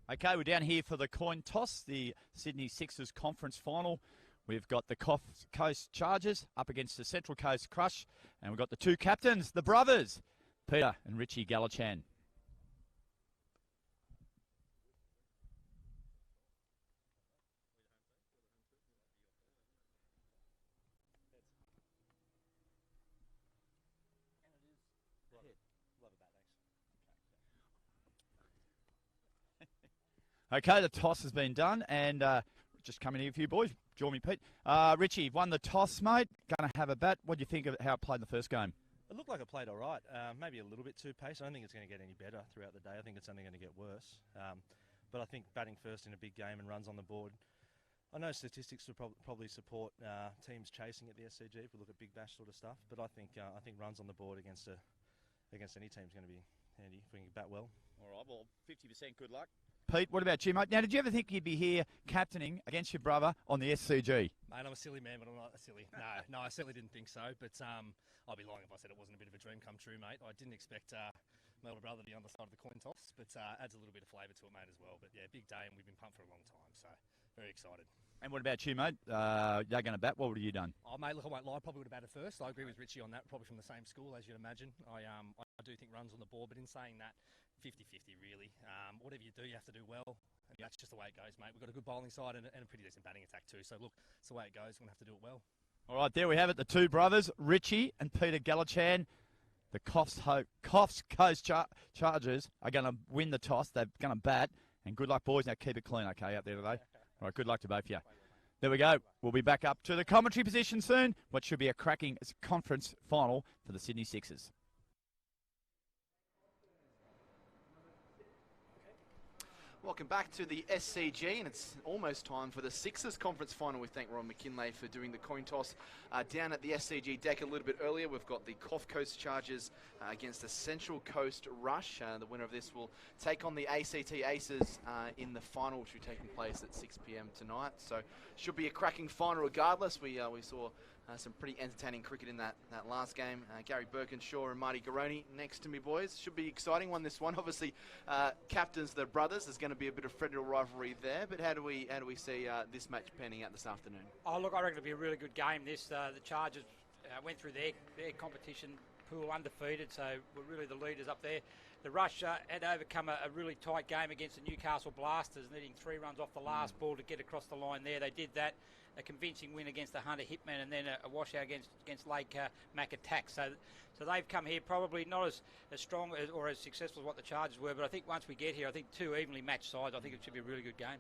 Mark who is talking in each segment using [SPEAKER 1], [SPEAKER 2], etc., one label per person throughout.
[SPEAKER 1] Okay, we're down here for the coin toss, the Sydney Sixers conference final. We've got the Coffs Coast Chargers up against the Central Coast Crush, and we've got the two captains, the brothers, Peter and Richie Gallichan. Okay, the toss has been done, and just coming here for you boys. Join me, Pete. Richie, won the toss, mate. Going to have a bat. What do you think of how it played in the first game?
[SPEAKER 2] It looked like it played all right. Maybe a little bit too paced. I don't think it's going to get any better throughout the day. I think it's only going to get worse. But I think batting first in a big game and runs on the board. I know statistics would probably support teams chasing at the SCG if we look at Big Bash sort of stuff. But I think runs on the board against any team is going to be handy if we can bat well.
[SPEAKER 1] All right, well, 50% good luck. Pete, what about you, mate? Now, did you ever think you'd be here captaining against your brother on the SCG?
[SPEAKER 2] Mate, I'm a silly man, but I'm not silly. No, I certainly didn't think so. But I'd be lying if I said it wasn't a bit of a dream come true, mate. I didn't expect my older brother to be on the side of the coin toss, but adds a little bit of flavour to it, mate, as well. But yeah, big day, and we've been pumped for a long time, so very excited.
[SPEAKER 1] And what about you, mate? You're going to bat. What would you done?
[SPEAKER 2] Oh, mate, look, I won't lie. Probably would have batted first. I agree with Richie on that. Probably from the same school, as you'd imagine. I do think runs on the board, but in saying that, 50-50 really. Whatever you do, you have to do well. And that's just the way it goes, mate. We've got a good bowling side and a pretty decent batting attack too. So look, it's the way it goes. We're going to have to do it well. All
[SPEAKER 1] right, there we have it. The two brothers, Richie and Peter Gallichan. The Coffs Coast Chargers are going to win the toss. They're going to bat. And good luck, boys. Now keep it clean, okay, out there today. All right, good luck to both of you. There we go. We'll be back up to the commentary position soon. What should be a cracking conference final for the Sydney Sixers.
[SPEAKER 3] Welcome back to the SCG, and it's almost time for the Sixers conference final. We thank Ron McKinlay for doing the coin toss down at the SCG deck a little bit earlier. We've got the Coffs Coast Chargers against the Central Coast Rush. The winner of this will take on the ACT Aces in the final, which will be taking place at 6 p.m. tonight. So should be a cracking final regardless. We saw some pretty entertaining cricket in that last game. Gary Birkinshaw and Marty Garoni next to me, boys. Should be exciting one, this one. Obviously, captains the brothers. There's going to be a bit of federal rivalry there. But how do we see this match panning out this afternoon?
[SPEAKER 4] Oh, look, I reckon it'll be a really good game. The Chargers went through their competition pool undefeated, so we're really the leaders up there. The Rush had overcome a really tight game against the Newcastle Blasters, needing 3 runs off the last ball to get across the line there. They did that. A convincing win against the Hunter Hitman, and then a washout against Lake Mac Attack. So they've come here probably not as strong or as successful as what the Chargers were, but I think once we get here, I think 2 evenly matched sides. I think it should be a really good game.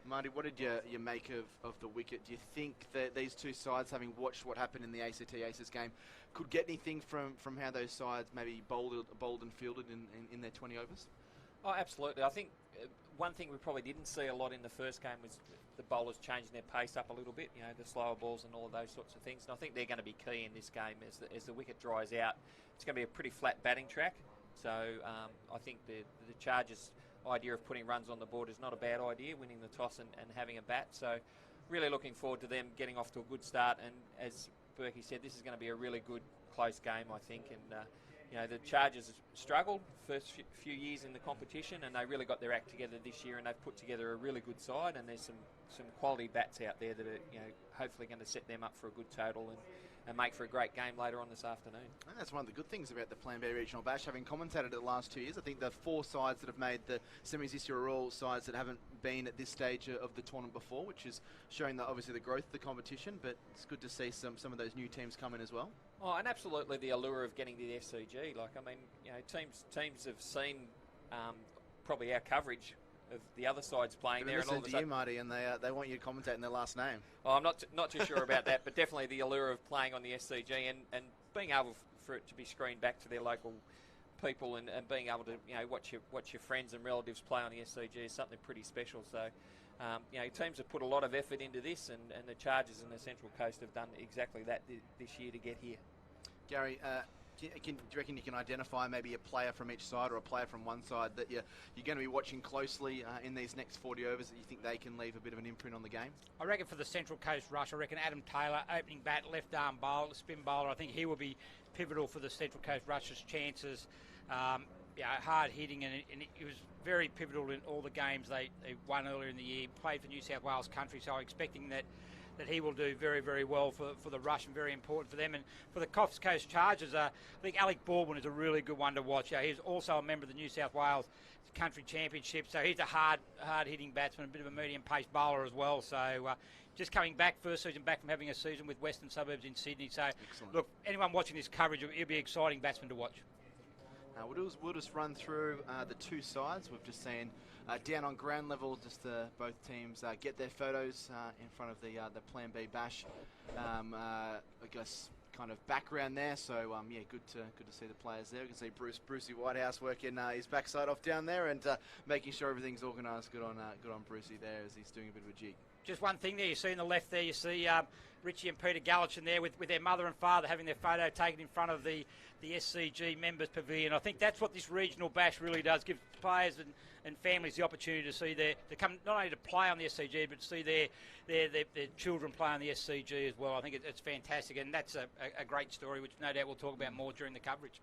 [SPEAKER 3] Marty, what did you make of the wicket? Do you think that these two sides, having watched what happened in the ACT Aces game, could get anything from how those sides maybe bowled and fielded in their 20 overs?
[SPEAKER 5] Oh, absolutely. I think one thing we probably didn't see a lot in the first game was the bowlers changing their pace up a little bit, the slower balls and all of those sorts of things. And I think they're going to be key in this game as the wicket dries out. It's going to be a pretty flat batting track. So I think the Chargers' idea of putting runs on the board is not a bad idea, winning the toss and having a bat. So really looking forward to them getting off to a good start. And as Berkey said, this is going to be a really good, close game, I think. And the Chargers struggled first few years in the competition, and they really got their act together this year, and they've put together a really good side, and there's some quality bats out there that are hopefully going to set them up for a good total and make for a great game later on this afternoon.
[SPEAKER 3] And that's one of the good things about the Plan B Regional Bash. Having commentated it the last 2 years, I think the 4 sides that have made the semis this year are all sides that haven't been at this stage of the tournament before, which is showing that obviously the growth of the competition, but it's good to see some of those new teams come in as well.
[SPEAKER 5] Oh, and absolutely the allure of getting to the SCG. Teams have seen probably our coverage of the other sides playing there.
[SPEAKER 3] Listen to you, Marty, and they want you to commentate in their last name.
[SPEAKER 5] Well, I'm not too sure about that, but definitely the allure of playing on the SCG and being able for it to be screened back to their local people and being able to watch your friends and relatives play on the SCG is something pretty special. So teams have put a lot of effort into this, and the Chargers and the Central Coast have done exactly that this year to get here.
[SPEAKER 3] Gary, do you reckon you can identify maybe a player from each side or a player from one side that you're going to be watching closely in these next 40 overs that you think they can leave a bit of an imprint on the game?
[SPEAKER 4] I reckon for the Central Coast Rush, I reckon Adam Taylor, opening bat, left arm bowler, spin bowler, I think he will be pivotal for the Central Coast Rush's chances. hard hitting, and it was very pivotal in all the games they won earlier in the year. Played for New South Wales country, so I'm expecting that he will do very, very well for the Rush, and very important for them. And for the Coffs Coast Chargers, I think Alec Baldwin is a really good one to watch. He's also a member of the New South Wales Country Championship, so he's a hard-hitting batsman, a bit of a medium-pace bowler as well. So just coming back, first season back from having a season with Western Suburbs in Sydney. So,
[SPEAKER 3] Excellent.
[SPEAKER 4] Look, anyone watching this coverage, it'll be an exciting batsman to watch.
[SPEAKER 3] We'll just run through the two sides. We've just seen down on ground level, just both teams get their photos in front of the Plan B Bash. I guess kind of background there. So yeah, good to see the players there. We can see Brucey Whitehouse working his backside off down there and making sure everything's organised. Good on Brucey there as he's doing a bit of a jig.
[SPEAKER 4] Just one thing there, you see on the left there, you see Richie and Peter Gallachen there with their mother and father having their photo taken in front of the SCG members pavilion. I think that's what this regional bash really does, give players and families the opportunity to see to come not only to play on the SCG but to see their children play on the SCG as well. I think it's fantastic, and that's a great story which no doubt we'll talk about more during the coverage.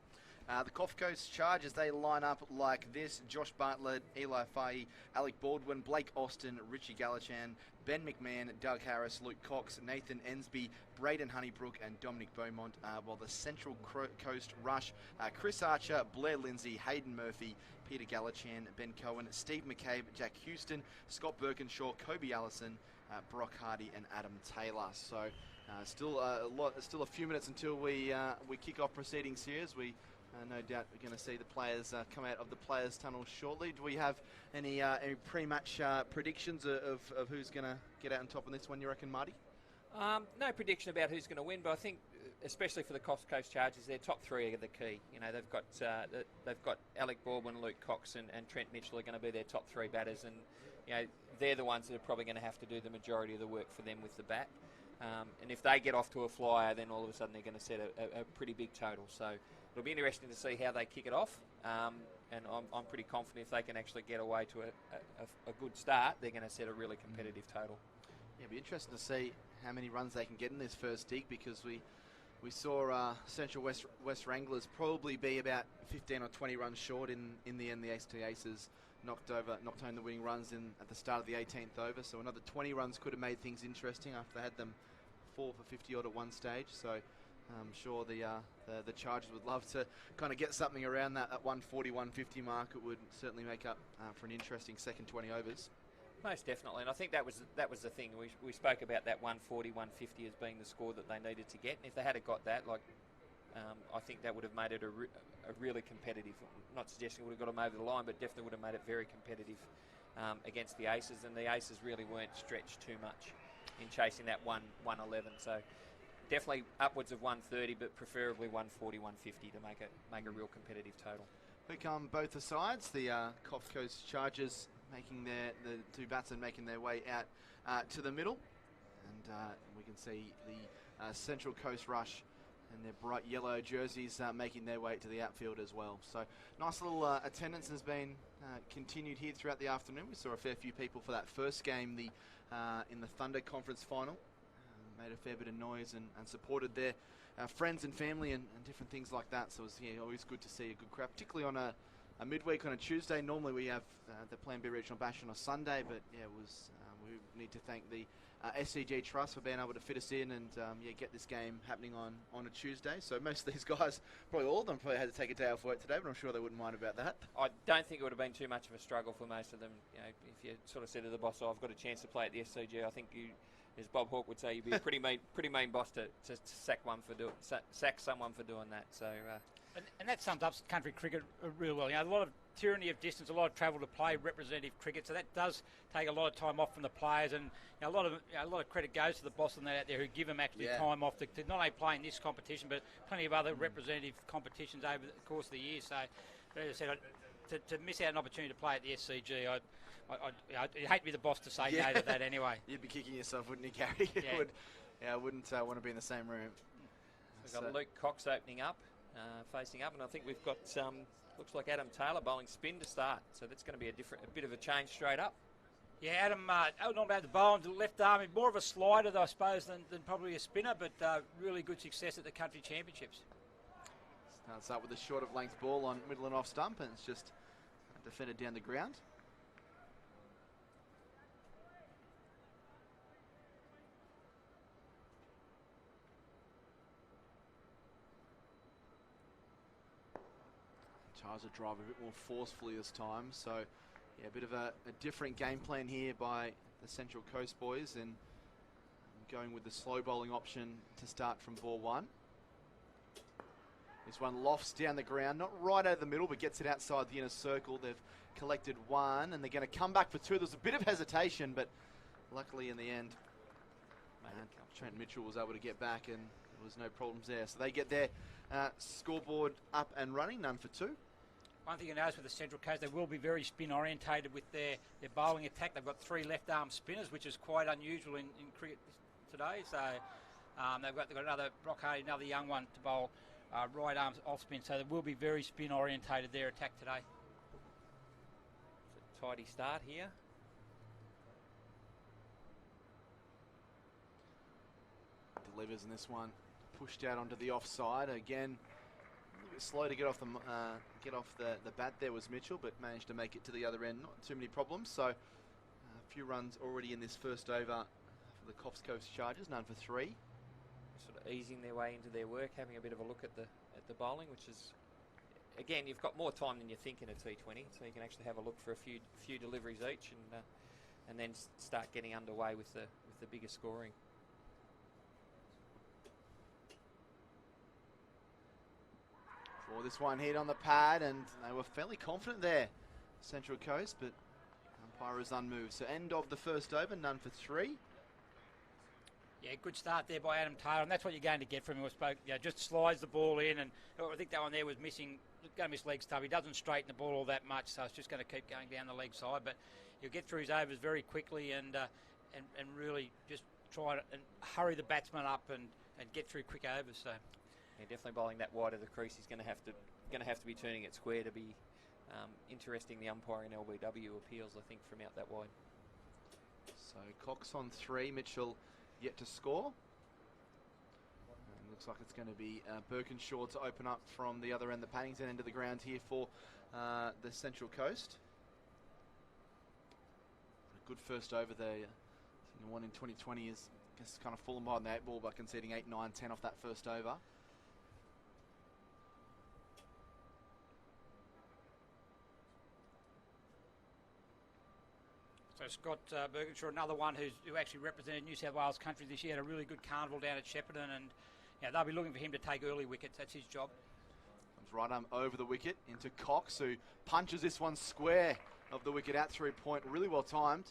[SPEAKER 3] The Coffs Coast Chargers, they line up like this: Josh Bartlett, Eli Fahy, Alec Baldwin, Blake Austin, Richie Gallachen, Ben McMahon, Doug Harris, Luke Cox, Nathan Ensby, Braden Honeybrook and Dominic Beaumont, while the Central Coast Rush, Chris Archer, Blair Lindsay, Hayden Murphy, Peter Gallachen, Ben Cohen, Steve McCabe, Jack Houston, Scott Birkinshaw, Kobe Allison, Brock Hardy and Adam Taylor. So still a few minutes until we kick off proceedings here, as we no doubt we're going to see the players come out of the players' tunnel shortly. Do we have any pre-match predictions of who's going to get out on top of this one, you reckon, Marty?
[SPEAKER 5] No prediction about who's going to win, but I think, especially for the Coffs Coast Chargers, their top three are the key. You know, they've got Alec Baldwin, Luke Cox, and Trent Mitchell are going to be their top three batters, and you know they're the ones that are probably going to have to do the majority of the work for them with the bat. And if they get off to a flyer, then all of a sudden they're going to set a pretty big total. So it'll be interesting to see how they kick it off. And I'm pretty confident if they can actually get away to a good start, they're going to set a really competitive total.
[SPEAKER 3] Yeah, it'll be interesting to see how many runs they can get in this first dig, because we saw Central West Wranglers probably be about 15 or 20 runs short in the end. The ACT Aces knocked home the winning runs at the start of the 18th over, so another 20 runs could have made things interesting after they had them 4 for 50 odd at one stage. So I'm sure the Chargers would love to kind of get something around that at 140, 150 mark. It would certainly make up for an interesting second 20 overs.
[SPEAKER 5] Most definitely, and I think that was the thing. We spoke about that 140, 150 as being the score that they needed to get, and if they had got that, I think that would have made it a really competitive. Not suggesting it would have got them over the line, but definitely would have made it very competitive against the Aces, and the Aces really weren't stretched too much in chasing that 111. So definitely upwards of 130, but preferably 140, 150 to make a real competitive total.
[SPEAKER 3] We come both the sides. The Coffs Coast Chargers making the two batsmen making their way out to the middle, and we can see the Central Coast Rush and their bright yellow jerseys making their way to the outfield as well. So nice little attendance has been continued here throughout the afternoon. We saw a fair few people for that first game in the Thunder Conference Final. Made a fair bit of noise and supported their friends and family and different things like that. So it's always good to see a good crowd, particularly on a midweek on a Tuesday. Normally we have the Plan B Regional Bash on a Sunday, but yeah, we need to thank the SCG Trust for being able to fit us in and get this game happening on a Tuesday. So most of these guys, probably all of them, probably had to take a day off work today, but I'm sure they wouldn't mind about that.
[SPEAKER 5] I don't think it would have been too much of a struggle for most of them. You know, if you sort of said to the boss, I've got a chance to play at the SCG, I think you, as Bob Hawke would say, you'd be a pretty mean boss to sack someone for doing that. So.
[SPEAKER 4] And that sums up country cricket real well. You know, a lot of tyranny of distance, a lot of travel to play representative cricket, so that does take a lot of time off from the players, and a lot of credit goes to the boss and that out there who give them actually time off to not only play in this competition, but plenty of other representative competitions over the course of the year. So, as I said, to miss out an opportunity to play at the SCG, I'd hate to be the boss to say no to that anyway.
[SPEAKER 3] You'd be kicking yourself, wouldn't you, Gary? I wouldn't want to be in the same room.
[SPEAKER 5] We've got Luke Cox opening up. Facing up, and I think we've got looks like Adam Taylor bowling spin to start, so that's going to be a bit of a change straight up.
[SPEAKER 4] Yeah, Adam, not about the bowl on the left arm, more of a slider, I suppose, than probably a spinner, but really good success at the country championships.
[SPEAKER 3] Starts up with a short of length ball on middle and off stump, and it's just defended down the ground. Tries to drive a bit more forcefully this time, so yeah, a bit of a different game plan here by the Central Coast boys, and going with the slow bowling option to start from ball one. This one lofts down the ground, not right out of the middle, but gets it outside the inner circle. They've collected one, and they're going to come back for two. There's a bit of hesitation, but luckily in the end, Trent Mitchell was able to get back, and there was no problems there. So they get their scoreboard up and running, none for two.
[SPEAKER 4] One thing you notice with the Central Coast, they will be very spin orientated with their bowling attack. They've got 3 left arm spinners, which is quite unusual in cricket today. So they've got another Brock Hardy, another young one to bowl right arms off spin. So they will be very spin orientated, their attack today.
[SPEAKER 5] It's a tidy start here.
[SPEAKER 3] Delivers in this one, pushed out onto the offside again. A little bit slow to get off the bat there was Mitchell, but managed to make it to the other end. Not too many problems. So a few runs already in this first over for the Coffs Coast Chargers, none for 3.
[SPEAKER 5] Sort of easing their way into their work, having a bit of a look at the bowling, which is, again, you've got more time than you think in a T20, so you can actually have a look for a few deliveries each, and then start getting underway with the bigger scoring.
[SPEAKER 3] For this one hit on the pad, and they were fairly confident there, Central Coast, but umpire is unmoved. So end of the first over, none for 3.
[SPEAKER 4] Yeah, good start there by Adam Taylor, and that's what you're going to get from him. Just slides the ball in, and I think that one there was missing, going to miss leg stub. He doesn't straighten the ball all that much, so it's just going to keep going down the leg side. But he'll get through his overs very quickly and really just try and hurry the batsman up and get through quick overs. So.
[SPEAKER 5] Yeah, definitely bowling that wide of the crease. He's going to have to be turning it square to be interesting. The umpire in LBW appeals, I think, from out that wide.
[SPEAKER 3] So Cox on 3, Mitchell yet to score. And looks like it's going to be Birkinshaw to open up from the other end, the Paddington end of the ground here for the Central Coast. A good first over there. The one in 2020 is, I guess, kind of fallen behind the 8 ball by conceding 8, 9, 10 off that first over.
[SPEAKER 4] So Scott Birkinshaw, another one who actually represented New South Wales country this year, had a really good carnival down at Shepparton, and they'll be looking for him to take early wickets. That's his job.
[SPEAKER 3] Comes right over the wicket into Cox, who punches this one square of the wicket out through point. Really well timed.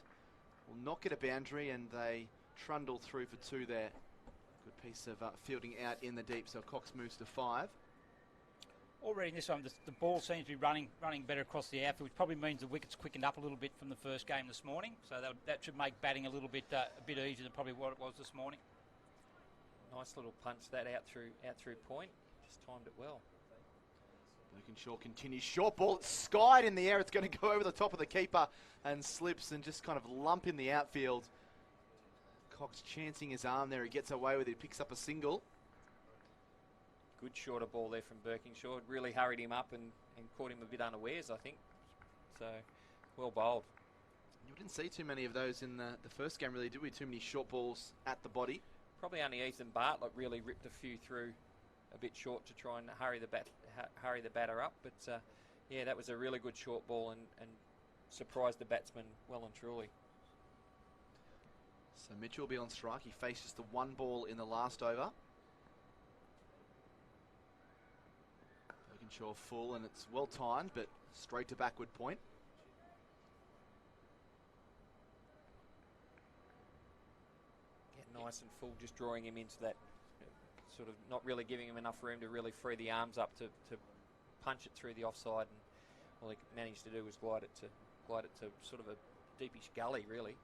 [SPEAKER 3] Will not get a boundary, and they trundle through for 2 there. Good piece of fielding out in the deep, so Cox moves to 5.
[SPEAKER 4] Already in this one, the ball seems to be running better across the outfield, which probably means the wicket's quickened up a little bit from the first game this morning. So that should make batting a little bit easier than probably what it was this morning.
[SPEAKER 5] Nice little punch that out through point. Just timed it well.
[SPEAKER 3] Birkinshaw continues short ball. It's skied in the air. It's going to go over the top of the keeper and slips and just kind of lump in the outfield. Cox chancing his arm there. He gets away with it. Picks up a single.
[SPEAKER 5] Good shorter ball there from Birkinshaw. It really hurried him up and caught him a bit unawares, I think. So, well bowled.
[SPEAKER 3] You didn't see too many of those in the first game, really, did we? Too many short balls at the body.
[SPEAKER 5] Probably only Ethan Bartlett really ripped a few through a bit short to try and hurry the batter up. But, yeah, that was a really good short ball and surprised the batsman well and truly.
[SPEAKER 3] So Mitchell will be on strike. He faced just the 1 ball in the last over. Birkinshaw full, and it's well timed, but straight to backward point.
[SPEAKER 5] Yeah, nice and full, just drawing him into that, sort of not really giving him enough room to really free the arms up to punch it through the offside. And all he managed to do was glide it to sort of a deepish gully, really.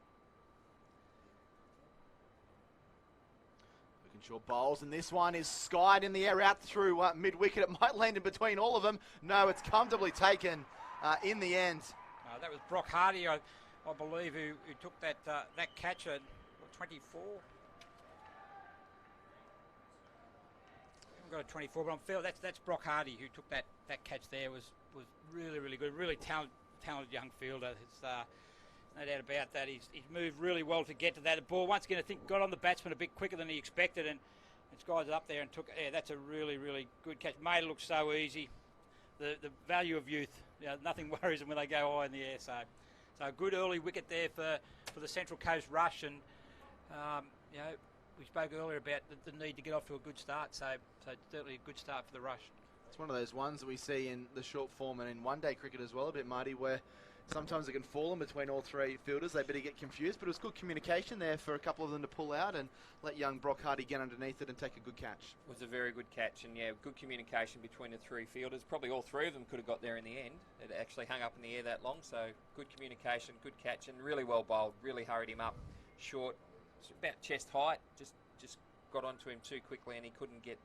[SPEAKER 3] Birkinshaw bowls, and this one is skied in the air out through mid-wicket. It might land in between all of them. No, it's comfortably taken in the end.
[SPEAKER 4] That was Brock Hardy, I believe, who took that catch at 24. got a 24, but I'm feel that's Brock Hardy who took that catch there. Was really, really good. Really talented young fielder. It's no doubt about that. He's moved really well to get to that ball. Once again, I think got on the batsman a bit quicker than he expected, and this guy's up there and took. Yeah, that's a really, really good catch. Made it look so easy. The value of youth. Nothing worries them when they go high in the air. So a good early wicket there for the Central Coast Rush, and we spoke earlier about the need to get off to a good start. So certainly a good start for the Rush.
[SPEAKER 3] It's one of those ones that we see in the short form and in one-day cricket as well, a bit, Marty, where sometimes it can fall in between all three fielders. They better get confused, but it was good communication there for a couple of them to pull out and let young Brock Hardy get underneath it and take a good catch.
[SPEAKER 5] It was a very good catch, and good communication between the three fielders. Probably all three of them could have got there in the end. It actually hung up in the air that long, so good communication, good catch, and really well bowled. Really hurried him up short, about chest height. Just got onto him too quickly, and he couldn't get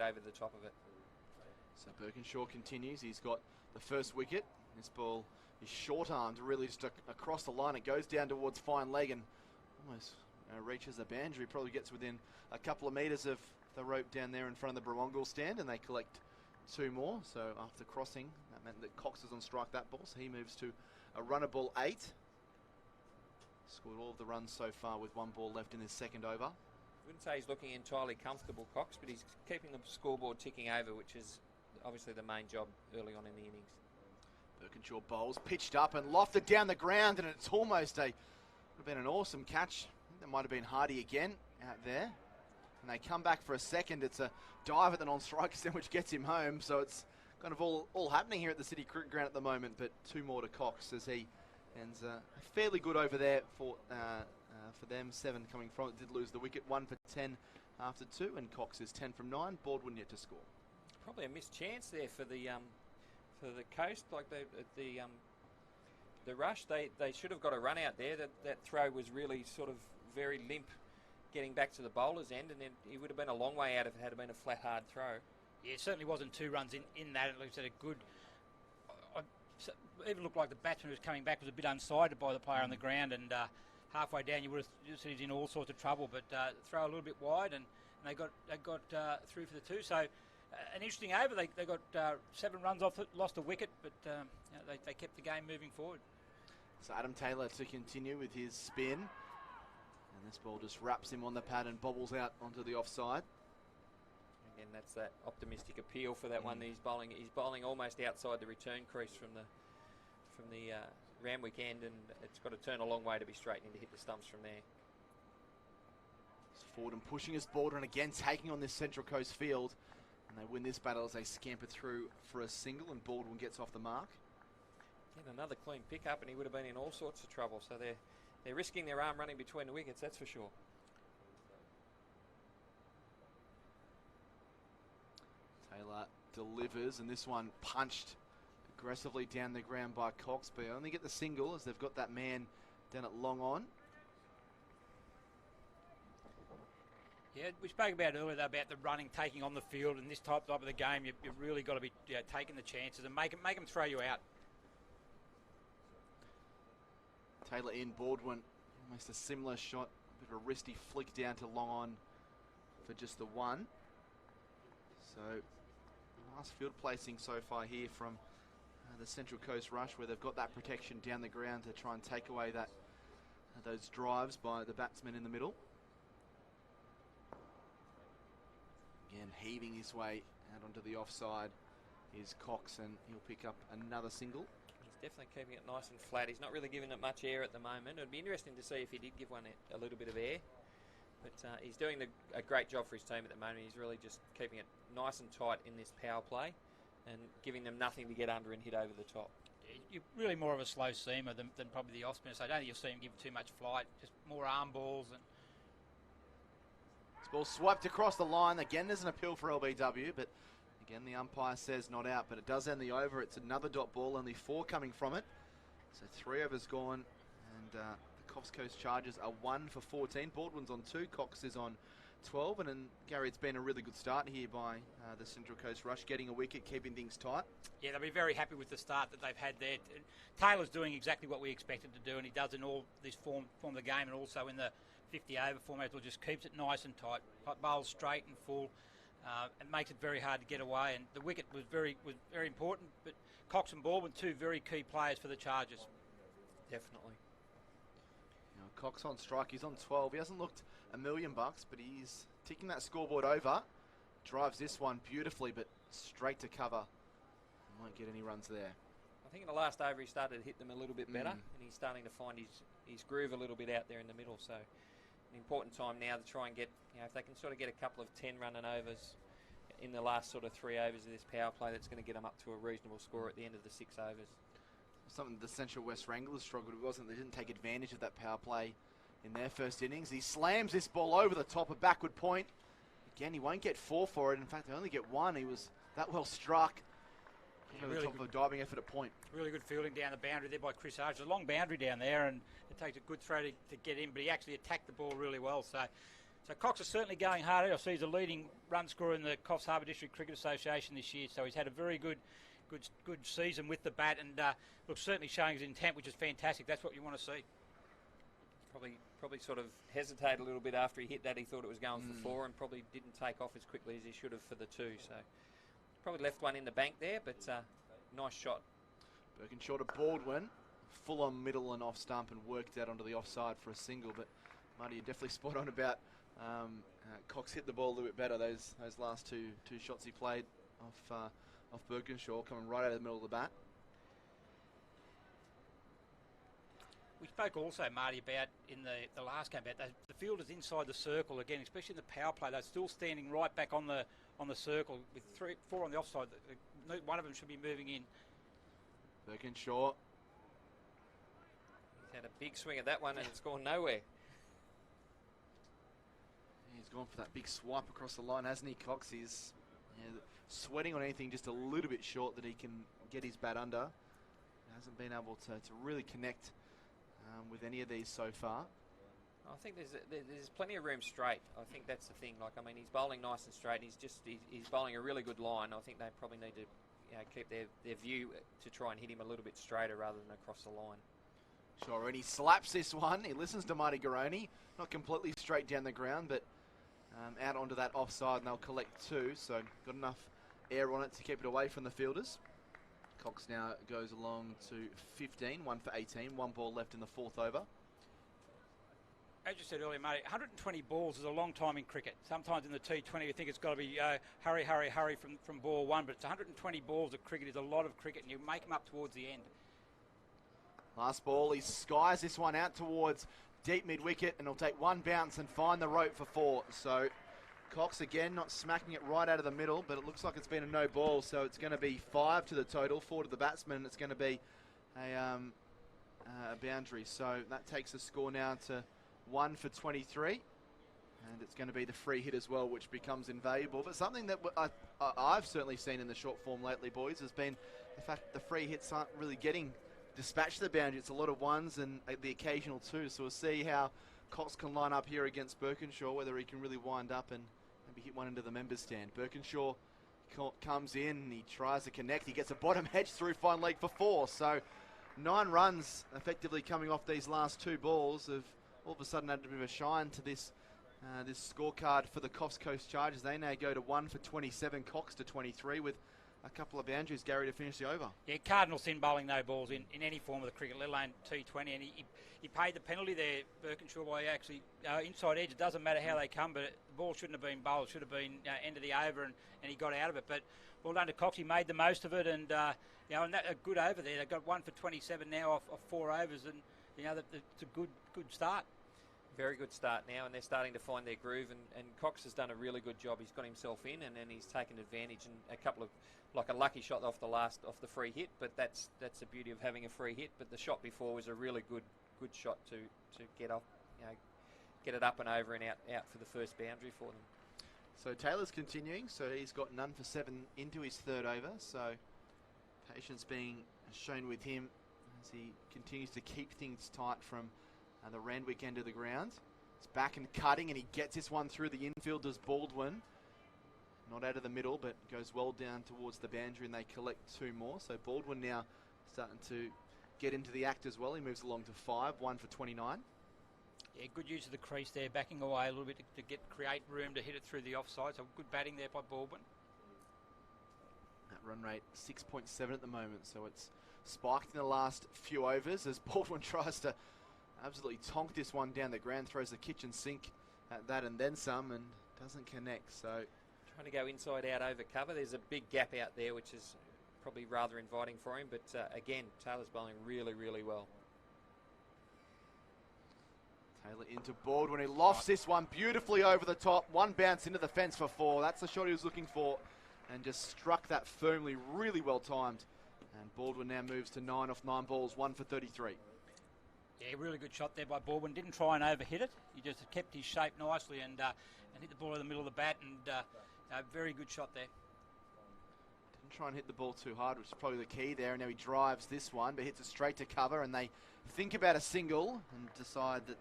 [SPEAKER 5] over the top of it.
[SPEAKER 3] So Birkinshaw continues. He's got the first wicket. This ball is short-armed, really just across the line. It goes down towards fine leg and almost reaches the boundary. Probably gets within a couple of metres of the rope down there in front of the Barwongal stand, and they collect two more. So after crossing, that meant that Cox is on strike that ball, so he moves to a runnable 8. Scored all of the runs so far with one ball left in his second over.
[SPEAKER 5] Wouldn't say he's looking entirely comfortable, Cox, but he's keeping the scoreboard ticking over, which is obviously the main job early on in the innings.
[SPEAKER 3] Birkinshaw bowls, pitched up and lofted down the ground, and it's almost would have been an awesome catch. I think that might have been Hardy again out there. And they come back for a second. It's a dive at the non-striker stand, which gets him home. So it's kind of all happening here at the City Cricket Ground at the moment, but two more to Cox as he ends fairly good over there for them. 7 coming from it. Did lose the wicket, 1 for 10 after 2, and Cox is 10 from 9. Baldwin yet to score.
[SPEAKER 5] Probably a missed chance there for the Coast, like the Rush. They should have got a run out there. That throw was really sort of very limp, getting back to the bowler's end, and then he would have been a long way out if it had been a flat, hard throw.
[SPEAKER 4] Yeah, it certainly wasn't 2 runs in that. It was at a good. It even looked like the batsman who was coming back was a bit unsighted by the player on the ground, and halfway down you would have seen he's in all sorts of trouble. But throw a little bit wide, and they got through for the 2. So. An interesting over. They got 7 runs off it, lost a wicket, but they kept the game moving forward.
[SPEAKER 3] So Adam Taylor to continue with his spin. And this ball just wraps him on the pad and bobbles out onto the offside.
[SPEAKER 5] Again, that's that optimistic appeal for that one that he's bowling. He's bowling almost outside the return crease from the Randwick end, and it's got to turn a long way to be straightened to hit the stumps from there.
[SPEAKER 3] Forward and pushing his Baldwin again, taking on this Central Coast field. And they win this battle as they scamper through for a single, and Baldwin gets off the mark.
[SPEAKER 5] Again, another clean pickup, and he would have been in all sorts of trouble. So they're risking their arm running between the wickets, that's for sure.
[SPEAKER 3] Taylor delivers, and this one punched aggressively down the ground by Cox, but they only get the single as they've got that man down at long on.
[SPEAKER 4] Yeah, we spoke about earlier though, about the running, taking on the field, and this type of the game, you've really got to be taking the chances and make them throw you out.
[SPEAKER 3] Taylor in, Baldwin, almost a similar shot, a bit of a wristy flick down to long on for just the 1. So, nice field placing so far here from the Central Coast Rush, where they've got that protection down the ground to try and take away those drives by the batsmen in the middle. Again, heaving his way out onto the offside is Cox, and he'll pick up another single.
[SPEAKER 5] He's definitely keeping it nice and flat. He's not really giving it much air at the moment. It'd be interesting to see if he did give one a little bit of air. But he's doing a great job for his team at the moment. He's really just keeping it nice and tight in this power play and giving them nothing to get under and hit over the top.
[SPEAKER 4] You're really more of a slow seamer than probably the off spinner, so I don't think you'll see him give too much flight, just more arm balls. And
[SPEAKER 3] ball swiped across the line. Again, there's an appeal for LBW, but again, the umpire says not out, but it does end the over. It's another dot ball, only 4 coming from it. So 3 overs gone, and the Coffs Coast Chargers are 1 for 14. Baldwin's on 2, Cox is on 12, and then, Gary, it's been a really good start here by the Central Coast Rush, getting a wicket, keeping things tight.
[SPEAKER 4] Yeah, they'll be very happy with the start that they've had there. Taylor's doing exactly what we expected to do, and he does in all this form of the game, and also in the 50 over format. It just keeps it nice and tight. Bowls straight and full. and makes it very hard to get away. And the wicket was very important. But Cox and Baldwin, two very key players for the Chargers.
[SPEAKER 5] Definitely.
[SPEAKER 3] You know, Cox on strike. He's on 12. He hasn't looked $1 million, but he's ticking that scoreboard over. Drives this one beautifully, but straight to cover. Won't get any runs there.
[SPEAKER 5] I think in the last over he started to hit them a little bit better, and he's starting to find his groove a little bit out there in the middle. So an important time now to try and get, if they can sort of get a couple of 10 running overs in the last sort of 3 overs of this power play, that's going to get them up to a reasonable score at the end of the 6 overs.
[SPEAKER 3] Something the Central West Wranglers struggled with, wasn't they? Didn't take advantage of that power play in their first innings. He slams this ball over the top, a backward point. Again, he won't get 4 for it. In fact, they only get 1. He was that well struck. Over the top of a diving effort at point.
[SPEAKER 4] Really good fielding down the boundary there by Chris Arch. There's a long boundary down there, and it takes a good throw to get in, but he actually attacked the ball really well. So Cox is certainly going hard. I see he's a leading run scorer in the Coffs Harbour District Cricket Association this year, so he's had a very good season with the bat, and looks certainly showing his intent, which is fantastic. That's what you want to see.
[SPEAKER 5] Probably sort of hesitated a little bit after he hit that. He thought it was going for 4, and probably didn't take off as quickly as he should have for the 2. So probably left one in the bank there, but nice shot.
[SPEAKER 3] Birkinshaw to Baldwin, full on middle and off stump, and worked out onto the offside for a single. But Marty, you're definitely spot on about Cox hit the ball a little bit better. Those last two shots he played off Birkinshaw, coming right out of the middle of the bat.
[SPEAKER 4] We spoke also, Marty, about in the last game about the fielders inside the circle again, especially in the power play. They're still standing right back on the circle with 4 on the offside. One of them should be moving in.
[SPEAKER 3] Birkinshaw.
[SPEAKER 5] He's had a big swing at that one, and it's gone nowhere.
[SPEAKER 3] He's gone for that big swipe across the line, hasn't he, Cox? He's sweating on anything just a little bit short that he can get his bat under. Hasn't been able to really connect with any of these so far.
[SPEAKER 5] I think there's plenty of room straight. I think that's the thing. He's bowling nice and straight. He's bowling a really good line. I think they probably need to keep their view to try and hit him a little bit straighter rather than across the line.
[SPEAKER 3] Sure, and he slaps this one. He listens to Marty Garoni. Not completely straight down the ground, but out onto that offside, and they'll collect 2. So got enough air on it to keep it away from the fielders. Cox now goes along to 15, 1 for 18, 1 ball left in the 4th over.
[SPEAKER 4] As you said earlier, mate, 120 balls is a long time in cricket. Sometimes in the T20 you think it's got to be hurry from ball 1, but it's 120 balls of cricket is a lot of cricket, and you make them up towards the end.
[SPEAKER 3] Last ball, he skies this one out towards deep mid-wicket, and he'll take 1 bounce and find the rope for 4. So Cox again not smacking it right out of the middle, but it looks like it's been a no ball, so it's going to be 5 to the total, 4 to the batsman, and it's going to be a boundary. So that takes the score now to 1 for 23, and it's going to be the free hit as well, which becomes invaluable. But something that I've certainly seen in the short form lately, boys, has been the fact the free hits aren't really getting dispatched to the boundary. It's a lot of 1s and the occasional 2. So we'll see how Cox can line up here against Birkinshaw, whether he can really wind up and maybe hit one into the members' stand. Birkinshaw comes in, and he tries to connect. He gets a bottom edge through fine leg for 4. So 9 runs effectively coming off these last 2 balls have all of a sudden added a bit of a shine to this scorecard for the Coffs Coast Chargers. They now go to 1 for 27, Cox to 23, with a couple of boundaries, Gary, to finish the over. Yeah,
[SPEAKER 4] Cardinal sin bowling no balls in any form of the cricket, let alone T20, and he paid the penalty there, Birkinshaw, by actually inside edge. It doesn't matter how they come, but the ball shouldn't have been bowled, should have been end of the over, and he got out of it. But well done to Cox, he made the most of it, and and that, a good over there. They've got 1 for 27 now off 4 overs, and it's a good start.
[SPEAKER 5] Very good start now, and they're starting to find their groove, and Cox has done a really good job. He's got himself in, and then he's taken advantage, and a couple of, like a lucky shot off the free hit, but that's the beauty of having a free hit. But the shot before was a really good shot to get off, get it up and over and out for the first boundary for them.
[SPEAKER 3] So Taylor's continuing, so he's got none for 7 into his 3rd over, so patience being shown with him as he continues to keep things tight from the Randwick end of the ground. It's back and cutting, and he gets this one through the infield as Baldwin. Not out of the middle, but goes well down towards the boundary, and they collect 2 more. So Baldwin now starting to get into the act as well. He moves along to 5, 1 for 29.
[SPEAKER 4] Yeah, good use of the crease there, backing away a little bit to create room to hit it through the offside. So good batting there by Baldwin.
[SPEAKER 3] That run rate 6.7 at the moment, so it's spiked in the last few overs as Baldwin tries to absolutely tonk this one down the ground, throws the kitchen sink at that and then some, and doesn't connect. So
[SPEAKER 5] trying to go inside out over cover. There's a big gap out there, which is probably rather inviting for him. But again, Taylor's bowling really, really well.
[SPEAKER 3] Taylor into Baldwin. He lofts this one beautifully over the top. One bounce into the fence for 4. That's the shot he was looking for, and just struck that firmly, really well timed. And Baldwin now moves to 9 off 9 balls, 1 for 33.
[SPEAKER 4] Yeah, really good shot there by Baldwin. Didn't try and overhit it. He just kept his shape nicely and hit the ball in the middle of the bat. And very good shot there.
[SPEAKER 3] Didn't try and hit the ball too hard, which is probably the key there. And now he drives this one, but hits it straight to cover. And they think about a single and decide that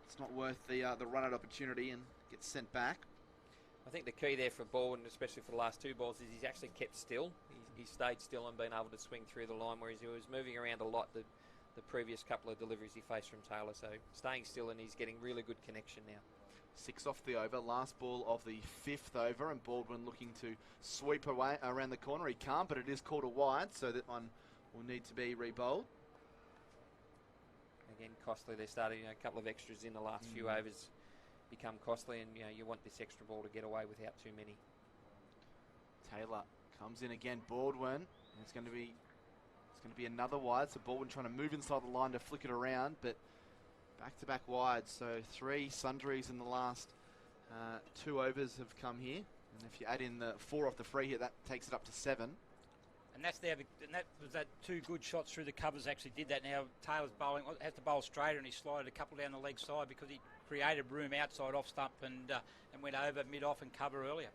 [SPEAKER 3] it's not worth the run-out opportunity and gets sent back.
[SPEAKER 5] I think the key there for Baldwin, especially for the last 2 balls, is he's actually kept still. He stayed still and been able to swing through the line, whereas he was moving around a lot the previous couple of deliveries he faced from Taylor. So staying still, and he's getting really good connection now.
[SPEAKER 3] 6 off the over, last ball of the 5th over, and Baldwin looking to sweep away around the corner. He can't, but it is called a wide, so that one will need to be re-bowled.
[SPEAKER 5] Again, costly. They started a couple of extras in the last few overs, become costly, and you want this extra ball to get away without too many.
[SPEAKER 3] Taylor comes in again. Baldwin, and it's going to be another wide. So Baldwin trying to move inside the line to flick it around, but back-to-back wides. So 3 sundries in the last 2 overs have come here, and if you add in the 4 off the free hit, that takes it up to 7.
[SPEAKER 4] And that was that 2 good shots through the covers actually did that. Now Taylor's bowling has to bowl straighter, and he slided a couple down the leg side because he created room outside off stump and went over mid-off and cover earlier.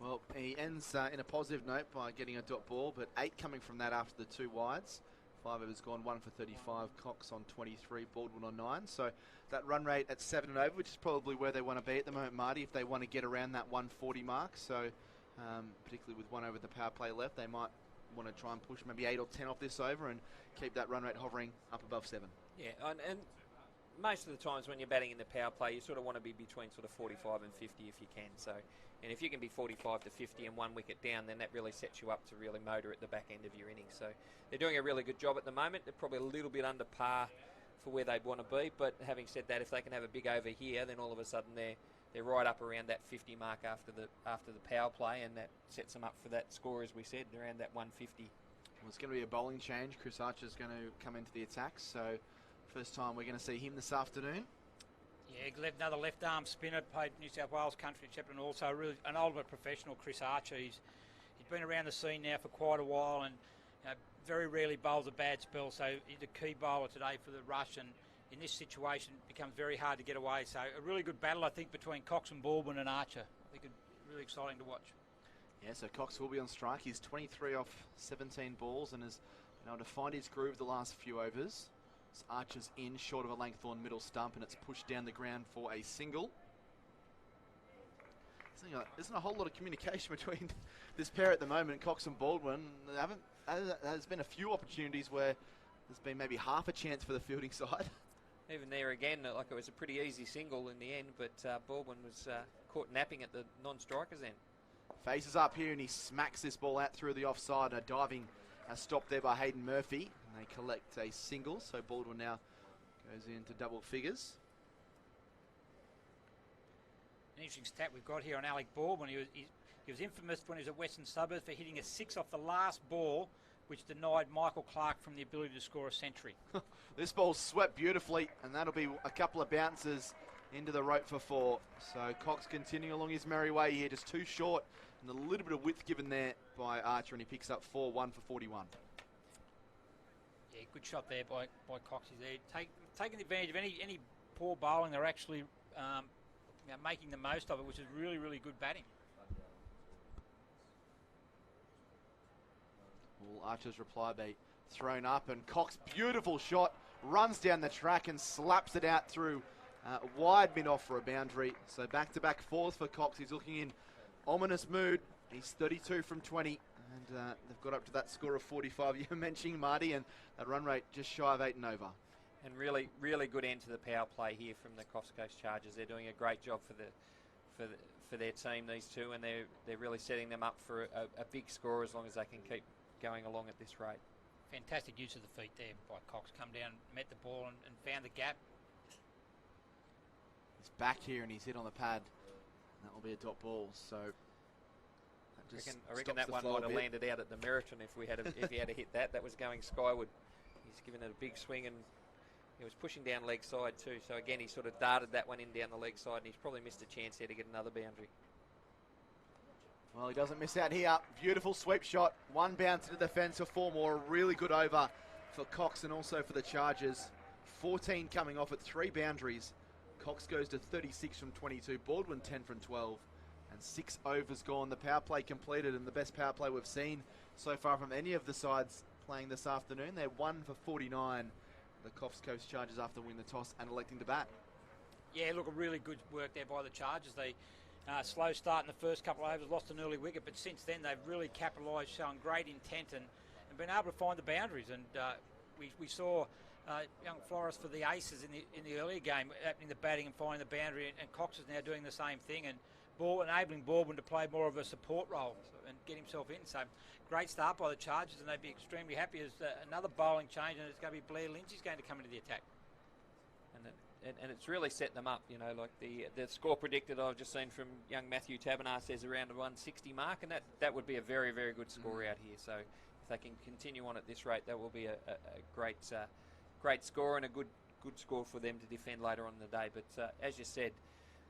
[SPEAKER 4] Well,
[SPEAKER 3] he ends in a positive note by getting a dot ball, but 8 coming from that after the 2 wides. 5 overs gone, 1 for 35. Cox on 23, Baldwin on 9. So that run rate at 7 and over, which is probably where they want to be at the moment, Marty, if they want to get around that 140 mark. So particularly with 1 over the power play left, they might want to try and push maybe 8 or 10 off this over and keep that run rate hovering up above 7.
[SPEAKER 5] Yeah, and most of the times when you're batting in the power play, you sort of want to be between sort of 45 and 50 if you can. So, and if you can be 45 to 50 and 1 wicket down, then that really sets you up to really motor at the back end of your innings. So they're doing a really good job at the moment. They're probably a little bit under par for where they'd want to be. But having said that, if they can have a big over here, then all of a sudden they're right up around that 50 mark after the power play, and that sets them up for that score, as we said, around that 150.
[SPEAKER 3] Well, it's going to be a bowling change. Chris Archer's going to come into the attack. So first time we're going to see him this afternoon.
[SPEAKER 4] Yeah, another left-arm spinner, played New South Wales country champion, also really an older professional, Chris Archer. He's been around the scene now for quite a while, and very rarely bowls a bad spell, so he's a key bowler today for the rush, and in this situation it becomes very hard to get away. So a really good battle, I think, between Cox and Baldwin and Archer. I think it's really exciting to watch.
[SPEAKER 3] Yeah, so Cox will be on strike. He's 23 off 17 balls and has been able to find his groove the last few overs. Archer's in short of a Langthorn middle stump, and it's pushed down the ground for a single. Isn't a whole lot of communication between this pair at the moment, Cox and Baldwin. There's been a few opportunities where there's been maybe half a chance for the fielding side.
[SPEAKER 5] Even there again, like it was a pretty easy single in the end, but Baldwin was caught napping at the non-striker's end.
[SPEAKER 3] Faces up here, and he smacks this ball out through the offside. A diving stop there by Hayden Murphy. And they collect a single, so Baldwin now goes into double figures.
[SPEAKER 4] An interesting stat we've got here on Alec Baldwin. He was infamous when he was at Western Suburbs for hitting a 6 off the last ball, which denied Michael Clark from the ability to score a century.
[SPEAKER 3] This ball's swept beautifully, and that'll be a couple of bounces into the rope for 4. So Cox continuing along his merry way here, just too short, and a little bit of width given there by Archer, and he picks up 4, 1 for 41.
[SPEAKER 4] Yeah, good shot there by Cox. He's there taking advantage of any poor bowling. They're actually making the most of it, which is really, really good batting.
[SPEAKER 3] Well, Archer's reply be thrown up, and Cox, beautiful shot, runs down the track and slaps it out through wide mid-off for a boundary. So back-to-back 4s for Cox. He's looking in ominous mood. He's 32 from 20, and they've got up to that score of 45 you were mentioning, Marty, and that run rate just shy of 8 and over.
[SPEAKER 5] And really, really good end to the power play here from the Coffs Coast Chargers. They're doing a great job for their team, these two, and they're really setting them up for a big score as long as they can keep going along at this rate.
[SPEAKER 4] Fantastic use of the feet there by Cox. Come down, met the ball and found the gap.
[SPEAKER 3] He's back here and he's hit on the pad. That will be a dot ball. So
[SPEAKER 5] I reckon that one might have landed out at the Meriton if he had hit that. That was going skyward. He's given it a big swing and he was pushing down leg side too. So again, he sort of darted that one in down the leg side and he's probably missed a chance here to get another boundary.
[SPEAKER 3] Well, he doesn't miss out here. Beautiful sweep shot. One bounce into the fence for 4 more. A really good over for Cox and also for the Chargers. 14 coming off at 3 boundaries. Cox goes to 36 from 22. Baldwin 10 from 12. And 6 overs gone. The power play completed and the best power play we've seen so far from any of the sides playing this afternoon. They're 1 for 49. The Coffs Coast Chargers after winning the toss and electing to bat.
[SPEAKER 4] Yeah, look, a really good work there by the Chargers. They slow start in the first couple of overs, lost an early wicket, but since then they've really capitalised, shown great intent and been able to find the boundaries. And we saw young Flores for the aces in the earlier game, opening the batting and finding the boundary, and Cox is now doing the same thing and enabling Baldwin to play more of a support role and get himself in. So great start by the Chargers, and they'd be extremely happy as another bowling change, and it's going to be Blair Lindsay's going to come into the attack.
[SPEAKER 5] And it's really set them up, you know, like the score predicted I've just seen from young Matthew Tabernar says around the 160 mark, and that would be a very, very good score out here. So if they can continue on at this rate, that will be a great score and a good score for them to defend later on in the day. But as you said,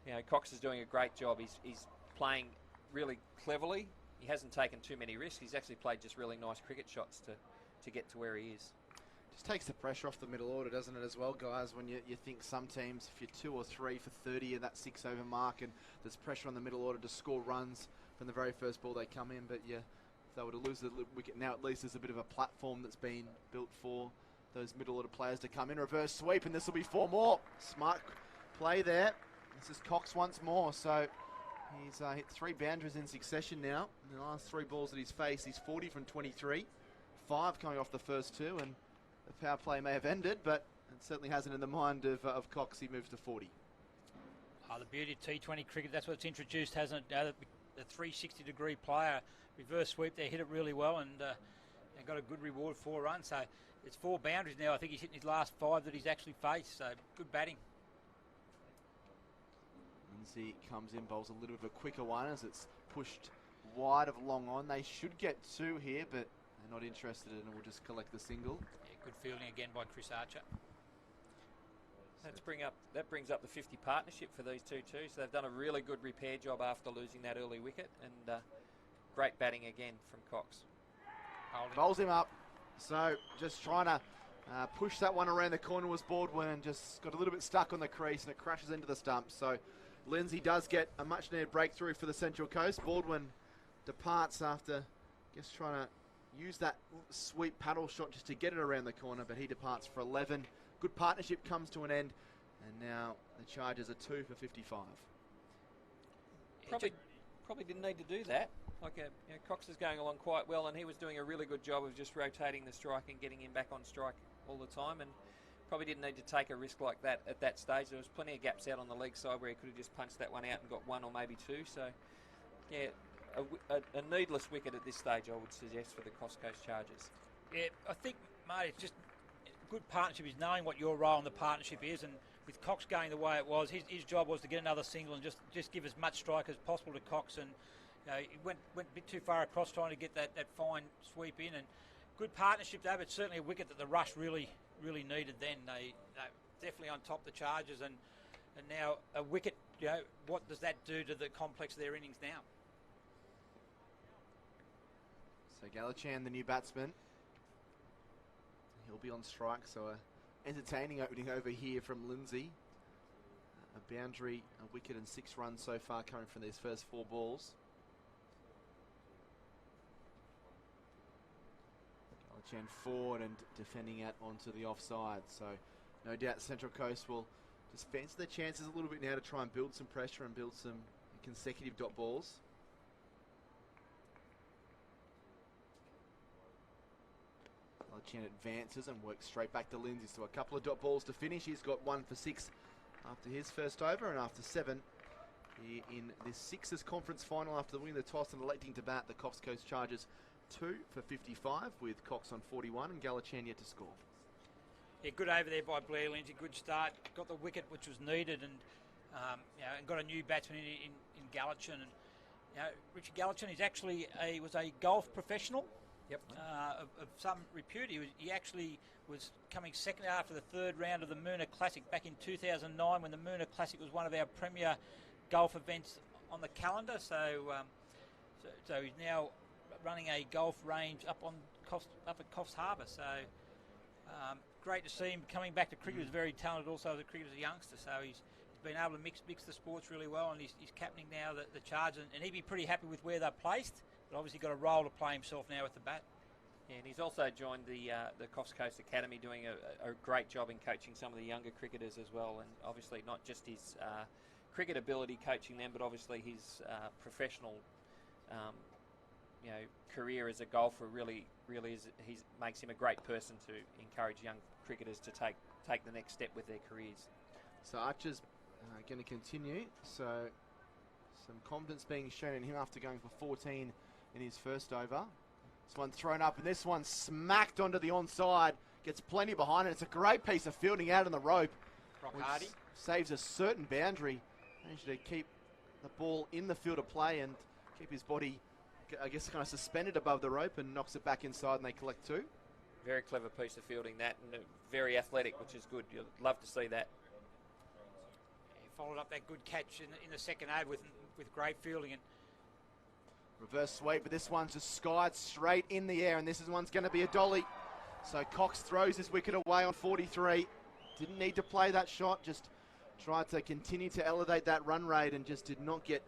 [SPEAKER 5] you know, Cox is doing a great job. He's playing really cleverly. He hasn't taken too many risks. He's actually played just really nice cricket shots to get to where he is.
[SPEAKER 3] Just takes the pressure off the middle order, doesn't it, as well, guys, when you think some teams, if you're 2 or 3 for 30 at that 6 over mark and there's pressure on the middle order to score runs from the very first ball they come in, but yeah, if they were to lose the wicket now, at least there's a bit of a platform that's been built for those middle order players to come in. Reverse sweep, and this will be 4 more. Smart play there. This is Cox once more, so he's hit 3 boundaries in succession now. In the last 3 balls that he's faced, he's 40 from 23, 5 coming off the first 2, and the power play may have ended, but it certainly hasn't in the mind of Cox. He moves to 40.
[SPEAKER 4] The beauty of T20 cricket, that's what it's introduced, hasn't it? The 360-degree player, reverse sweep there, hit it really well and got a good reward, 4 runs. So it's 4 boundaries now. I think he's hitting his last 5 that he's actually faced, so good batting.
[SPEAKER 3] Lindsay comes in, bowls a little bit of a quicker one as it's pushed wide of long on. They should get 2 here, but they're not interested and will just collect the single.
[SPEAKER 4] Good fielding again by Chris Archer.
[SPEAKER 5] That brings up the 50 partnership for these two too. So they've done a really good repair job after losing that early wicket, and great batting again from Cox.
[SPEAKER 3] Bowls him up. So just trying to push that one around the corner was Baldwin and just got a little bit stuck on the crease and it crashes into the stump. So Lindsay does get a much needed breakthrough for the Central Coast. Baldwin departs after just trying to use that sweep paddle shot just to get it around the corner, but he departs for 11. Good partnership comes to an end, and now the Chargers are 2 for 55.
[SPEAKER 5] Probably didn't need to do that. Like Cox is going along quite well, and he was doing a really good job of just rotating the strike and getting him back on strike all the time, and probably didn't need to take a risk like that at that stage. There was plenty of gaps out on the leg side where he could have just punched that one out and got 1 or maybe 2. So, yeah, a needless wicket at this stage, I would suggest, for the Coffs Coast Chargers.
[SPEAKER 4] Yeah, I think, mate, it's just good partnership is knowing what your role in the partnership is, and with Cox going the way it was, his job was to get another single and just give as much strike as possible to Cox, and he went a bit too far across trying to get that fine sweep in, and good partnership though, but certainly a wicket that the Rush really needed then. They definitely on top the Chargers, and now a wicket, what does that do to the complex of their innings now?
[SPEAKER 3] So Galachan, the new batsman, he'll be on strike, so entertaining opening over here from Lindsay. A boundary, a wicket and 6 runs so far coming from these first 4 balls. Galachan forward and defending out onto the offside, so no doubt Central Coast will just fancy their chances a little bit now to try and build some pressure and build some consecutive dot balls. Galachan advances and works straight back to Lindsay. So a couple of dot balls to finish. He's got 1 for 6 after his first over, and after 7 here in this Sixers conference final after winning the toss and electing to bat, the Coffs Coast Chargers 2 for 55 with Cox on 41 and Galachan yet to score.
[SPEAKER 4] Yeah, good over there by Blair Lindsay. Good start. Got the wicket which was needed, and and got a new batsman in Galachan. And Richard Galachan is actually was a golf professional.
[SPEAKER 5] Yep.
[SPEAKER 4] Of some repute. He actually was coming second after the third round of the Moona Classic back in 2009, when the Moona Classic was one of our premier golf events on the calendar. So he's now running a golf range up at Coffs Harbour. So great to see him coming back to cricket. He's very talented also as a cricketer, as a youngster. So he's been able to mix the sports really well, and he's captaining now the Chargers, and he'd be pretty happy with where they're placed. But obviously got a role to play himself now with the bat.
[SPEAKER 5] Yeah, and he's also joined the Coffs Coast Academy, doing a great job in coaching some of the younger cricketers as well, and obviously not just his cricket ability coaching them, but obviously his professional career as a golfer really makes him a great person to encourage young cricketers to take the next step with their careers.
[SPEAKER 3] So Archer's going to continue. So some confidence being shown in him after going for 14 in his first over. This one thrown up, and this one smacked onto the onside. Gets plenty behind it. It's a great piece of fielding out on the rope, which
[SPEAKER 4] Hardy
[SPEAKER 3] saves a certain boundary. Managed to keep the ball in the field of play and keep his body, I guess, kind of suspended above the rope, and knocks it back inside, and they collect 2.
[SPEAKER 5] Very clever piece of fielding that, and very athletic, which is good. You'd love to see that.
[SPEAKER 4] He followed up that good catch in the second over with great fielding. And
[SPEAKER 3] reverse sweep, but this one's just skied straight in the air, and this one's going to be a dolly. So Cox throws his wicket away on 43. Didn't need to play that shot, just tried to continue to elevate that run rate, and just did not get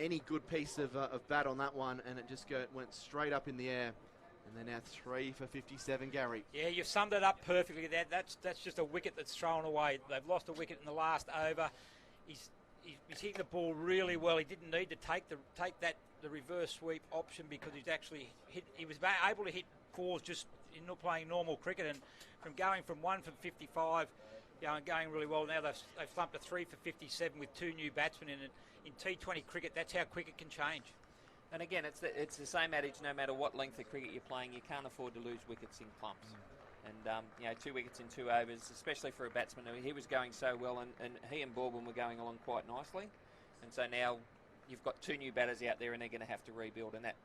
[SPEAKER 3] any good piece of bat on that one, and it just went straight up in the air. And they're now 3 for 57, Gary.
[SPEAKER 4] yeah, you've summed it up perfectly. That's just a wicket that's thrown away. They've lost a wicket in the last over. He's hitting the ball really well. He didn't need to take the reverse sweep option, because he was able to hit 4s just in not playing normal cricket, and from going from 1 for 55, and going really well. Now they've slumped to 3 for 57 with 2 new batsmen in it. In T20 cricket, that's how cricket can change.
[SPEAKER 5] And again, it's the same adage. No matter what length of cricket you're playing, you can't afford to lose wickets in clumps. And 2 wickets in 2 overs, especially for a batsman. He was going so well, and he and Baldwin were going along quite nicely. And so now you've got 2 new batters out there, and they're going to have to rebuild, and that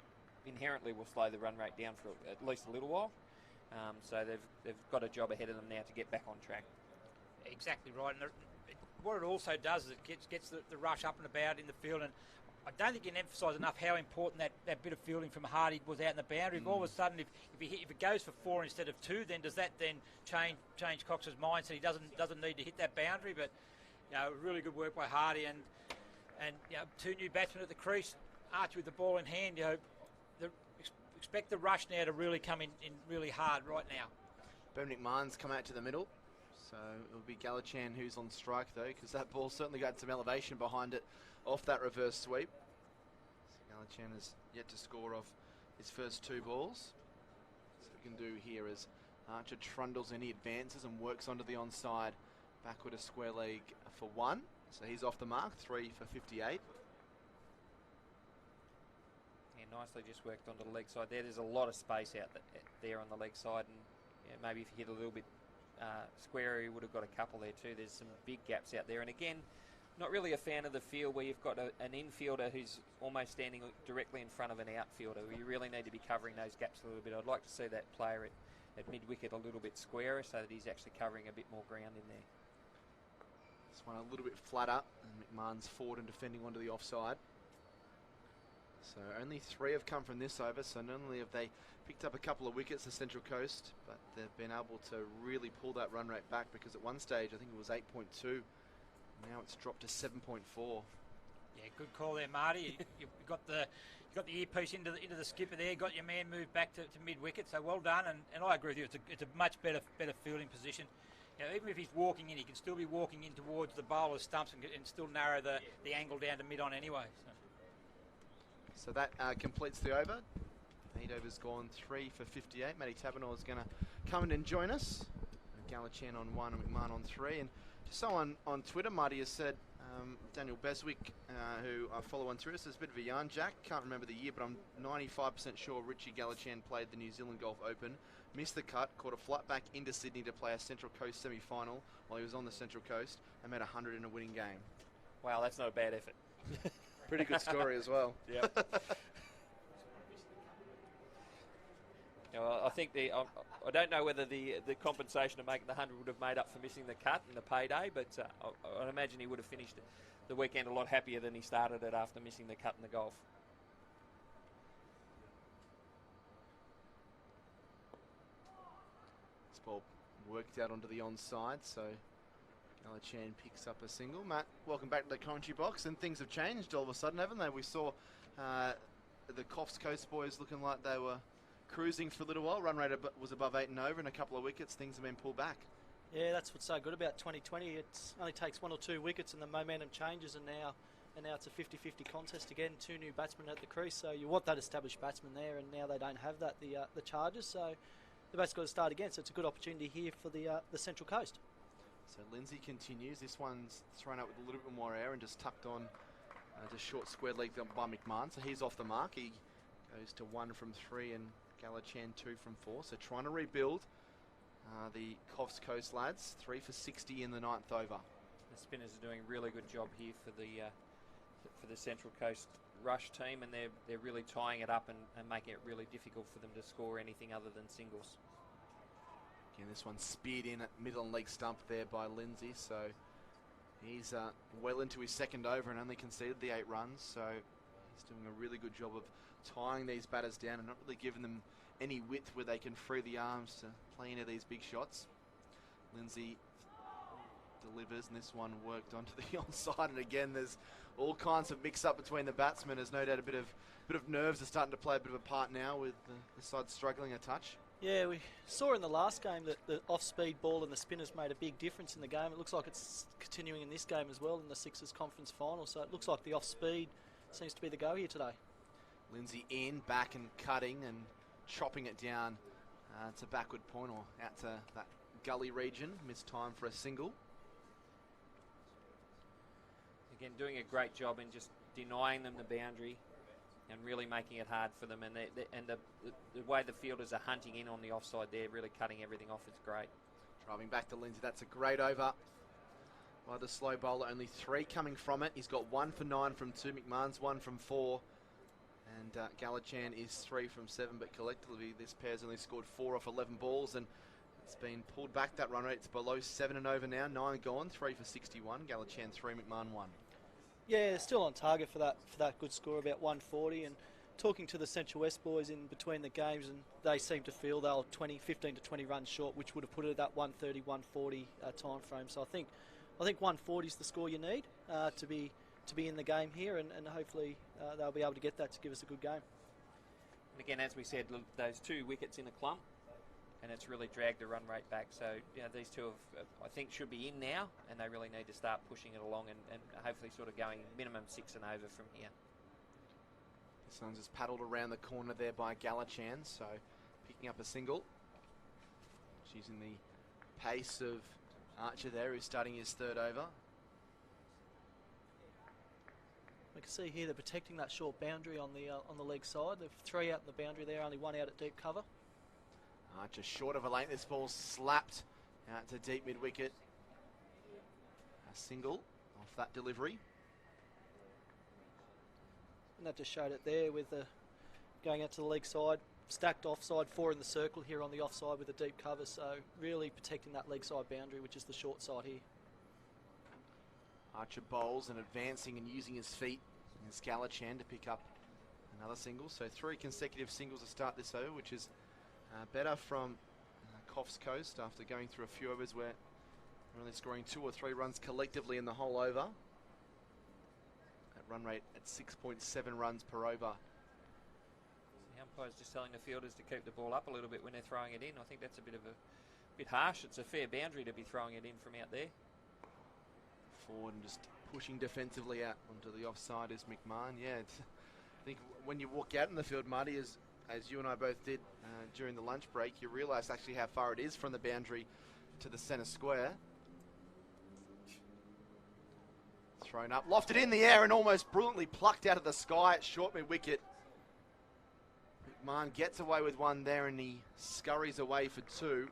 [SPEAKER 5] inherently will slow the run rate down for at least a little while. So they've got a job ahead of them now to get back on track.
[SPEAKER 4] Exactly right. And what it also does is it gets the rush up and about in the field, and I don't think you can emphasise enough how important that bit of fielding from Hardy was out in the boundary. All of a sudden, if it goes for 4 instead of 2, then does that then change Cox's mind, so he doesn't need to hit that boundary? But really good work by Hardy, and 2 new batsmen at the crease. Archie with the ball in hand. Expect the rush now to really come in really hard right now.
[SPEAKER 3] Ben McMahon's come out to the middle. So it'll be Galachan who's on strike, though, because that ball certainly got some elevation behind it off that reverse sweep. So Galachan has yet to score off his first 2 balls. So we can do here is Archer trundles in, he advances and works onto the onside. Backward a square leg for 1. So he's off the mark, 3 for 58.
[SPEAKER 5] Yeah, nicely just worked onto the leg side there. There's a lot of space out there on the leg side, and maybe if you hit a little bit square, he would have got a couple there too. There's some big gaps out there, and again, not really a fan of the field where you've got an infielder who's almost standing directly in front of an outfielder. You really need to be covering those gaps a little bit. I'd like to see that player at mid-wicket a little bit squarer, so that he's actually covering a bit more ground in there.
[SPEAKER 3] This one a little bit flatter, and McMahon's forward and defending onto the offside. So only 3 have come from this over, so not only have they picked up a couple of wickets, the Central Coast, but they've been able to really pull that run rate back, because at one stage I think it was 8.2. Now it's dropped to 7.4.
[SPEAKER 4] Yeah, good call there, Marty. You've got the earpiece into the skipper there. Got your man moved back to mid wicket. So well done. And I agree with you. It's a much better fielding position. Even if he's walking in, he can still be walking in towards the bowler's stumps and still narrow the angle down to mid on anyway.
[SPEAKER 3] So that completes the over. 8 overs gone, 3 for 58. Matty Taberner is going to come in and join us. Galachan on 1 and McMahon on 3. And just someone on Twitter, Marty, has said, Daniel Beswick, who I follow on Twitter, says a bit of a yarn, Jack. Can't remember the year, but I'm 95% sure Richie Galachan played the New Zealand Golf Open, missed the cut, caught a flight back into Sydney to play a Central Coast semi-final while he was on the Central Coast and made 100 in a winning game.
[SPEAKER 5] Wow, that's not a bad effort.
[SPEAKER 3] Pretty good story as well.
[SPEAKER 5] Yeah. I think I don't know whether the compensation of making the 100 would have made up for missing the cut and the payday, but I'd imagine he would have finished the weekend a lot happier than he started it after missing the cut in the golf.
[SPEAKER 3] This ball worked out onto the onside, so Galachan picks up a single. Matt, welcome back to the commentary box, and things have changed all of a sudden, haven't they? We saw the Coffs Coast boys looking like they were cruising for a little while. Run rate was above 8 and over, and a couple of wickets. Things have been pulled back.
[SPEAKER 6] Yeah, that's what's so good about 2020. It only takes 1 or 2 wickets and the momentum changes, and now it's a 50-50 contest again. 2 new batsmen at the crease, so you want that established batsman there, and now they don't have that, the Chargers, so they've basically got to start again. So it's a good opportunity here for the Central Coast.
[SPEAKER 3] So Lindsay continues. This one's thrown out with a little bit more air and just tucked on, just short square leg by McMahon. So he's off the mark. He goes to 1 from 3 and Galachan 2 from 4. So trying to rebuild the Coffs Coast lads. 3 for 60 in the 9th over.
[SPEAKER 5] The spinners are doing a really good job here for the Central Coast rush team, and they're really tying it up and making it really difficult for them to score anything other than singles.
[SPEAKER 3] Again, this one speared in at middle and leg stump there by Lindsay, so he's well into his 2nd over and only conceded the 8 runs, so he's doing a really good job of tying these batters down and not really giving them any width where they can free the arms to play into these big shots. Lindsay delivers, and this one worked onto the onside, and again there's all kinds of mix-up between the batsmen. There's no doubt a bit of nerves are starting to play a bit of a part now with the side struggling a touch.
[SPEAKER 6] Yeah, we saw in the last game that the off-speed ball and the spinners made a big difference in the game. It looks like it's continuing in this game as well in the Sixers conference final, so it looks like the off-speed seems to be the go here today.
[SPEAKER 3] Lindsay in, back and cutting and chopping it down to backward point or out to that gully region. Missed time for a single.
[SPEAKER 5] Again, doing a great job in just denying them the boundary and really making it hard for them. And the way the fielders are hunting in on the offside there, really cutting everything off, is great. Driving
[SPEAKER 3] back to Lindsay. That's a great over by the slow bowler. Only 3 coming from it. He's got 1 for 9 from 2. McMahon's 1 from 4. And Galachan is 3 from 7. But collectively, this pair's only scored 4 off 11 balls. And it's been pulled back, that run rate. It's below 7 and over now. 9 gone. 3 for 61. Galachan 3, McMahon 1.
[SPEAKER 6] Yeah, they're still on target for that good score, about 140. And talking to the Central West boys in between the games, and they seem to feel they're 15 to 20 runs short, which would have put it at that 130, 140 time frame. So I think 140 is the score you need to be in the game here, and hopefully they'll be able to get that to give us a good game.
[SPEAKER 5] And again, as we said, those 2 wickets in a clump, and it's really dragged the run rate back. So these 2 I think should be in now, and they really need to start pushing it along and hopefully sort of going minimum 6 and over from here.
[SPEAKER 3] This one's just paddled around the corner there by Galachan, so picking up a single. She's using the pace of Archer there, who's starting his 3rd over.
[SPEAKER 6] We can see here they're protecting that short boundary on the leg side. They've 3 out in the boundary there, only 1 out at deep cover.
[SPEAKER 3] Archer short of a length. This ball slapped out to deep mid-wicket. A single off that delivery.
[SPEAKER 6] And that just showed it there with going out to the leg side. Stacked offside, 4 in the circle here on the offside with a deep cover. So really protecting that leg side boundary, which is the short side here.
[SPEAKER 3] Archer bowls and advancing and using his feet. And Galachan to pick up another single. So 3 consecutive singles to start this over, which is better from Coffs Coast after going through a few overs where they're only scoring 2 or 3 runs collectively in the whole over. That run rate at 6.7 runs per over.
[SPEAKER 5] The umpire's just telling the fielders to keep the ball up a little bit when they're throwing it in. I think that's a bit harsh. It's a fair boundary to be throwing it in from out there.
[SPEAKER 3] Forward and just pushing defensively out onto the offside is McMahon. Yeah, I think when you walk out in the field, Marty, as as you and I both did during the lunch break, you realise actually how far it is from the boundary to the centre square. Thrown up, lofted in the air and almost brilliantly plucked out of the sky at short mid-wicket. McMahon gets away with one there and he scurries away for two.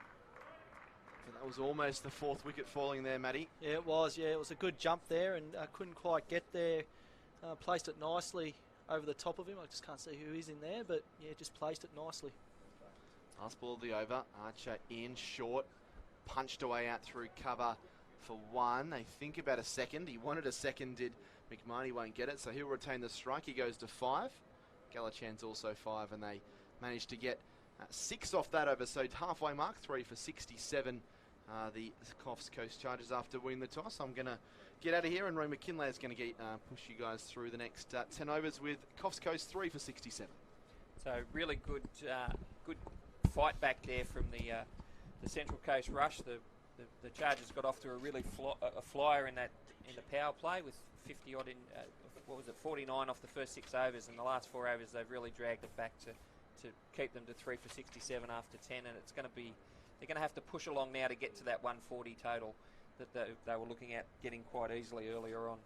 [SPEAKER 3] So that was almost the fourth wicket falling there, Matty.
[SPEAKER 6] Yeah, it was. Yeah, it was a good jump there and couldn't quite get there. Placed it nicely over the top of him. I just can't see who is in there, but yeah, just placed it nicely.
[SPEAKER 3] Last ball of the over. Archer in short. Punched away out through cover for one. They think about a second. He wanted a second, did McMahon. He won't get it, so he'll retain the strike. He goes to 5. Galachan's also 5, and they managed to get 6 off that over. So halfway mark, 3 for 67. The Coffs Coast Chargers after winning the toss. I'm going to get out of here, and Roy McKinlay is going to push you guys through the next 10 overs with Coffs Coast 3 for 67.
[SPEAKER 5] So really good fight back there from the Central Coast Rush. The Chargers got off to a really flyer in the power play with 50 odd in 49 off the first 6 overs, and the last 4 overs they've really dragged it back to keep them to 3 for 67 after 10, and it's going to be they're going to have to push along now to get to that 140 total that they were looking at getting quite easily earlier on.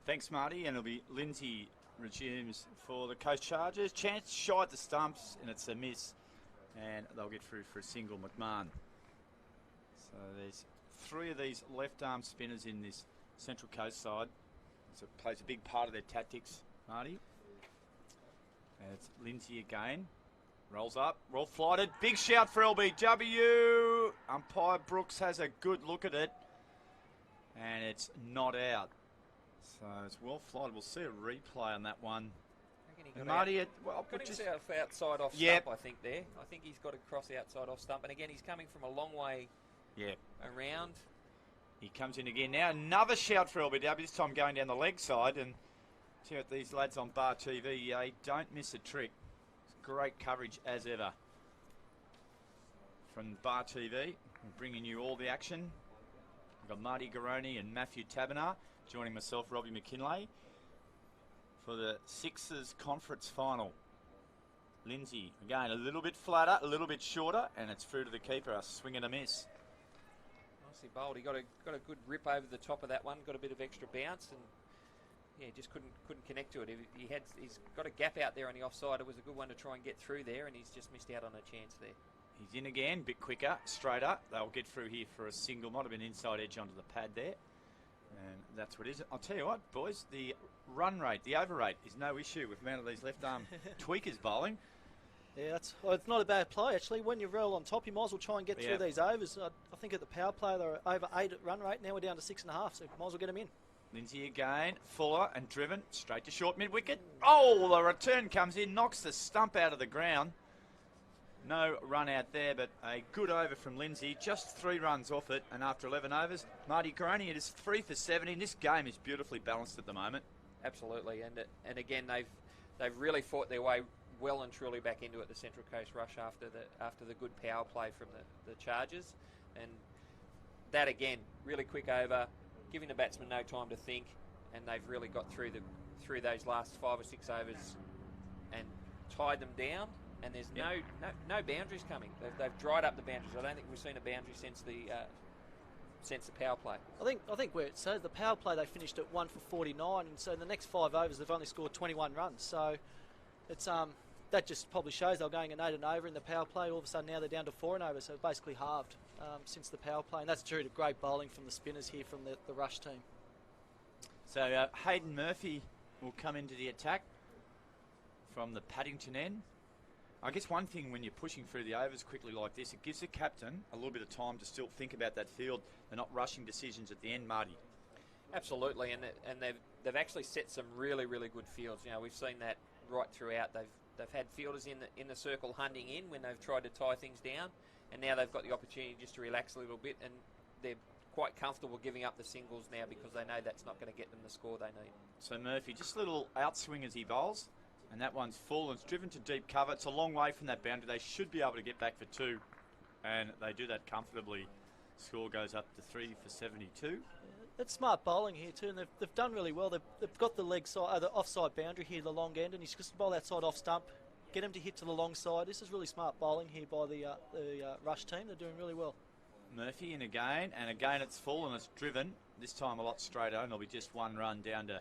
[SPEAKER 1] Thanks, Marty, and it'll be Lindsay resumes for the Coast Chargers. Chance shy at the stumps, and it's a miss, and they'll get through for a single. McMahon. So there's 3 of these left-arm spinners in this Central Coast side. So it plays a big part of their tactics, Marty. And it's Lindsay again. Rolls up, well flighted. Big shout for LBW. Umpire Brooks has a good look at it. And it's not out. So it's well flighted. We'll see a replay on that one. And Marty,
[SPEAKER 5] got himself outside off
[SPEAKER 1] Yep.
[SPEAKER 5] stump, I think, there. I think he's got to cross outside off stump. And again, he's coming from a long way around.
[SPEAKER 1] He comes in again now. Another shout for LBW, this time going down the leg side. And see what these lads on Bar TV, they don't miss a trick. It's great coverage as ever. From Bar TV, we're bringing you all the action. We've got Marty Garoni and Matthew Taberner joining myself, Robbie McKinlay, for the Sixers conference final. Lindsay, again, a little bit flatter, a little bit shorter, and it's through to the keeper, a swing and a miss.
[SPEAKER 5] Nicely bowled. He got a good rip over the top of that one, got a bit of extra bounce, and yeah, just couldn't connect to it. He's got a gap out there on the offside. It was a good one to try and get through there, and he's just missed out on a chance there.
[SPEAKER 1] He's in again, bit quicker, straighter. They'll get through here for a single. Might have been inside edge onto the pad there. And that's what it is. I'll tell you what, boys, the run rate, the over rate is no issue with the amount of these left arm tweakers bowling.
[SPEAKER 6] Yeah, it's not a bad play, actually. When you roll on top, you might as well try and get through these overs. I think at the power play, they were over 8 at run rate. Now we're down to 6.5, so might as well get them in.
[SPEAKER 1] Lindsay again, fuller and driven, straight to short mid-wicket. Oh, the return comes in, knocks the stump out of the ground. No run out there, but a good over from Lindsay. Just 3 runs off it, and after 11 overs, Marty Caroni, it is 3 for 70. This game is beautifully balanced at the moment.
[SPEAKER 5] Absolutely, and again, they've really fought their way well and truly back into it, the Central Coast Rush, after the good power play from the Chargers. And that, again, really quick over, giving the batsmen no time to think, and they've really got through those last 5 or 6 overs and tied them down. And there's no boundaries coming. They've dried up the boundaries. I don't think we've seen a boundary since the power play.
[SPEAKER 6] I think where it says the power play, they finished at 1 for 49, and so in the next 5 overs they've only scored 21 runs. So it's that just probably shows they're going an 8 and over in the power play. All of a sudden now they're down to 4 and over, so basically halved since the power play, and that's due to great bowling from the spinners here from the Rush team.
[SPEAKER 1] So Hayden Murphy will come into the attack from the Paddington end. I guess one thing when you're pushing through the overs quickly like this, it gives the captain a little bit of time to still think about that field. They're not rushing decisions at the end, Marty.
[SPEAKER 5] Absolutely, and they've actually set some really, really good fields. You know, we've seen that right throughout. They've had fielders in the circle hunting in when they've tried to tie things down, and now they've got the opportunity just to relax a little bit, and they're quite comfortable giving up the singles now because they know that's not going to get them the score they need.
[SPEAKER 1] So Murphy, just a little outswing as he bowls. And that one's full and it's driven to deep cover. It's a long way from that boundary. They should be able to get back for 2. And they do that comfortably. Score goes up to 3 for 72. Yeah,
[SPEAKER 6] that's smart bowling here too, and they've done really well. They've got the leg side, the offside boundary here, the long end, and he's just bowled outside off stump get him to hit to the long side. This is really smart bowling here by the rush team. They're doing really well.
[SPEAKER 1] Murphy in again, and again it's full and it's driven. This time a lot straighter, and there'll be just one run down to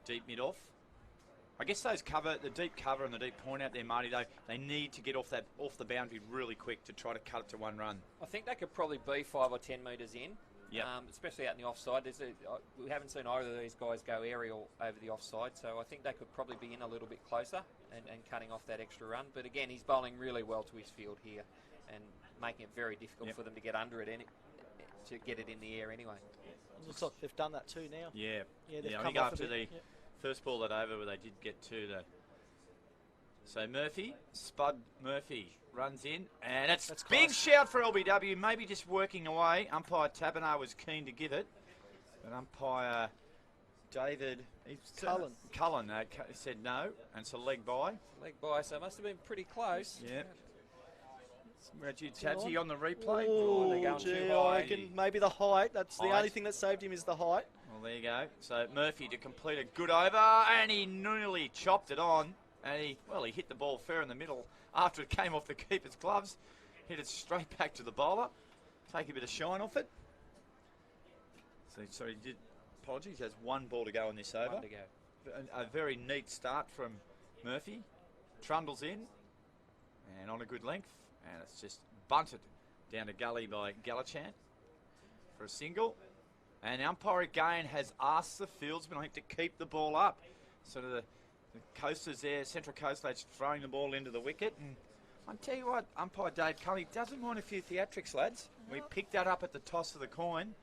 [SPEAKER 1] deep mid-off. I guess the deep cover and the deep point out there, Marty, they need to get off the boundary really quick to try to cut it to one run.
[SPEAKER 5] I think they could probably be 5 or 10 metres in,
[SPEAKER 1] yep.
[SPEAKER 5] Especially out in the offside. We haven't seen either of these guys go aerial over the offside, so I think they could probably be in a little bit closer and cutting off that extra run. But again, he's bowling really well to his field here and making it very difficult for them to get under it to get it in the air anyway.
[SPEAKER 6] It looks like they've done that too now.
[SPEAKER 1] Yeah.
[SPEAKER 6] They've
[SPEAKER 1] I
[SPEAKER 6] come
[SPEAKER 1] think
[SPEAKER 6] off
[SPEAKER 1] after
[SPEAKER 6] a bit.
[SPEAKER 1] the first ball that over where they did get to the... So Spud Murphy runs in, and it's big shout for LBW, maybe just working away. Umpire Tabernar was keen to give it, but umpire David Cullen said no, and it's a leg by.
[SPEAKER 5] Leg by, so it must have been pretty close.
[SPEAKER 1] Yeah. Tabsy on the replay.
[SPEAKER 6] Oh,
[SPEAKER 5] they're going too
[SPEAKER 6] I
[SPEAKER 5] high.
[SPEAKER 6] reckon maybe the height. That's the only thing that saved him is the height.
[SPEAKER 1] Well, there you go. So Murphy to complete a good over, and he nearly chopped it on. And he hit the ball fair in the middle after it came off the keeper's gloves. Hit it straight back to the bowler. Take a bit of shine off it. So he did, apologies, he has one ball to go in this over.
[SPEAKER 5] One to go.
[SPEAKER 1] A very neat start from Murphy. Trundles in, and on a good length. And it's just bunted down to gully by Galachan for a single. And the umpire again has asked the fieldsman, I think, to keep the ball up. Sort of the coasters there, Central Coast, they're throwing the ball into the wicket. And I'll tell you what, umpire Dave Cully doesn't mind a few theatrics, lads. We picked that up at the toss of the coin.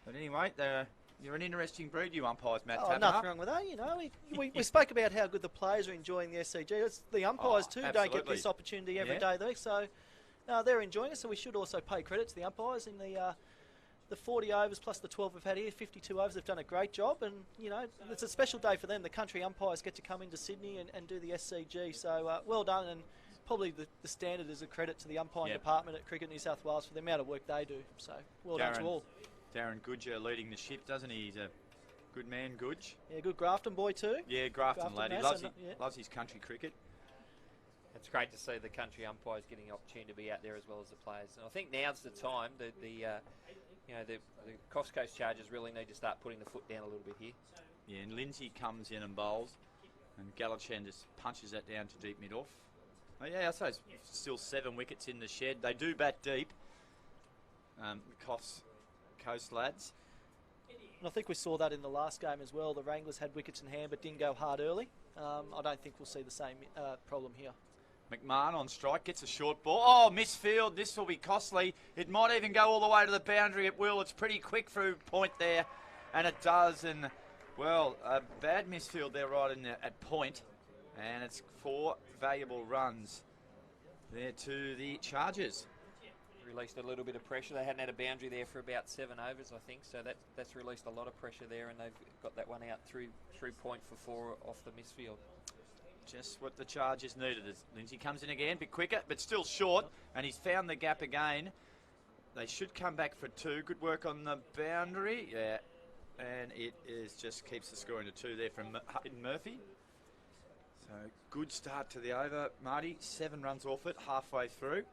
[SPEAKER 1] But anyway, you're an interesting breed, you umpires, Matt Tabernar.
[SPEAKER 6] Nothing wrong with that, you know. We spoke about how good the players are enjoying the SCG. It's the umpires too don't get this opportunity every day though. So they're enjoying it, so we should also pay credit to the umpires in the 40 overs plus the 12 we've had here, 52 overs. They've done a great job, and you know it's a special day for them. The country umpires get to come into Sydney and do the SCG, so well done, and probably the standard is a credit to the umpiring department at Cricket New South Wales for the amount of work they do, so well done to all.
[SPEAKER 1] Darren Goodger leading the ship, doesn't he? He's a good man, Goodge.
[SPEAKER 6] Yeah, good Grafton boy too.
[SPEAKER 1] Yeah, Grafton lad. He loves his country cricket.
[SPEAKER 5] It's great to see the country umpires getting the opportunity to be out there as well as the players. And I think now's the time that the Coffs Coast Chargers really need to start putting the foot down a little bit here.
[SPEAKER 1] Yeah, and Lindsay comes in and bowls, and Galachan just punches that down to deep mid-off. Oh, yeah, I suppose still 7 wickets in the shed. They do bat deep, the Coffs Coast lads.
[SPEAKER 6] And I think we saw that in the last game as well. The Wranglers had wickets in hand but didn't go hard early. I don't think we'll see the same problem here.
[SPEAKER 1] McMahon on strike, gets a short ball. Oh, misfield. This will be costly. It might even go all the way to the boundary. It will. It's pretty quick through point there, and it does. And, well, a bad misfield there right at point. And it's 4 valuable runs there to the Chargers.
[SPEAKER 5] Released a little bit of pressure. They hadn't had a boundary there for about 7 overs, I think, so that's released a lot of pressure there, and they've got that one out through point for 4 off the misfield.
[SPEAKER 1] Just what the Chargers needed. As Lindsay comes in again, a bit quicker, but still short, and he's found the gap again. They should come back for 2. Good work on the boundary, yeah, and it is just keeps the score into 2 there from Hayden Murphy. So good start to the over, Marty. 7 runs off it halfway through.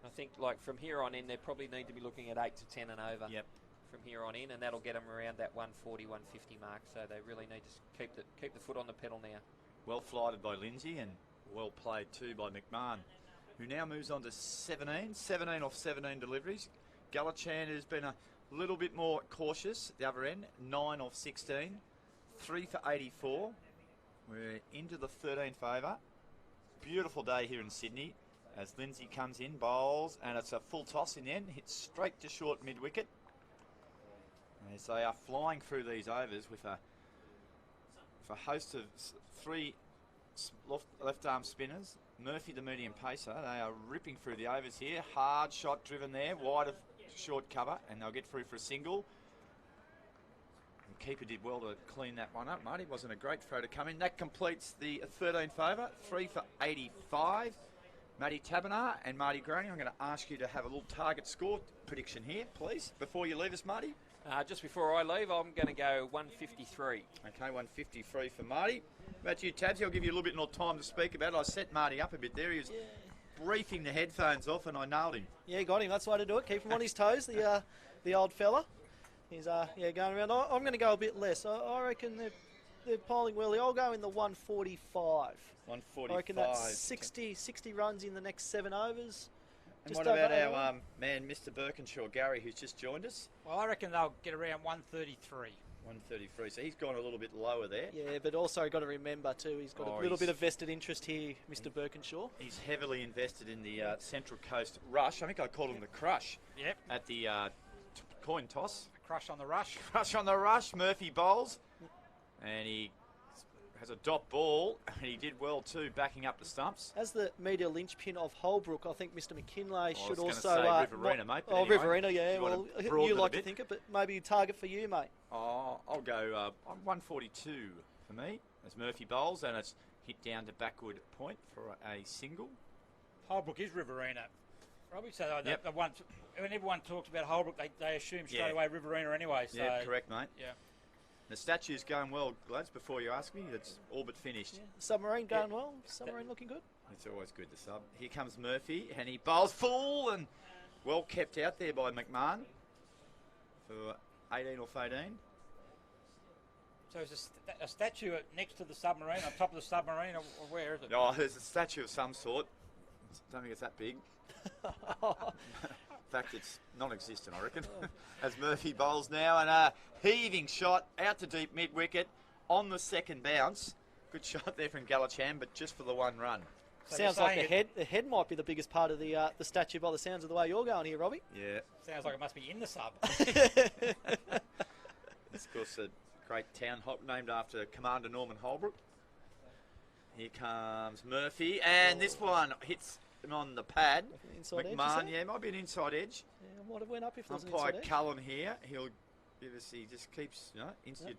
[SPEAKER 5] I think, like, from here on in, they probably need to be looking at 8 to 10 and over.
[SPEAKER 1] Yep.
[SPEAKER 5] From here on in, and that'll get them around that 140, 150 mark. So they really need to keep the foot on the pedal now.
[SPEAKER 1] Well flighted by Lindsay and well played too by McMahon, who now moves on to 17 off 17 deliveries. Galachan has been a little bit more cautious at the other end, 9 off 16, 3 for 84. We're into the 13th over. Beautiful day here in Sydney as Lindsay comes in, bowls, and it's a full toss in the end, hits straight to short mid-wicket. As they are flying through these overs with a host of 3 left-arm spinners. Murphy, the medium pacer, they are ripping through the overs here. Hard shot driven there, wide of short cover, and they'll get through for a single. The keeper did well to clean that one up, Marty. Wasn't a great throw to come in. That completes the 13th over, 3 for 85. Matty Tabernar and Marty Groney, I'm going to ask you to have a little target score prediction here, please, before you leave us, Marty.
[SPEAKER 5] Just before I leave, I'm going to go 153.
[SPEAKER 1] Okay, 153 for Marty. About you, Tabsy, I'll give you a little bit more time to speak about it. I set Marty up a bit there. He was briefing the headphones off and I nailed him.
[SPEAKER 6] Yeah, got him. That's the way to do it. Keep him on his toes, the old fella. He's going around. I'm going to go a bit less. I reckon they're piling well. I'll go in the 145.
[SPEAKER 1] 145.
[SPEAKER 6] I reckon that's 60 runs in the next 7 overs.
[SPEAKER 1] And what about our man, Mr. Birkinshaw, Gary, who's just joined us?
[SPEAKER 4] Well, I reckon they'll get around 133.
[SPEAKER 1] 133. So he's gone a little bit lower there.
[SPEAKER 6] Yeah, but also got to remember too, he's got a little bit of vested interest here, Mr. Birkinshaw.
[SPEAKER 1] He's heavily invested in the Central Coast Rush. I think I called him the Crush.
[SPEAKER 4] Yep.
[SPEAKER 1] At the coin toss.
[SPEAKER 4] Crush on the rush.
[SPEAKER 1] Crush on the rush. Murphy bowls. And he has a dot ball, and he did well too, backing up the stumps.
[SPEAKER 6] As the media linchpin of Holbrook, I think Mr. McKinley should also...
[SPEAKER 1] Say Riverina, mate.
[SPEAKER 6] Oh,
[SPEAKER 1] anyway,
[SPEAKER 6] Riverina, yeah. Well, you like to think it, but maybe a target for you, mate.
[SPEAKER 1] Oh, I'll go 142 for me as Murphy bowls, and it's hit down to backward point for a single.
[SPEAKER 4] Holbrook is Riverina. Robbie, so
[SPEAKER 1] Yep.
[SPEAKER 4] when everyone talks about Holbrook, they assume straight away Riverina anyway. So.
[SPEAKER 1] Yeah, correct, mate.
[SPEAKER 4] Yeah.
[SPEAKER 1] The statue's going well, lads, before you ask me. It's all but finished.
[SPEAKER 6] Yeah. Submarine going well. Submarine looking good.
[SPEAKER 1] It's always good to sub. Here comes Murphy, and he bowls full and well kept out there by McMahon for 18 off 18.
[SPEAKER 4] So is a statue next to the submarine, on top of the submarine, or where is it?
[SPEAKER 1] Oh, there's a statue of some sort. I don't think it's that big. In fact, it's non-existent, I reckon. As Murphy bowls now, and a heaving shot out to deep mid-wicket on the second bounce. Good shot there from Galachan, but just for the one run.
[SPEAKER 6] So sounds like the head might be the biggest part of the statue by the sounds of the way you're going here, Robbie.
[SPEAKER 1] Yeah.
[SPEAKER 4] Sounds like it must be in the sub.
[SPEAKER 1] It's, of course, a great town named after Commander Norman Holbrook. Here comes Murphy, and this one hits him on the pad. McMahon, yeah, might be an inside edge.
[SPEAKER 6] Yeah, might have went up if there's an
[SPEAKER 1] Umpire
[SPEAKER 6] inside edge.
[SPEAKER 1] Cullen here, he'll give us, he just keeps, you're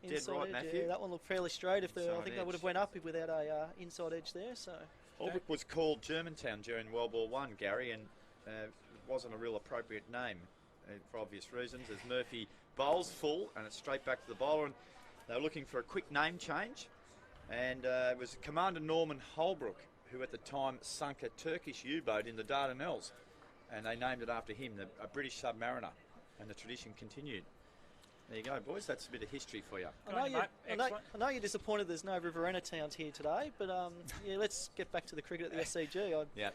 [SPEAKER 1] dead right,
[SPEAKER 6] edge,
[SPEAKER 1] Matthew.
[SPEAKER 6] Yeah, that one looked fairly straight. I think
[SPEAKER 1] edge.
[SPEAKER 6] they would have went up without a inside edge there. So
[SPEAKER 1] Holbrook was called Germantown during World War I, Gary, and it wasn't a real appropriate name for obvious reasons, as Murphy bowls full, and it's straight back to the bowler, and they were looking for a quick name change, and it was Commander Norman Holbrook, who at the time sunk a Turkish U-boat in the Dardanelles, and they named it after him, a British submariner, and the tradition continued. There you go, boys. That's a bit of history for you.
[SPEAKER 6] I know you're disappointed there's no Riverina towns here today, but yeah, let's get back to the cricket at the SCG.
[SPEAKER 1] Yeah.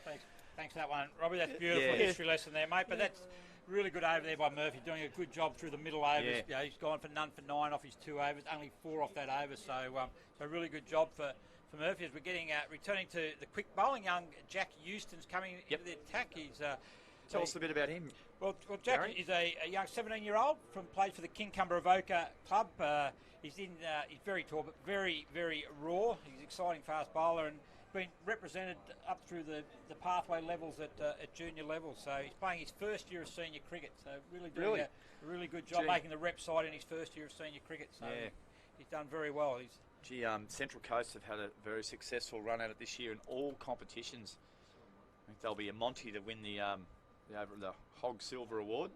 [SPEAKER 4] Thanks for that one, Robbie. That's a beautiful history lesson there, mate. But that's really good over there by Murphy, doing a good job through the middle overs.
[SPEAKER 1] Yeah.
[SPEAKER 4] He's gone for none for 9 off his 2 overs, only 4 off that over. So a really good job for Murphy as we're getting returning to the quick bowling. Young Jack Houston's coming into the attack. He's
[SPEAKER 1] Tell us a bit about him.
[SPEAKER 4] Well, Jack is a young 17-year-old plays for the Kincumber Avoca club. He's very tall, but very, very raw. He's an exciting fast bowler and been represented up through the pathway levels at junior level. So he's playing his first year of senior cricket. So really doing a really good job making the rep side in his first year of senior cricket. So he's done very well.
[SPEAKER 1] Central Coast have had a very successful run at it this year in all competitions. I think they'll be a Monty to win the Hog Silver Award.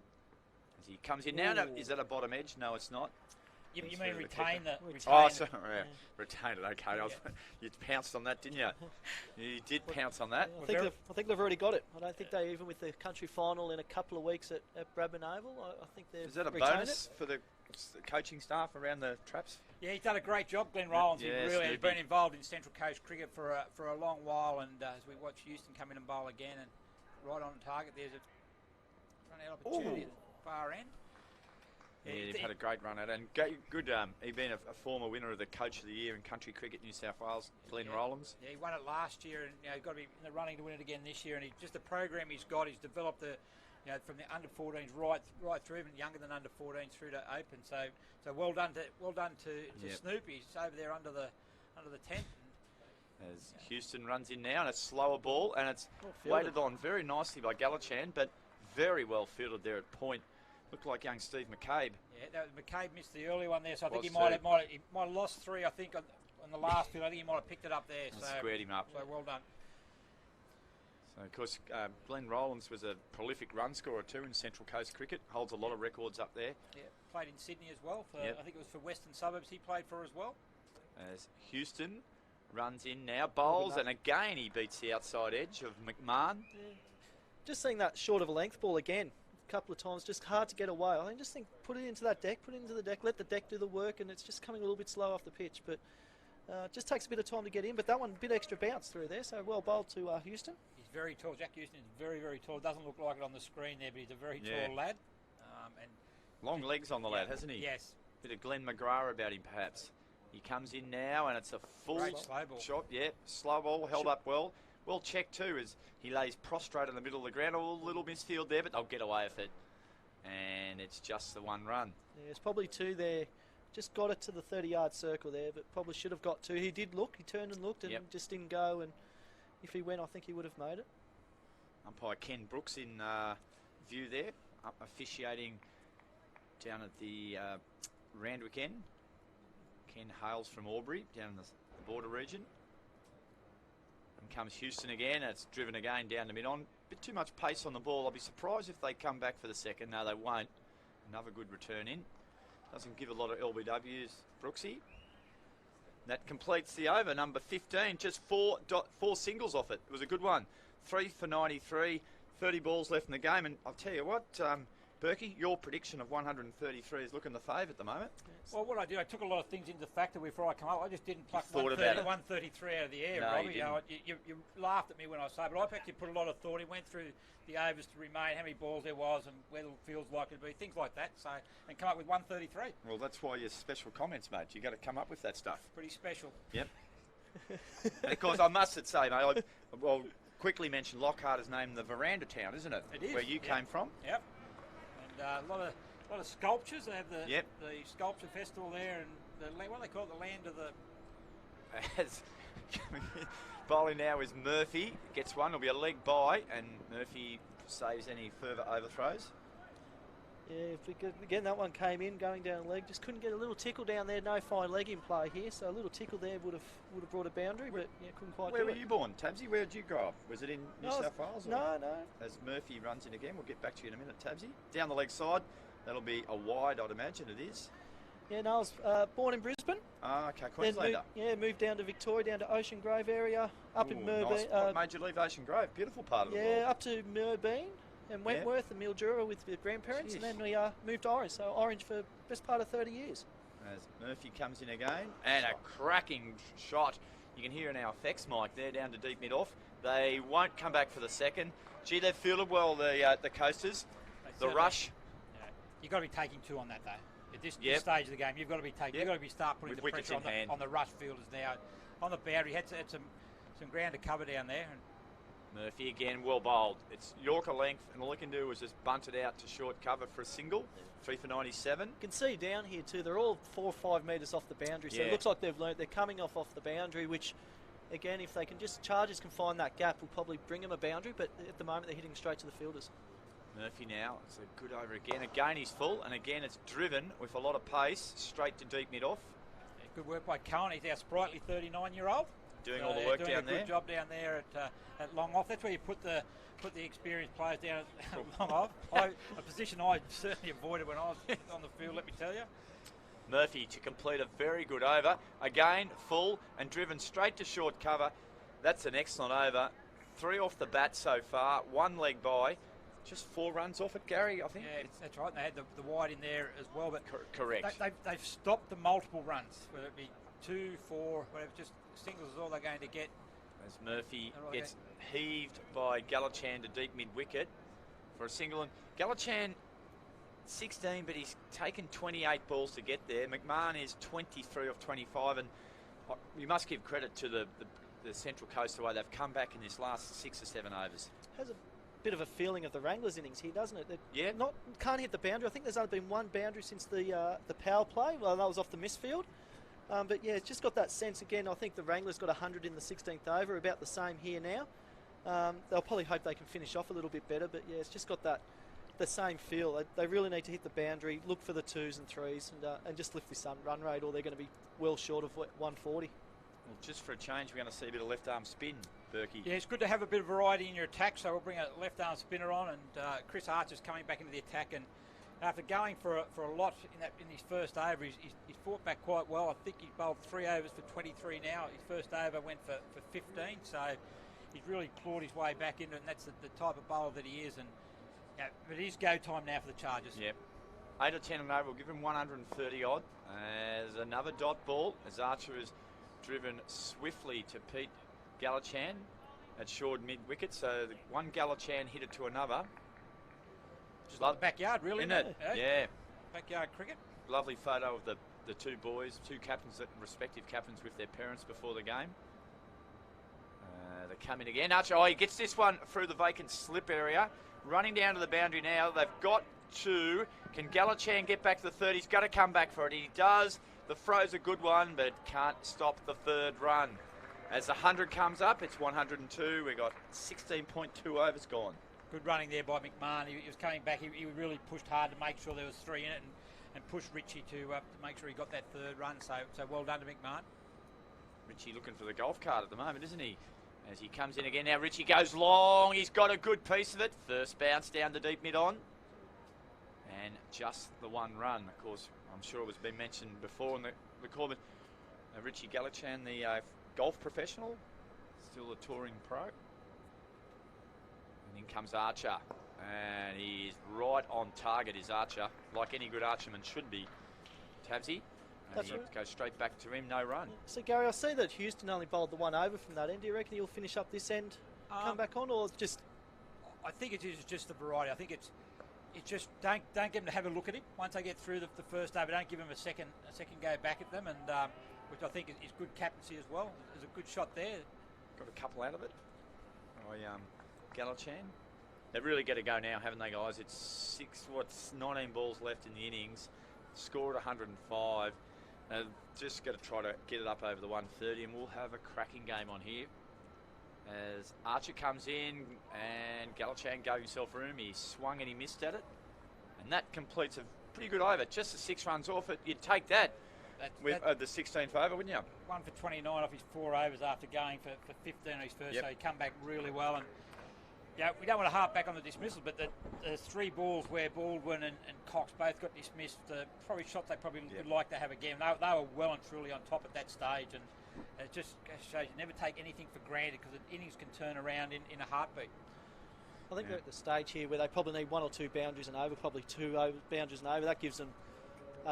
[SPEAKER 1] As he comes in now, is that a bottom edge? No, it's not.
[SPEAKER 4] You mean retain the...
[SPEAKER 1] Oh, sorry, retain it, okay. You pounced on that, didn't you? You did pounce on that.
[SPEAKER 6] I think they've already got it. I don't think they, even with the country final in a couple of weeks at Bradman Oval, I think they've
[SPEAKER 1] Is that a
[SPEAKER 6] retained
[SPEAKER 1] bonus for the coaching staff around the traps?
[SPEAKER 4] Yeah, he's done a great job, Glenn Rowlands.
[SPEAKER 1] Yeah,
[SPEAKER 4] he really has been involved in Central Coast cricket for a long while, and as we watch Houston come in and bowl again, and right on target, there's a run-out opportunity at the far end.
[SPEAKER 1] Yeah, you've had a great run at it. And good, he's been a former winner of the Coach of the Year in Country Cricket New South Wales, Glenn Rowlands.
[SPEAKER 4] Yeah, he won it last year, and he's got to be in the running to win it again this year. And just the program he's got, he's developed from the under 14s right through, even younger than under 14s through to open. So well done to Snoopy. He's over there under the tent.
[SPEAKER 1] As Houston runs in now, and a slower ball, and it's weighted on very nicely by Galachan, but very well fielded there at point. Looked like young Steve McCabe.
[SPEAKER 4] Yeah, McCabe missed the early one there, so I think he might have lost 3. I think on the last field, I think he might have picked it up there.
[SPEAKER 1] So squared him up.
[SPEAKER 4] So well done.
[SPEAKER 1] Of course, Glenn Rowlands was a prolific run scorer too in Central Coast cricket. Holds a lot of records up there.
[SPEAKER 4] Yeah, played in Sydney as well. For,
[SPEAKER 1] Yep.
[SPEAKER 4] I think it was for Western Suburbs he played for as well.
[SPEAKER 1] As Houston runs in now, bowls, and again he beats the outside edge of McMahon.
[SPEAKER 6] Yeah. Just seeing that short of a length ball again a couple of times, just hard to get away. I just think put it into that deck, put it into the deck, let the deck do the work, and it's just coming a little bit slow off the pitch. But just takes a bit of time to get in. But that one, a bit extra bounce through there, so well bowled to Houston.
[SPEAKER 4] He's very tall. Jack Houston is very, very tall. Doesn't look like it on the screen there, but he's a very tall lad. And
[SPEAKER 1] Long legs on the lad, hasn't he?
[SPEAKER 4] Yes.
[SPEAKER 1] Bit of Glenn McGrath about him, perhaps. He comes in now, and it's a full
[SPEAKER 4] Great slow ball.
[SPEAKER 1] shot. Yeah, slow ball, held up well. Well checked too, as he lays prostrate in the middle of the ground. A little misfield there, but they'll get away with it. And it's just the one run.
[SPEAKER 6] Yeah, it's probably two there. Just got it to the 30-yard circle there, but probably should have got two. He did look. He turned and looked and just didn't go. And if he went, I think he would have made it.
[SPEAKER 1] Umpire Ken Brooks in view there, officiating down at the Randwick end. Ken hails from Albury, down in the border region. And comes Houston again, and it's driven again down to mid-on. Bit too much pace on the ball. I'll be surprised if they come back for the second. No, they won't. Another good return in. Doesn't give a lot of LBWs, Brooksy. That completes the over, number 15. Just four singles off it. It was a good one. 3 for 93, 30 balls left in the game. And I'll tell you what, Berkey, your prediction of 133 is looking the fave at the moment.
[SPEAKER 4] Well, what I did, I took a lot of things into factor before I come up. I just didn't pluck
[SPEAKER 1] thought about it.
[SPEAKER 4] 133 out of the air,
[SPEAKER 1] No,
[SPEAKER 4] Robbie.
[SPEAKER 1] you
[SPEAKER 4] You laughed at me when I say, but I actually put a lot of thought. He went through the overs to remain, how many balls there was, and where the field's likely to be, things like that. So, and come up with 133.
[SPEAKER 1] Well, that's why you're special comments, mate. You got to come up with that stuff.
[SPEAKER 4] Pretty special.
[SPEAKER 1] Yep. And of course, I must say, mate, well, quickly mention Lockhart is named the Veranda Town, isn't it?
[SPEAKER 4] It is.
[SPEAKER 1] Where you came from.
[SPEAKER 4] Yep. And a lot of sculptures. They have the sculpture festival there, and what do they call it, the land of the.
[SPEAKER 1] As bowling now is Murphy. Gets one. It'll be a leg by, and Murphy saves any further overthrows.
[SPEAKER 6] Yeah, if we could, again, that one came in going down leg. Just couldn't get a little tickle down there. No fine leg in play here, so a little tickle there would have brought a boundary, but yeah, couldn't quite
[SPEAKER 1] Where
[SPEAKER 6] do
[SPEAKER 1] were
[SPEAKER 6] it.
[SPEAKER 1] you born, Tabsy? Where did you grow up? Was it in New South Wales? Or?
[SPEAKER 6] No.
[SPEAKER 1] As Murphy runs in again, we'll get back to you in a minute, Tabsy. Down the leg side, that'll be a wide, I'd imagine it is.
[SPEAKER 6] Yeah, no, I was born in Brisbane.
[SPEAKER 1] Ah, okay, Queenslander.
[SPEAKER 6] Moved down to Victoria, down to Ocean Grove area, up in Merbeen.
[SPEAKER 1] Nice. What made you leave Ocean Grove? Beautiful part of the world.
[SPEAKER 6] Yeah, up to Merbeen and Wentworth and Mildura with the grandparents, and then we moved to Orange. So Orange for the best part of 30 years.
[SPEAKER 1] As Murphy comes in again, and a cracking shot. You can hear in our effects mic there down to deep mid-off. They won't come back for the second. Gee, they've fielded well, the Coasters. The rush.
[SPEAKER 4] Yeah. You've got to be taking two on that, though. At this stage of the game, you've got to be taking. You've got to be start putting
[SPEAKER 1] With
[SPEAKER 4] the pressure on the rush fielders now. On the boundary, had some ground to cover down there. And
[SPEAKER 1] Murphy again, well bowled. It's Yorker length, and all he can do is just bunt it out to short cover for a single. 3 for 97.
[SPEAKER 6] You can see down here too, they're all 4 or 5 metres off the boundary, so it looks like they've learnt. They're coming off the boundary, which, again, if they can Chargers can find that gap, will probably bring them a boundary, but at the moment they're hitting straight to the fielders.
[SPEAKER 1] Murphy now, it's a good over again. Again he's full, and again it's driven with a lot of pace, straight to deep mid-off.
[SPEAKER 4] Yeah, good work by Cohen. He's our sprightly 39-year-old.
[SPEAKER 1] Doing all the work down there.
[SPEAKER 4] Doing a good job down there at long off. That's where you put the experienced players down at long off. A position I certainly avoided when I was on the field, let me tell you.
[SPEAKER 1] Murphy to complete a very good over. Again, full and driven straight to short cover. That's an excellent over. 3 off the bat so far, 1 leg by. Just 4 runs off it, Gary, I think.
[SPEAKER 4] Yeah, that's right. They had the wide in there as well. But
[SPEAKER 1] correct.
[SPEAKER 4] They've stopped the multiple runs, whether it be 2, 4, whatever. Just singles is all they're going to get.
[SPEAKER 1] As Murphy gets heaved by Galachan to deep mid-wicket for a single. And Galachan, 16, but he's taken 28 balls to get there. McMahon is 23 of 25. And you must give credit to the Central Coast, the way they've come back in this last 6 or 7 overs.
[SPEAKER 6] Has a bit of a feeling of the Wranglers innings here, doesn't it?
[SPEAKER 1] Yeah.
[SPEAKER 6] Can't hit the boundary. I think there's only been 1 boundary since the power play. Well, that was off the misfield. But yeah, it's just got that sense again. I think the Wranglers got 100 in the 16th over, about the same here now. They'll probably hope they can finish off a little bit better, but yeah, it's just got the same feel. They really need to hit the boundary, look for the 2s and 3s, and just lift this run rate, or they're going to be well short of 140.
[SPEAKER 1] Well, just for a change, we're going to see a bit of left arm spin Berkey.
[SPEAKER 4] Yeah, it's good to have a bit of variety in your attack, so we'll bring a left-arm spinner on, and Chris Archer's coming back into the attack, and after going for a lot in his first over, he's fought back quite well. I think he bowled 3 overs for 23 now. His first over went for 15, so he's really clawed his way back into it, and that's the type of bowler that he is. And but it is go time now for the Chargers.
[SPEAKER 1] Yep. 8 or 10 and over, we'll give him 130 odd. As another dot ball, as Archer is driven swiftly to Pete Gallichan at short mid-wicket. So one Gallichan hit it to another.
[SPEAKER 4] Just like the backyard, really,
[SPEAKER 1] isn't it? Yeah.
[SPEAKER 4] Backyard cricket.
[SPEAKER 1] Lovely photo of the two boys, two captains, respective captains with their parents before the game. They're coming again. Archer, he gets this one through the vacant slip area. Running down to the boundary now. They've got to. Can Gallichan get back to the third? He's got to come back for it. He does. The throw's a good one, but can't stop the third run. As the 100 comes up, it's 102. We've got 16.2 overs gone.
[SPEAKER 4] Good running there by McMahon. He was coming back. He really pushed hard to make sure there was 3 in it, and pushed Richie to make sure he got that third run. So well done to McMahon. Richie
[SPEAKER 1] looking for the golf cart at the moment, isn't he? As he comes in again now, Richie goes long. He's got a good piece of it. First bounce down to deep mid-on. And just the 1 run. Of course, I'm sure it was been mentioned before in the call, but Richie Gallichan, the golf professional, still a touring pro. And in comes Archer. And he's right on target, is Archer. Like any good Archerman should be. Tabsy.
[SPEAKER 6] That's right.
[SPEAKER 1] Goes straight back to him, no run.
[SPEAKER 6] So, Gary, I see that Houston only bowled the 1 over from that end. Do you reckon he'll finish up this end, come back on, or just...
[SPEAKER 4] I think it is just the variety. I think it's just don't get them to have a look at him once they get through the first over. Don't give him a second go back at them, and which I think is good captaincy as well. There's a good shot there.
[SPEAKER 1] Got a couple out of it by Gallichan. They've really got to go now, haven't they, guys? It's 19 balls left in the innings. Scored 105. Just got to try to get it up over the 130, and we'll have a cracking game on here. As Archer comes in and Gallichan gave himself room, he swung and he missed at it, and that completes a pretty good over. Just the 6 runs off it, you'd take that with the 16th over, wouldn't you?
[SPEAKER 4] 1 for 29 off his 4 overs after going for 15 on his first, so he come back really well. And we don't want to harp back on the dismissal, but the 3 balls where Baldwin and Cox both got dismissed, probably shots they probably would like to have again. They were well and truly on top at that stage, and it just shows you never take anything for granted, because the innings can turn around in a heartbeat.
[SPEAKER 6] I think they're at the stage here where they probably need 1 or 2 boundaries and over, probably 2 boundaries and over. That gives them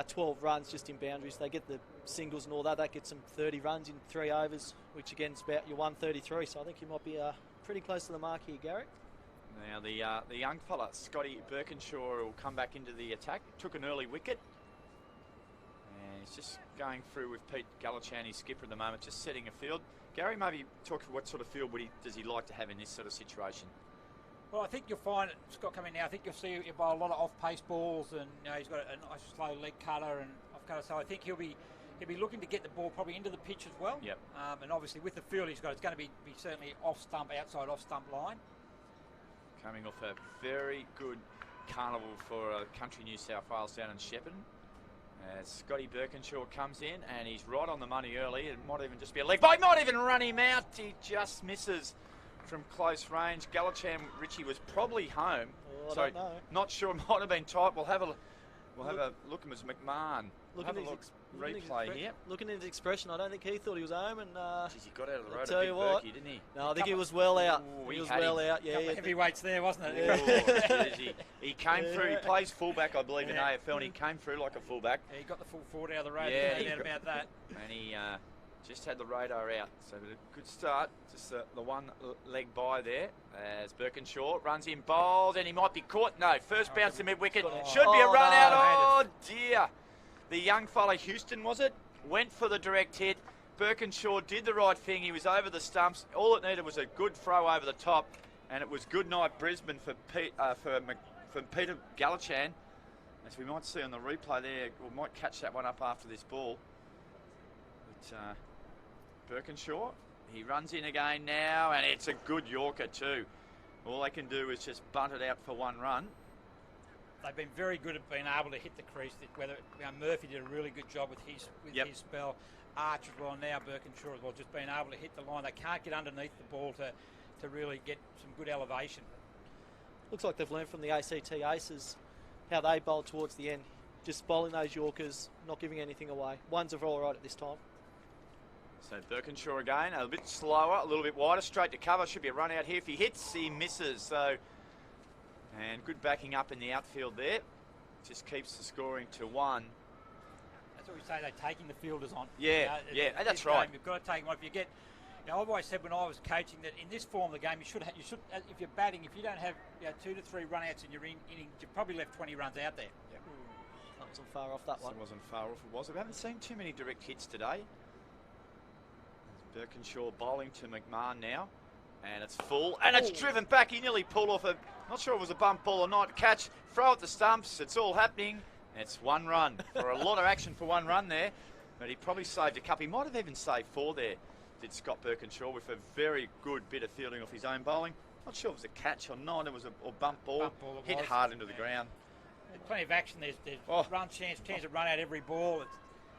[SPEAKER 6] 12 runs just in boundaries. They get the singles and all that. That gets them 30 runs in 3 overs, which again is about your 133. So I think you might be pretty close to the mark here, Gary.
[SPEAKER 1] Now the young fella, Scotty Birkinshaw, will come back into the attack. Took an early wicket. And he's just going through with Pete Gallichan, his skipper at the moment, just setting a field. Gary, maybe talk to what sort of field does he like to have in this sort of situation?
[SPEAKER 4] Well, I think you'll find Scott coming now. I think you'll see he'll bowl a lot of off-pace balls, and he's got a nice slow leg cutter and off cutter. So I think he'll be looking to get the ball probably into the pitch as well.
[SPEAKER 1] Yep.
[SPEAKER 4] And obviously with the field he's got, it's going to be certainly outside off stump line.
[SPEAKER 1] Coming off a very good carnival for country New South Wales down in Shepparton. As Scotty Birkinshaw comes in, and he's right on the money early. It might even just be a leg ball. He might even run him out. He just misses from close range. Gallichan, Richie was probably home.
[SPEAKER 6] Oh,
[SPEAKER 1] so
[SPEAKER 6] I don't know.
[SPEAKER 1] Not sure. It might have been tight. We'll have a look at McMahon. Have a look. Replay here.
[SPEAKER 6] Looking at his expression, I don't think he thought he was home. And
[SPEAKER 1] Jeez, he got out of the road
[SPEAKER 6] tell
[SPEAKER 1] a bit
[SPEAKER 6] you what,
[SPEAKER 1] Berkey, didn't he?
[SPEAKER 6] No, I think he was well out.
[SPEAKER 1] Ooh,
[SPEAKER 6] he was well out. Yeah,
[SPEAKER 4] Couple of heavyweights there, wasn't it?
[SPEAKER 1] Oh, he came through. He plays fullback, I believe, in AFL, and he came through like a fullback.
[SPEAKER 4] Yeah, he got the full forward out of the road.
[SPEAKER 1] Yeah,
[SPEAKER 4] no doubt about that.
[SPEAKER 1] And he just had the radar out. So a good start. Just the one leg by there as Birkinshaw runs in, bowls, and he might be caught. No, first bounce to mid-wicket. Should be a run out. Oh, dear. The young fella, Houston, was it? Went for the direct hit. Birkinshaw did the right thing. He was over the stumps. All it needed was a good throw over the top, and it was good night Brisbane for Peter Gallichan. As we might see on the replay there, we might catch that one up after this ball. But Birkinshaw, he runs in again now, and it's a good Yorker too. All they can do is just bunt it out for 1 run.
[SPEAKER 4] They've been very good at being able to hit the crease. Whether Murphy did a really good job with his spell. Arch as well, and now Birkinshaw as well, just being able to hit the line. They can't get underneath the ball to really get some good elevation.
[SPEAKER 6] Looks like they've learned from the ACT Aces how they bowl towards the end. Just bowling those Yorkers, not giving anything away. Ones are all right at this time.
[SPEAKER 1] So Birkinshaw again, a bit slower, a little bit wider, straight to cover. Should be a run out here. If he hits, he misses. So, and good backing up in the outfield there. Just keeps the scoring to 1.
[SPEAKER 4] That's what we say, they're taking the fielders on.
[SPEAKER 1] Yeah, yeah,
[SPEAKER 4] At
[SPEAKER 1] that's
[SPEAKER 4] this
[SPEAKER 1] right.
[SPEAKER 4] game, you've got to take them on. If you get, I've always said when I was coaching that in this form of the game, you should, if you're batting, if you don't have 2 to 3 run-outs in your innings, you've probably left 20 runs out there.
[SPEAKER 1] Yep.
[SPEAKER 6] That wasn't far off that one.
[SPEAKER 1] It wasn't far off, it was. We haven't seen too many direct hits today. Birkinshaw bowling to McMahon now. And it's full, and it's driven back. He nearly pulled off not sure if it was a bump ball or not. Catch, throw at the stumps. It's all happening. It's 1 run. For a lot of action for 1 run there. But he probably saved a couple. He might have even saved 4 there, did Scott Birkinshaw, with a very good bit of fielding off his own bowling. Not sure if it was a catch or not. It was a bump ball. Hit hard into the ground.
[SPEAKER 4] There's plenty of action. There's run chance to run out every ball.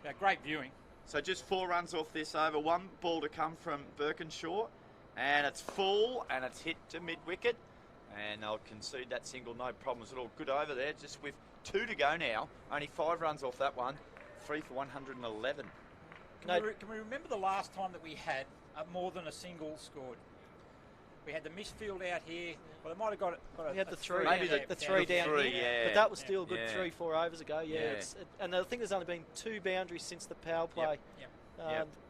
[SPEAKER 4] It's great viewing.
[SPEAKER 1] So just 4 runs off this over. 1 ball to come from Birkinshaw. And it's full, and it's hit to mid-wicket. And they'll concede that single, no problems at all. Good over there, just with 2 to go now. Only 5 runs off that one. 3 for 111.
[SPEAKER 4] Can we remember the last time that we had more than a single scored? We had the misfield out here. Well, they might have got it.
[SPEAKER 6] We had the 3.
[SPEAKER 1] Maybe
[SPEAKER 6] the 3 down here.
[SPEAKER 1] Yeah.
[SPEAKER 6] But that was still a good 3-4 overs ago. Yeah.
[SPEAKER 1] Yeah.
[SPEAKER 6] And I think there's only been 2 boundaries since the power play.
[SPEAKER 4] Yep.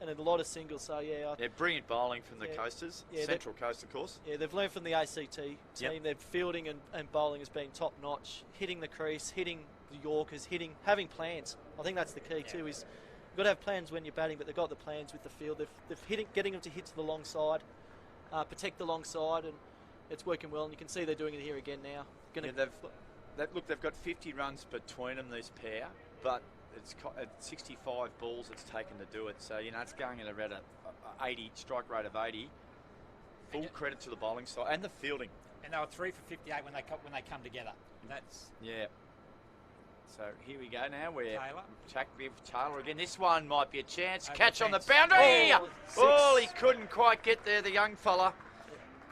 [SPEAKER 6] And a lot of singles. So, yeah.
[SPEAKER 1] Brilliant bowling from the Coasters.
[SPEAKER 6] Yeah,
[SPEAKER 1] Central Coast, of course.
[SPEAKER 6] Yeah, they've learned from the ACT team.
[SPEAKER 1] Yep.
[SPEAKER 6] Their fielding and bowling has been top notch. Hitting the crease, hitting the Yorkers, having plans. I think that's the key too. Is you've got to have plans when you're batting, but they've got the plans with the field. They've getting them to hit to the long side, protect the long side, and it's working well. And you can see they're doing it here again now.
[SPEAKER 1] They've got 50 runs between them, this pair, but it's at 65 balls it's taken to do it. So it's going at around a 80 strike rate of 80. Full credit to the bowling side and the fielding.
[SPEAKER 4] And they were 3 for 58 when they come together. That's
[SPEAKER 1] So here we go now. We're
[SPEAKER 4] Taylor.
[SPEAKER 1] Attacked with Taylor again. This one might be a chance. Catch on the boundary.
[SPEAKER 6] Oh,
[SPEAKER 1] He couldn't quite get there, the young fella.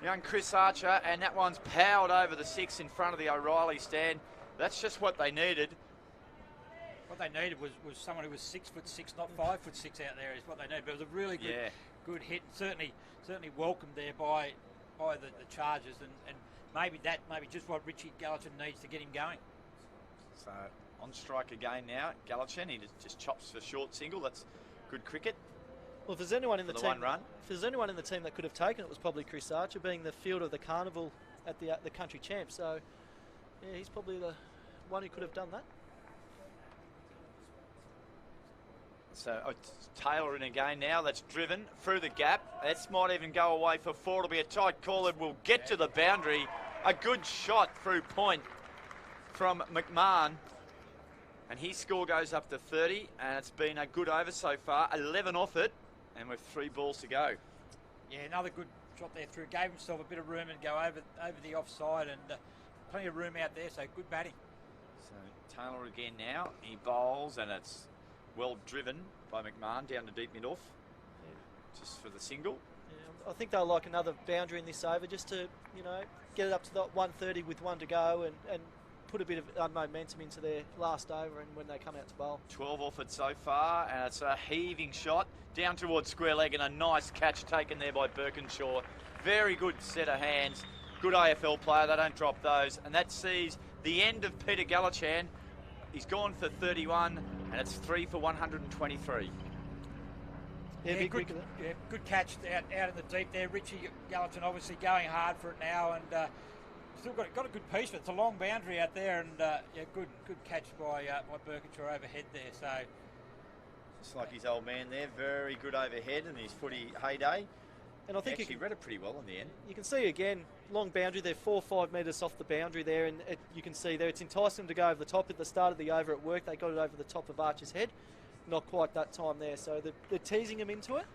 [SPEAKER 1] Young Chris Archer, and that one's powered over the 6 in front of the O'Reilly stand. That's just what they needed.
[SPEAKER 4] What they needed was someone who was 6'6", not 5'6" out there is what they needed. But it was a really good hit, and certainly welcomed there by the Chargers, and maybe just what Richie Gallatin needs to get him going.
[SPEAKER 1] So on strike again now, Gallatin. He just chops for short single. That's good cricket.
[SPEAKER 6] Well, if there's anyone in the team,
[SPEAKER 1] 1 run.
[SPEAKER 6] If there's anyone in the team that could have taken it, was probably Chris Archer, being the fielder of the carnival at the country champ. So, yeah, he's probably the one who could have done that.
[SPEAKER 1] So Taylor in again now. That's driven through the gap. This might even go away for 4. It'll be a tight call. It will get to the boundary. A good shot through point from McMahon. And his score goes up to 30. And it's been a good over so far. 11 off it. And with 3 balls to go.
[SPEAKER 4] Yeah, another good shot there through. Gave himself a bit of room and go over the offside, and plenty of room out there, so good batting.
[SPEAKER 1] So Taylor again now. He bowls, and it's well driven by McMahon down to deep mid-off. Just for the single.
[SPEAKER 6] Yeah, I think they'll like another boundary in this over just to, get it up to the 130 with 1 to go and put a bit of momentum into their last over and when they come out to bowl.
[SPEAKER 1] 12 off it so far, and it's a heaving shot down towards square leg, and a nice catch taken there by Birkinshaw. Very good set of hands. Good AFL player, they don't drop those. And that sees the end of Peter Gallatin. He's gone for 31, and it's 3 for 123.
[SPEAKER 4] Good catch out in the deep there. Richie Gallatin obviously going hard for it now, and still got a good piece of it. It's a long boundary out there, and good catch by Birkinshaw overhead there. So
[SPEAKER 1] just like his old man there, very good overhead in his footy heyday.
[SPEAKER 6] And I think
[SPEAKER 1] he read it pretty well in the end.
[SPEAKER 6] You can see again, long boundary there, 4 or 5 metres off the boundary there, and you can see there it's enticed them to go over the top. At the start of the over at work, they got it over the top of Archer's head. Not quite that time there, so they're teasing him into it.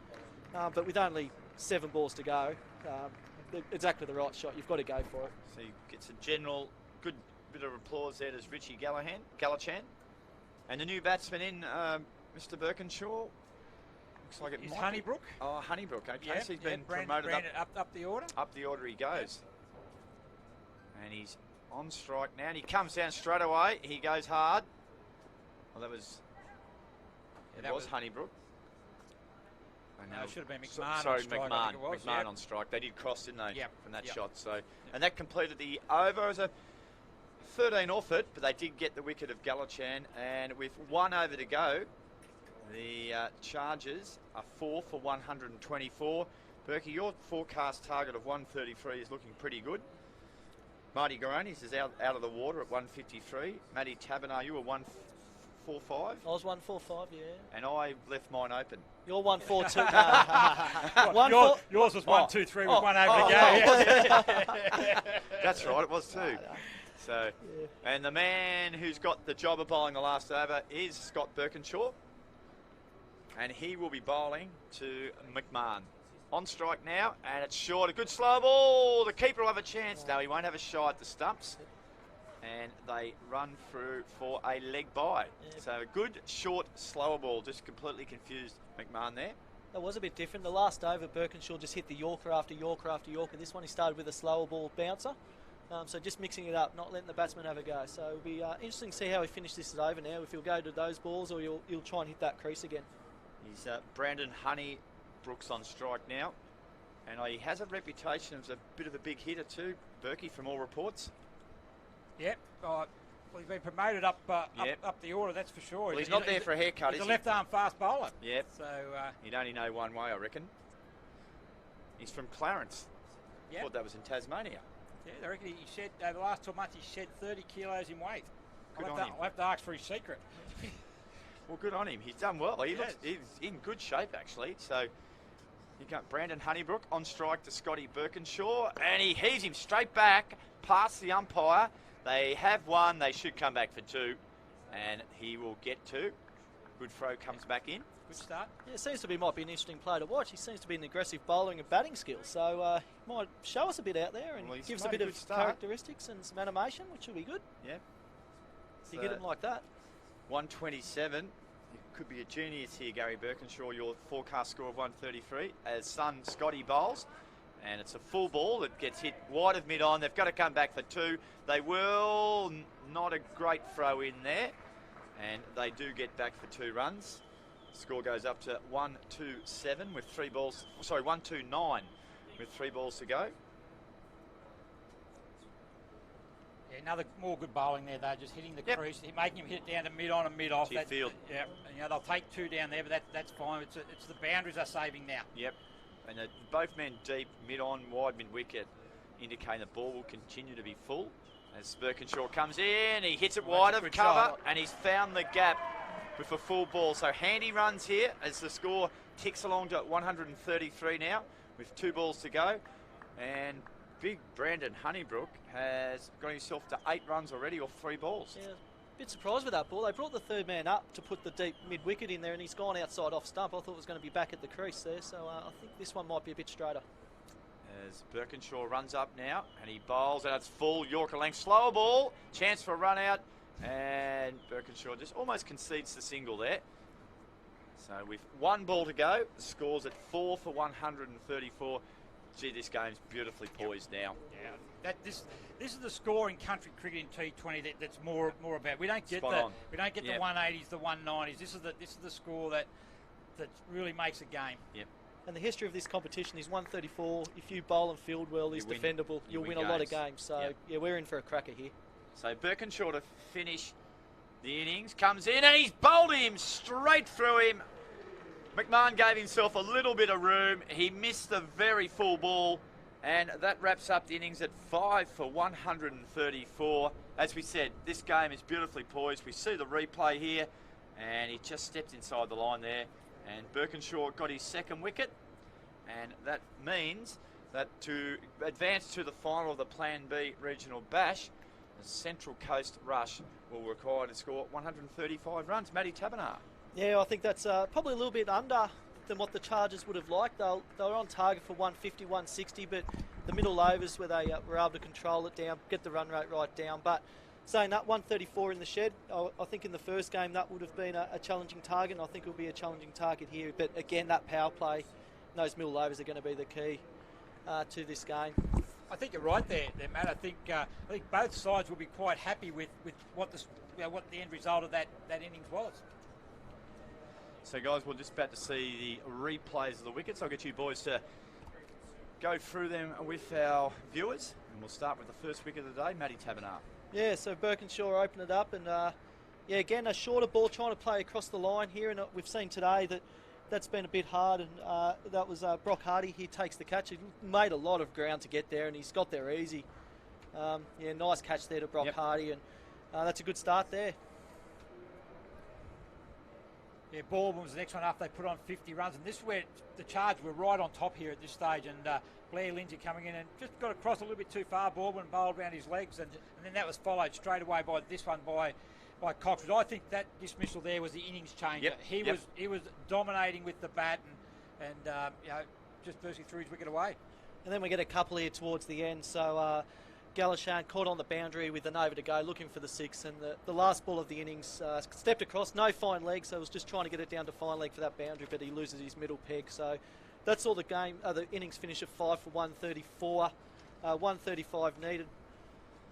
[SPEAKER 6] But with only 7 balls to go, exactly the right shot. You've got to go for it.
[SPEAKER 1] So he gets a general good bit of applause there as Richie Gallatin. And the new batsman in, Mr. Birkinshaw. Looks like it
[SPEAKER 4] Is
[SPEAKER 1] might
[SPEAKER 4] Honeybrook?
[SPEAKER 1] Be. Oh, Honeybrook. Okay,
[SPEAKER 4] Yeah,
[SPEAKER 1] so he's been
[SPEAKER 4] Brandon
[SPEAKER 1] promoted
[SPEAKER 4] up the order.
[SPEAKER 1] up the order he goes. And he's on strike now, and he comes down straight away. He goes hard. Well, that was...
[SPEAKER 4] Yeah,
[SPEAKER 1] it
[SPEAKER 4] that
[SPEAKER 1] was Honeybrook. And
[SPEAKER 4] No, it should have been McMahon
[SPEAKER 1] sorry,
[SPEAKER 4] on strike, I
[SPEAKER 1] McMahon.
[SPEAKER 4] think it was,
[SPEAKER 1] McMahon
[SPEAKER 4] yeah.
[SPEAKER 1] on strike. They did cross, didn't they,
[SPEAKER 4] Yep,
[SPEAKER 1] from that
[SPEAKER 4] yep.
[SPEAKER 1] shot. So, and that completed the over. It was a 13 off it, but they did get the wicket of Galachan. And with 1 over to go, the Chargers are 4 for 124. Berkey, your forecast target of 133 is looking pretty good. Marty Garonis is out of the water at 153. Matty Tabernar, you were 145.
[SPEAKER 6] I was 145, yeah.
[SPEAKER 1] And I left mine open.
[SPEAKER 6] You're 142.
[SPEAKER 4] Yours was 1, 2, 3 with 1 over to go.
[SPEAKER 1] Yeah. That's right, it was too. So, and the man who's got the job of bowling the last over is Scott Birkinshaw. And he will be bowling to McMahon. On strike now, and it's short. A good slow ball. The keeper will have a chance. No, he won't have a shot at the stumps. And they run through for a leg bye.
[SPEAKER 6] Yeah.
[SPEAKER 1] So a good, short, slower ball. Just completely confused McMahon there.
[SPEAKER 6] That was a bit different. The last over, Birkinshaw just hit the Yorker after Yorker after Yorker. This one he started with a slower ball bouncer. So just mixing it up, not letting the batsman have a go. So it'll be interesting to see how he finishes this over now, if he'll go to those balls or he'll try and hit that crease again.
[SPEAKER 1] He's Brandon Honeybrook's on strike now. And he has a reputation as a bit of a big hitter too, Berkey, from all reports.
[SPEAKER 4] Yep. Well, he's been promoted up the order, that's for sure.
[SPEAKER 1] Well, he's not there for a haircut,
[SPEAKER 4] he's
[SPEAKER 1] is
[SPEAKER 4] a left-arm fast bowler.
[SPEAKER 1] Yep.
[SPEAKER 4] So
[SPEAKER 1] he'd only know one way, I reckon. He's from Clarence.
[SPEAKER 4] Yep.
[SPEAKER 1] Thought that was in Tasmania.
[SPEAKER 4] Yeah, I reckon he shed, over the last 12 months, he shed 30 kilos in weight.
[SPEAKER 1] Good
[SPEAKER 4] I'll
[SPEAKER 1] on
[SPEAKER 4] have
[SPEAKER 1] him.
[SPEAKER 4] to, I'll have to ask for his secret.
[SPEAKER 1] Well, good on him. He's done well.
[SPEAKER 4] He
[SPEAKER 1] He's in good shape, actually. So you got Brandon Honeybrook on strike to Scotty Birkinshaw, and he heaves him straight back past the umpire. They have one. They should come back for 2, and he will get 2. Good throw comes back in.
[SPEAKER 4] Good start.
[SPEAKER 6] Yeah, it seems to be might be an interesting player to watch. He seems to be an aggressive bowling and batting skills, so he might show us a bit out there and
[SPEAKER 1] Well, he's
[SPEAKER 6] gives
[SPEAKER 1] made
[SPEAKER 6] a
[SPEAKER 1] a
[SPEAKER 6] bit
[SPEAKER 1] good
[SPEAKER 6] of
[SPEAKER 1] start.
[SPEAKER 6] characteristics and some animation, which will be good.
[SPEAKER 1] Yeah.
[SPEAKER 6] If you get him like that.
[SPEAKER 1] 127. It could be a genius here, Gary Birkinshaw. Your forecast score of 133 as son Scotty bowls. And it's a full ball that gets hit wide of mid-on. They've got to come back for 2. They will. Not a great throw in there. And they do get back for 2 runs. Score goes up to 127 with 3 balls. Sorry, 129 with 3 balls to go.
[SPEAKER 4] Yeah, another more good bowling there, though, just hitting the
[SPEAKER 1] Yep.
[SPEAKER 4] crease, making him hit it down to mid-on and mid-off.
[SPEAKER 1] To your field.
[SPEAKER 4] Yeah, and, you know, they'll take 2 down there, but that's fine. It's the boundaries they're saving now.
[SPEAKER 1] Yep. And both men deep, mid-on, wide mid-wicket, indicating the ball will continue to be full. As Birkinshaw comes in, he hits it
[SPEAKER 4] Oh,
[SPEAKER 1] wide
[SPEAKER 4] that's a
[SPEAKER 1] of
[SPEAKER 4] good
[SPEAKER 1] cover,
[SPEAKER 4] shot.
[SPEAKER 1] and he's found the gap with a full ball. So handy runs here as the score ticks along to 133 now with 2 balls to go. And big Brandon Honeybrook has got himself to 8 runs already off 3 balls.
[SPEAKER 6] Yeah, a bit surprised with that ball. They brought the third man up to put the deep mid-wicket in there, and he's gone outside off stump. I thought it was going to be back at the crease there, so I think this one might be a bit straighter.
[SPEAKER 1] As Birkinshaw runs up now, and he bowls, and it's full Yorker length, slower ball, chance for a run out, and Birkinshaw just almost concedes the single there. So with 1 ball to go, the score's at 4 for 134. Gee, this game's beautifully poised now.
[SPEAKER 4] Yeah, this is the score in country cricket in T20 that's more about. We don't get
[SPEAKER 1] Spot
[SPEAKER 4] the
[SPEAKER 1] on.
[SPEAKER 4] the 180s, the 190s. This is the score that really makes a game.
[SPEAKER 1] Yep.
[SPEAKER 6] And the history of this competition is 134. If you bowl and field well, is
[SPEAKER 1] You win.
[SPEAKER 6] defendable.
[SPEAKER 1] You
[SPEAKER 6] You'll
[SPEAKER 1] win
[SPEAKER 6] win a lot of
[SPEAKER 1] games.
[SPEAKER 6] games. So,
[SPEAKER 1] Yep.
[SPEAKER 6] yeah, we're in for a cracker here.
[SPEAKER 1] So Birkinshaw to finish the innings, comes in, and he's bowled him straight through him. McMahon gave himself a little bit of room. He missed the very full ball, and that wraps up the innings at 5 for 134. As we said, this game is beautifully poised. We see the replay here, and he just stepped inside the line there, and Birkinshaw got his 2nd wicket, and that means that to advance to the final of the Plan B Regional Bash, the Central Coast Rush will require to score 135 runs. Matty Tabernar.
[SPEAKER 6] Yeah, I think that's probably a little bit under than what the Chargers would have liked. They were on target for 150, 160, but the middle overs where they were able to control it down, get the run rate right down. But saying that, 134 in the shed. I think in the first game that would have been a challenging target, and I think it will be a challenging target here. But again, that power play, those middle overs are going to be the key to this game.
[SPEAKER 4] I think you're right there, Matt. I think both sides will be quite happy with what the end result of that innings was.
[SPEAKER 1] So, guys, we're just about to see the replays of the wickets. I'll get you boys to go through them with our viewers, and we'll start with the first wicket of the day, Matty Tabernar.
[SPEAKER 6] Yeah, so Birkinshaw opened it up, and again, a shorter ball trying to play across the line here, and we've seen today that's been a bit hard, and that was Brock Hardy. He takes the catch. He made a lot of ground to get there, and he's got there easy. Nice catch there to Brock Hardy, and that's a good start there.
[SPEAKER 4] Yeah, Baldwin was the next one after they put on 50 runs, and this is where the Chargers were right on top here at this stage, and Blair Lindsay coming in and just got across a little bit too far. Baldwin bowled around his legs, and then that was followed straight away by this one by Coffs. I think that dismissal there was the innings changer. He was dominating with the bat, and just virtually threw his wicket away. And
[SPEAKER 6] then we get a couple here towards the end. So Galashan caught on the boundary with an over to go, looking for the six, and the last ball of the innings stepped across, no fine leg, so was just trying to get it down to fine leg for that boundary, but he loses his middle peg. So that's all the game. The innings finish at 5 for 134, 135 needed,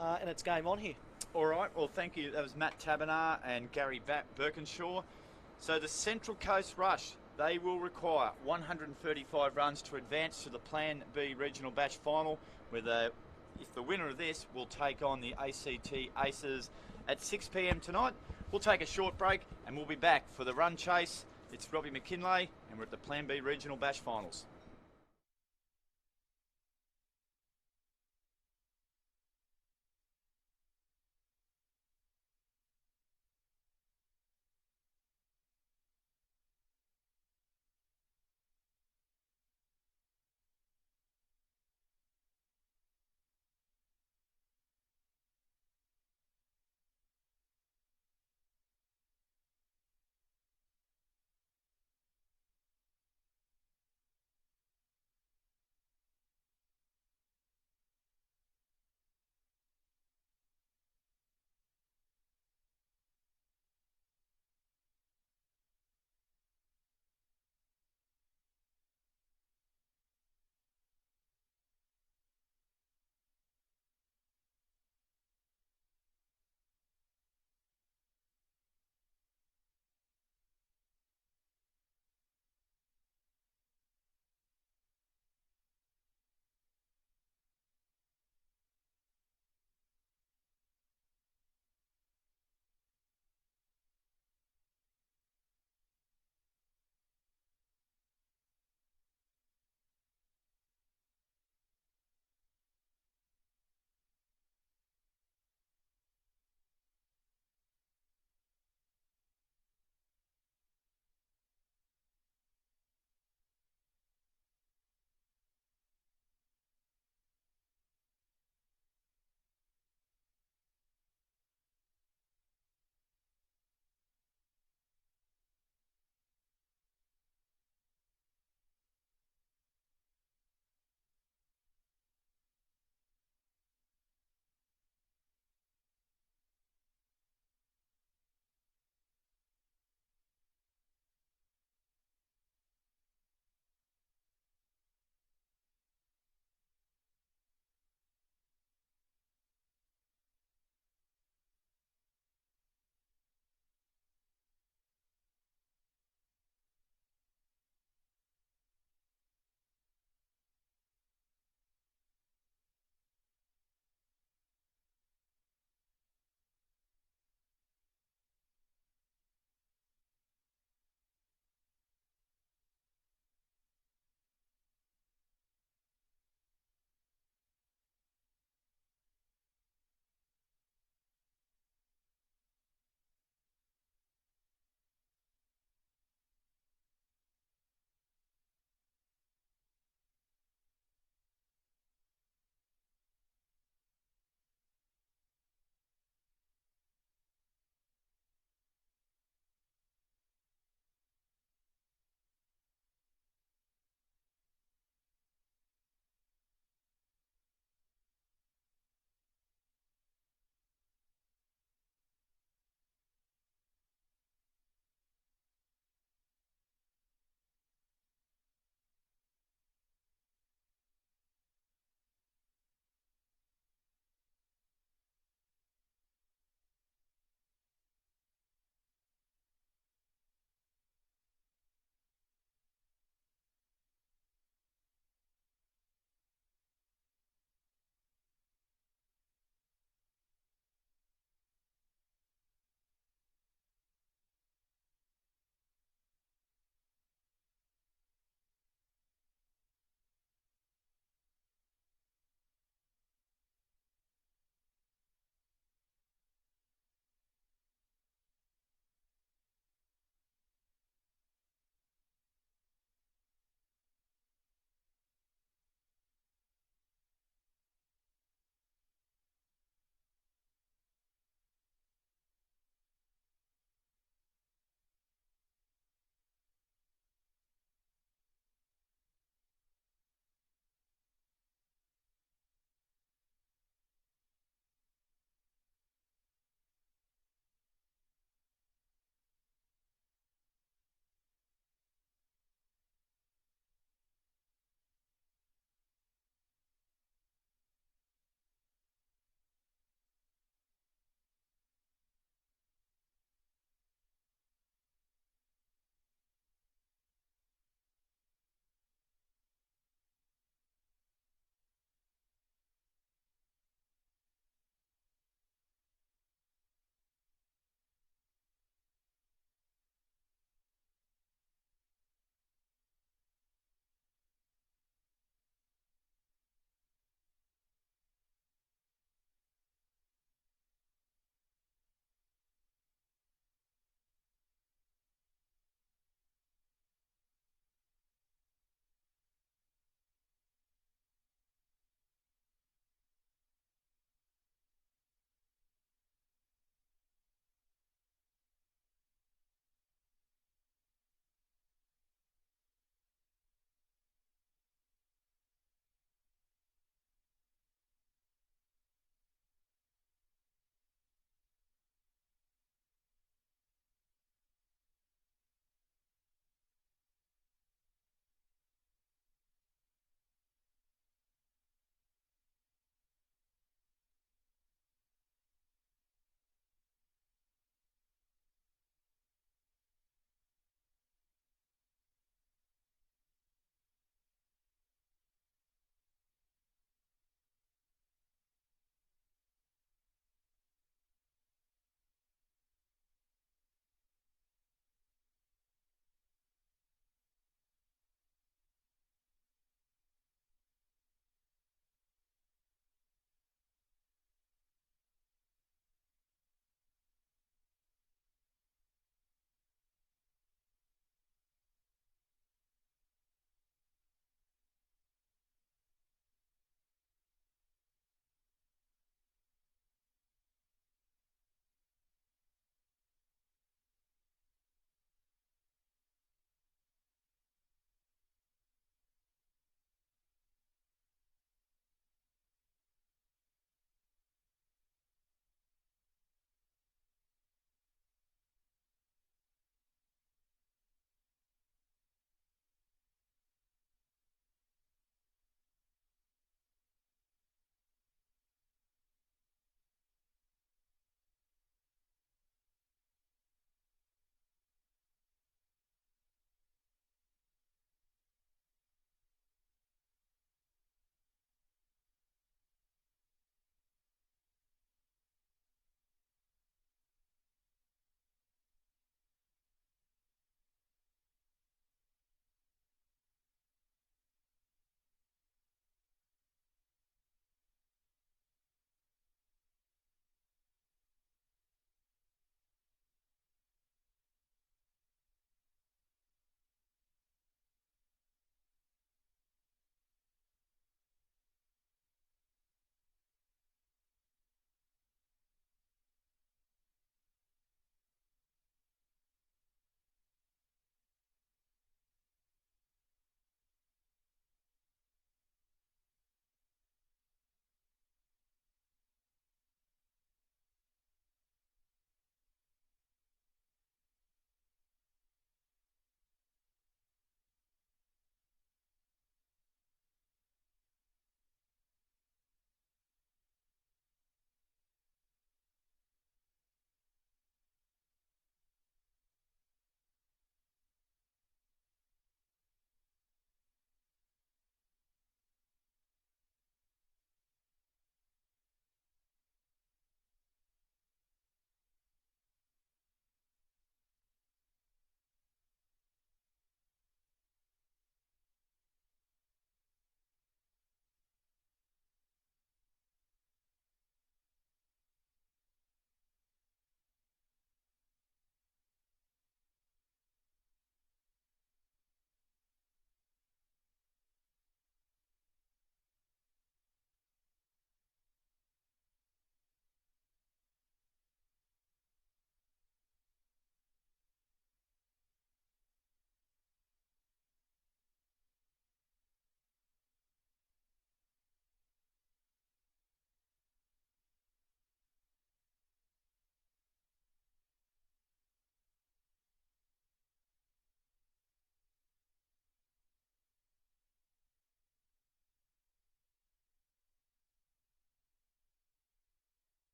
[SPEAKER 6] and it's game on here.
[SPEAKER 1] All right, well, thank you. That was Matt Tabernar and Gary Birkinshaw. So the Central Coast Rush, they will require 135 runs to advance to the Plan B Regional Batch Final, if the winner of this will take on the ACT Aces at 6 p.m. tonight. We'll take a short break and we'll be back for the run chase. It's Robbie McKinlay and we're at the Plan B Regional Batch Finals.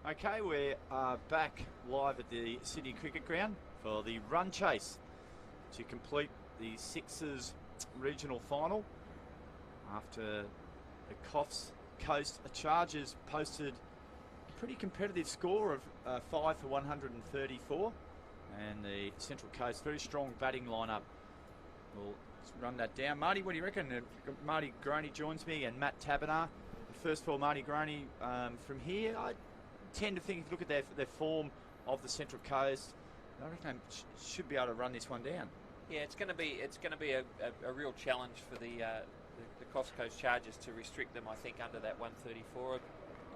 [SPEAKER 1] Okay, we're back live at the Sydney Cricket Ground for the run chase to complete the Sixers regional final after the Coffs Coast Chargers posted a pretty competitive score of 5 for 134, and the Central Coast very strong batting lineup. We'll run that down. Marty, what do you reckon? Marty Groney joins me and Matt Taberner. First of all, Marty Groney, from here, I tend to think if you look at their form of the Central Coast, I reckon they should be able to run this one down.
[SPEAKER 5] Yeah, it's going to be a real challenge for the Coffs Coast Chargers to restrict them. I think under that 134.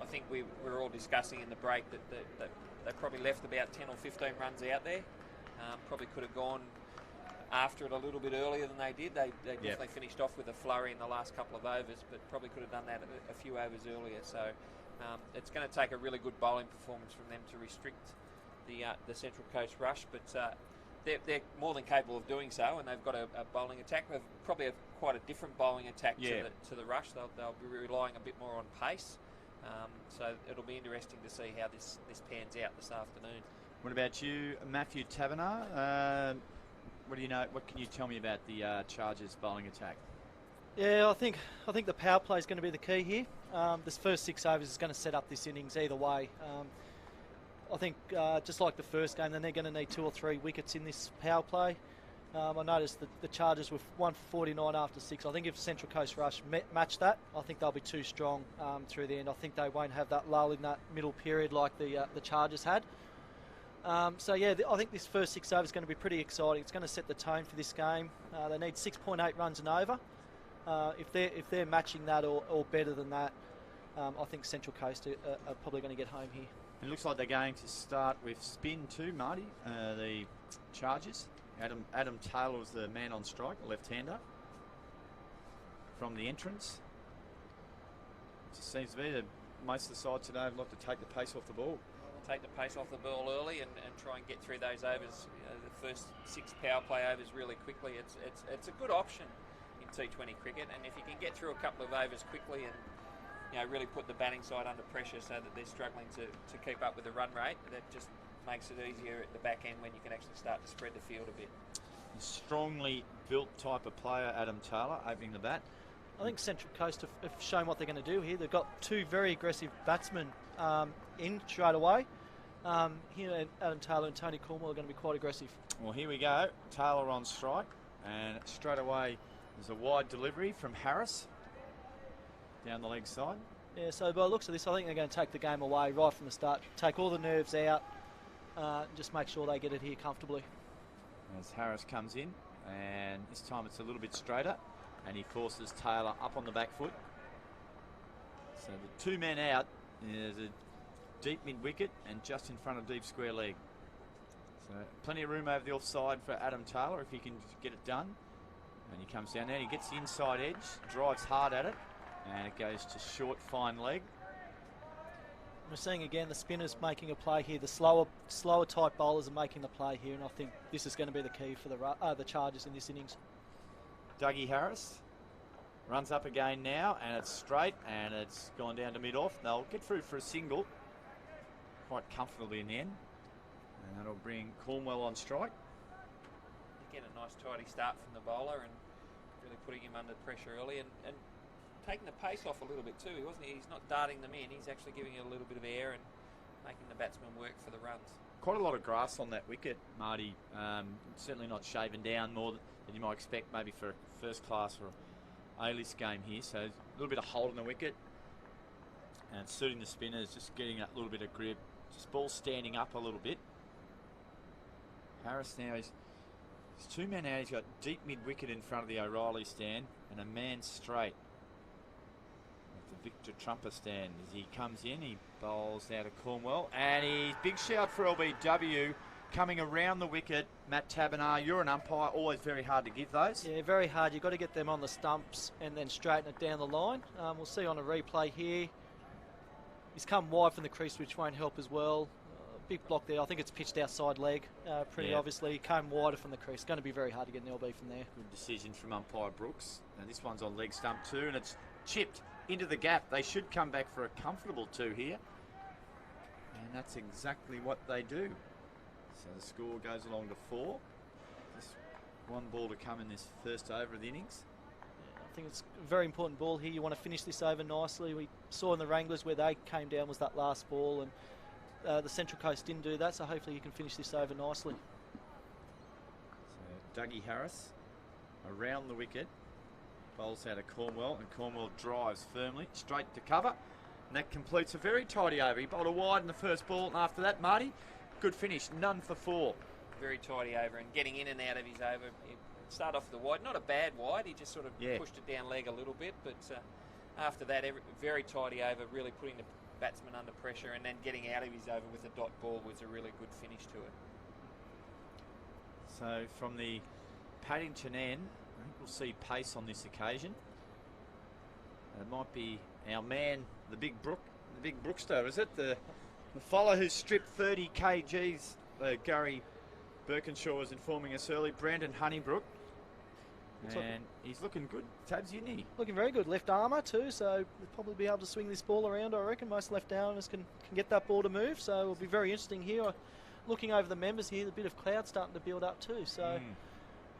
[SPEAKER 5] I think we were all discussing in the break that they probably left about 10 or 15 runs out there. Probably could have gone after it a little bit earlier than they did. They definitely finished off with a flurry in the last couple of overs, but probably could have done that a few overs earlier. So it's going to take a really good bowling performance from them to restrict the Central Coast rush, but they're more than capable of doing so, and they've got a bowling attack. They've probably quite a different bowling attack to the rush. They'll be relying a bit more on pace. So it'll be interesting to see how this pans out this afternoon.
[SPEAKER 1] What about you, Matthew Taberner? What do you know? What can you tell me about the Chargers bowling attack?
[SPEAKER 6] Yeah, I think the power play is going to be the key here. This first 6 overs is going to set up this innings either way. I think just like the first game, then they're going to need 2 or 3 wickets in this power play. I noticed that the Chargers were 1 for 49 after 6. I think if Central Coast Rush match that, I think they'll be too strong through the end. I think they won't have that lull in that middle period like the Chargers had. So yeah, I think this first 6 overs is going to be pretty exciting. It's going to set the tone for this game. They need 6.8 runs and over. If they're matching that or better than that, I think Central Coast are probably going to get home here.
[SPEAKER 1] It looks like they're going to start with spin too, Marty. The Chargers. Adam Taylor was the man on strike, left-hander, from the entrance. It just seems to be that most of the sides today have liked to take the pace off the ball.
[SPEAKER 5] Take the pace off the ball early and try and get through those overs. The first 6 power play overs really quickly. It's a good option in T20 cricket, and if you can get through a couple of overs quickly and really put the batting side under pressure so that they're struggling to keep up with the run rate, that just makes it easier at the back end when you can actually start to spread the field a bit.
[SPEAKER 1] A strongly built type of player, Adam Taylor, opening the bat.
[SPEAKER 6] I think Central Coast have shown what they're going to do here. They've got 2 very aggressive batsmen in straight away. Here, Adam Taylor and Tony Cornwell are going to be quite aggressive.
[SPEAKER 1] Well, here we go. Taylor on strike, and straight away there's a wide delivery from Harris down the leg side.
[SPEAKER 6] Yeah, so by the looks of this, I think they're going to take the game away right from the start. Take all the nerves out, just make sure they get it here comfortably.
[SPEAKER 1] As Harris comes in, and this time it's a little bit straighter, and he forces Taylor up on the back foot. So the 2 men out, there's a deep mid-wicket and just in front of deep square leg. So plenty of room over the offside for Adam Taylor if he can get it done. And he comes down there, he gets the inside edge, drives hard at it, and it goes to short, fine leg.
[SPEAKER 6] We're seeing again the spinners making a play here. The slower type bowlers are making the play here, and I think this is going to be the key for the Chargers in this innings.
[SPEAKER 1] Dougie Harris runs up again now, and it's straight, and it's gone down to mid-off. They'll get through for a single quite comfortably in the end, and that'll bring Cornwell on strike.
[SPEAKER 5] Again, a nice tidy start from the bowler and really putting him under pressure early and taking the pace off a little bit too. He's not darting them in, he's actually giving it a little bit of air and making the batsman work for the runs.
[SPEAKER 1] Quite a lot of grass on that wicket, Marty. Certainly not shaven down more than you might expect maybe for a first class or A-list game here. So a little bit of hold on the wicket and suiting the spinners, just getting that little bit of grip. Just ball standing up a little bit. Harris now he's 2 men out. He's got deep mid-wicket in front of the O'Reilly stand and a man straight at the Victor Trumper stand. As he comes in, he bowls out of Cornwell, and he's big shout for LBW coming around the wicket. Matt Taberner, you're an umpire, always very hard to give those.
[SPEAKER 6] Yeah, very hard. You've got to get them on the stumps and then straighten it down the line. We'll see on a replay here. He's come wide from the crease, which won't help as well. Big block there. I think it's pitched outside leg, pretty obviously. He came wider from the crease. It's going to be very hard to get an LB from there.
[SPEAKER 1] Good decision from umpire Brooks. And this one's on leg stump 2, and it's chipped into the gap. They should come back for a comfortable 2 here. And that's exactly what they do. So the score goes along to 4. Just one ball to come in this first over of the innings.
[SPEAKER 6] I think it's a very important ball here. You want to finish this over nicely. We saw in the Wranglers where they came down was that last ball, and the Central Coast didn't do that, so hopefully you can finish this over nicely.
[SPEAKER 1] So Dougie Harris around the wicket, bowls out of Cornwell, and Cornwell drives firmly straight to cover, and that completes a very tidy over. He bowled a wide in the first ball, and after that, Marty, good finish, none for 4.
[SPEAKER 5] Very tidy over and getting in and out of his over. He started off with the wide, not a bad wide, he just sort of pushed it down leg a little bit, but after that, very tidy over, really putting the batsman under pressure, and then getting out of his over with a dot ball was a really good finish to it.
[SPEAKER 1] So from the Paddington end, I think we'll see pace on this occasion. It might be our man, the big Brookster, is it? The fellow who stripped 30 kgs, Gary Birkinshaw was informing us early, Brandon Honeybrook. And he's looking good, Tabs, isn't he?
[SPEAKER 6] Looking very good. Left armour too, so we'll probably be able to swing this ball around, I reckon. Most left armers can get that ball to move, so it'll be very interesting here. Looking over the members here, a bit of cloud starting to build up too, so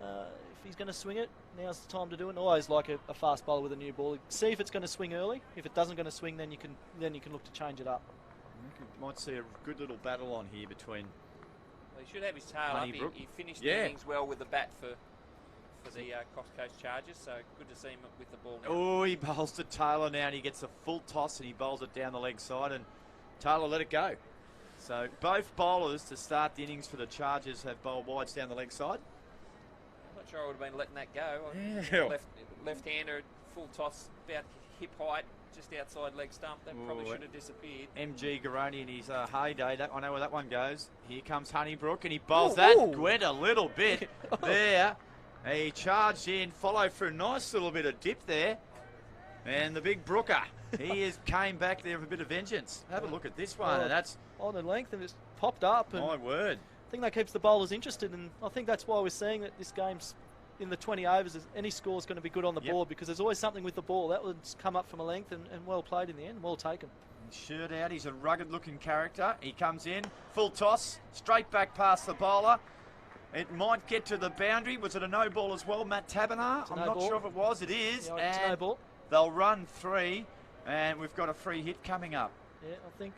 [SPEAKER 6] if he's going to swing it, now's the time to do it. And always like a fast bowler with a new ball. See if it's going to swing early. If it doesn't going to swing, then you can look to change it up.
[SPEAKER 1] You might see a good little battle on here between.
[SPEAKER 5] Well, he should have his tail up. He finished the innings well with the bat for the Coffs Coast Chargers, so good to see him with the ball now.
[SPEAKER 1] Oh, he bowls to Taylor now, and he gets a full toss, and he bowls it down the leg side, and Taylor let it go. So both bowlers to start the innings for the Chargers have bowled wides down the leg side.
[SPEAKER 5] I'm not sure I would have been letting that go.
[SPEAKER 1] Yeah.
[SPEAKER 5] Left-hander, full toss, about hip height, just outside leg stump. That probably should have disappeared.
[SPEAKER 1] MG Garoni in his heyday. I know where that one goes. Here comes Honeybrook, and he bowls that. Went a little bit there. He charged in, followed for a nice little bit of dip there. And the big Brooker, came back there with a bit of vengeance. Have a look at this one. And that's
[SPEAKER 6] on the length, and it's popped up. And
[SPEAKER 1] my word.
[SPEAKER 6] I think that keeps the bowlers interested, and I think that's why we're seeing that this game's in the 20 overs. Any score is going to be good on the board, because there's always something with the ball. That one's come up from a length and well played in the end, well taken.
[SPEAKER 1] Shirt out, he's a rugged-looking character. He comes in, full toss, straight back past the bowler. It might get to the boundary. Was it a no ball as well, Matt Tabernar? I'm not sure if it was. It is.
[SPEAKER 6] Yeah, it's no ball.
[SPEAKER 1] They'll run 3, and we've got a free hit coming up.
[SPEAKER 6] Yeah, I think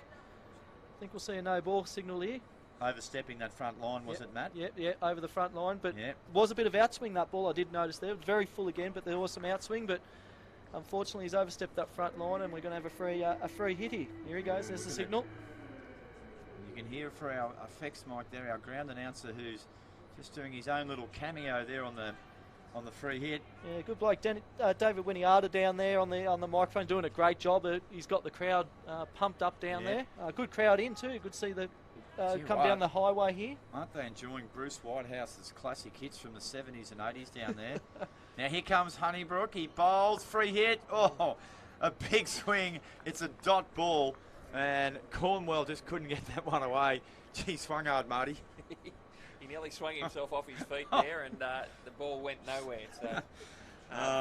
[SPEAKER 6] we'll see a no ball signal here.
[SPEAKER 1] Overstepping that front line, was it, Matt?
[SPEAKER 6] Yeah, over the front line, but was a bit of outswing, that ball, I did notice there. It was very full again, but there was some outswing, but unfortunately he's overstepped that front line, and we're going to have a free hit here. Here he goes, there's the signal.
[SPEAKER 1] You can hear for our effects mic there, our ground announcer who's just doing his own little cameo there on the free hit.
[SPEAKER 6] Yeah, good bloke, David Winiarda down there on the microphone, doing a great job. He's got the crowd pumped up down there. Good crowd in too. Good to see the come down the highway here.
[SPEAKER 1] Aren't they enjoying Bruce Whitehouse's classic hits from the 70s and 80s down there? Now here comes Honeybrook. He bowls, free hit. Oh, a big swing. It's a dot ball, and Cornwell just couldn't get that one away. Gee, swung hard, Marty.
[SPEAKER 5] He nearly swung himself off his feet there, and the ball went nowhere. So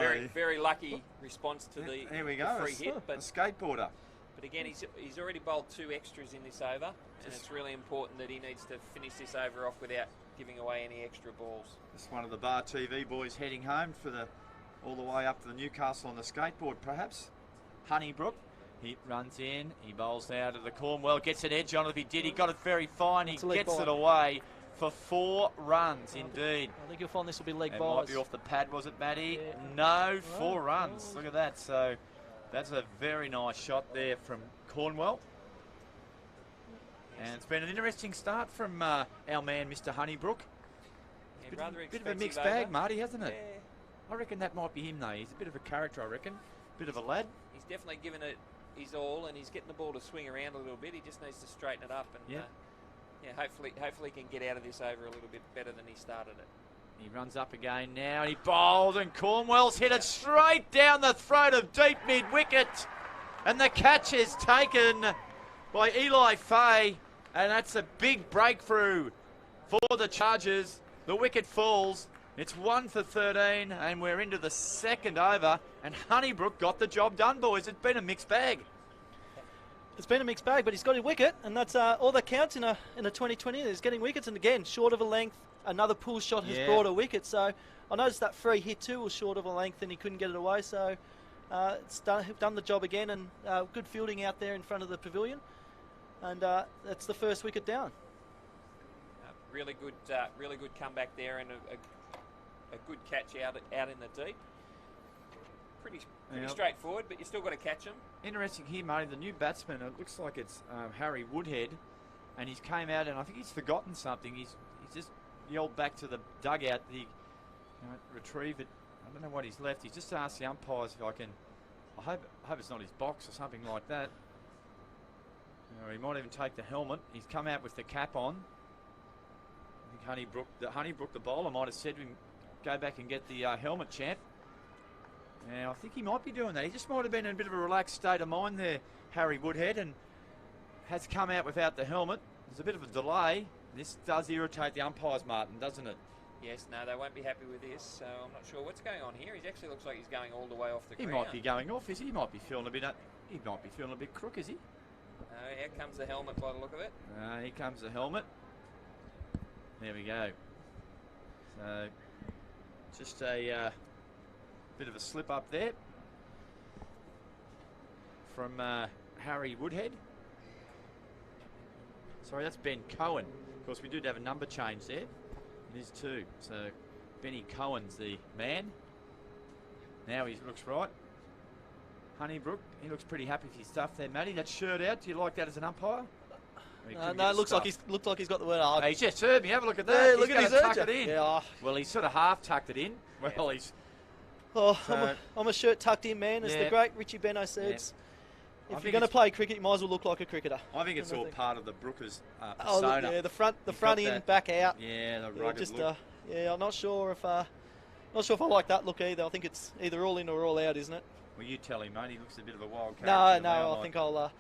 [SPEAKER 5] very, very lucky response to the free hit. But
[SPEAKER 1] a skateboarder.
[SPEAKER 5] But again, he's already bowled 2 extras in this over, and it's really important that he needs to finish this over off without giving away any extra balls.
[SPEAKER 1] Just one of the Bar TV boys heading home for all the way up to the Newcastle on the skateboard, perhaps. Honeybrook. He runs in, he bowls out of the Cornwell, gets an edge on it. If he did, he got it very fine. He gets it away for 4 runs, indeed.
[SPEAKER 6] I think you'll find this will be leg
[SPEAKER 1] it
[SPEAKER 6] bowls.
[SPEAKER 1] Might be off the pad, was it, Matty? Yeah. No, 4 runs. Look at that. So that's a very nice shot there from Cornwell. And it's been an interesting start from our man, Mr. Honeybrook.
[SPEAKER 5] Yeah,
[SPEAKER 1] bit of a mixed bag, Marty, hasn't it? Yeah. I reckon that might be him, though. He's a bit of a character, I reckon. Bit of a lad.
[SPEAKER 5] He's definitely given it his all, and he's getting the ball to swing around a little bit. He just needs to straighten it up, and hopefully he can get out of this over a little bit better than he started it.
[SPEAKER 1] He runs up again now, and he bowls, and Cornwell's hit it straight down the throat of deep mid-wicket, and the catch is taken by Eli Fay, and that's a big breakthrough for the Chargers. The wicket falls. It's 1 for 13, and we're into the second over, and Honeybrook got the job done, boys. It's been a mixed bag.
[SPEAKER 6] It's been a mixed bag, but he's got a wicket, and that's all that counts in a 2020 is getting wickets. And again, short of a length, another pull shot has brought a wicket. So I noticed that free hit too was short of a length, and he couldn't get it away. So it's done the job again, and good fielding out there in front of the pavilion, and that's the first wicket down.
[SPEAKER 5] Really good comeback there, and a good catch out in the deep. Pretty straightforward, but you still got to catch them.
[SPEAKER 1] Interesting here, Marty, the new batsman, it looks like it's Harry Woodhead, and he's came out and I think he's forgotten something. He's just yelled back to the dugout, retrieve it. I don't know what he's left. He's just asked the umpires if I hope it's not his box or something like that. He might even take the helmet. He's come out with the cap on. I think Honeybrook, the bowler, might have said to him, go back and get the helmet, champ. And I think he might be doing that. He just might have been in a bit of a relaxed state of mind there, Harry Woodhead, and has come out without the helmet. There's a bit of a delay. This does irritate the umpires, Martin, doesn't it?
[SPEAKER 5] Yes, no, they won't be happy with this, so I'm not sure what's going on here. He actually looks like he's going all the way off the ground.
[SPEAKER 1] He might be going off, is he? He might be feeling a bit crook, is he?
[SPEAKER 5] Here comes the helmet by the look of it.
[SPEAKER 1] Here comes the helmet. There we go. So, just a bit of a slip up there from Harry Woodhead. Sorry, that's Ben Cohen. Of course, we did have a number change there. It is 2. So, Benny Cohen's the man. Now he looks right. Honeybrook, he looks pretty happy with his stuff there, Matty. That shirt out, do you like that as an umpire?
[SPEAKER 6] No, it looks like he's got the word.
[SPEAKER 1] He's just heard me. Have a look at that.
[SPEAKER 6] Yeah, look at his
[SPEAKER 1] tuck it in.
[SPEAKER 6] Yeah.
[SPEAKER 1] Well, he's sort of half tucked it in. Well, he's.
[SPEAKER 6] Oh, I'm a shirt tucked in man, as the great Richie Benno says. If you're going to play cricket, you might as well look like a cricketer.
[SPEAKER 1] I think it's all part of the Brookers persona.
[SPEAKER 6] Yeah, the front in, back out.
[SPEAKER 1] Yeah, the rugged look.
[SPEAKER 6] I'm not sure if I like that look either. I think it's either all in or all out, isn't it?
[SPEAKER 1] Well, you tell him, mate. He looks a bit of a wild character.
[SPEAKER 6] No, I think I'll.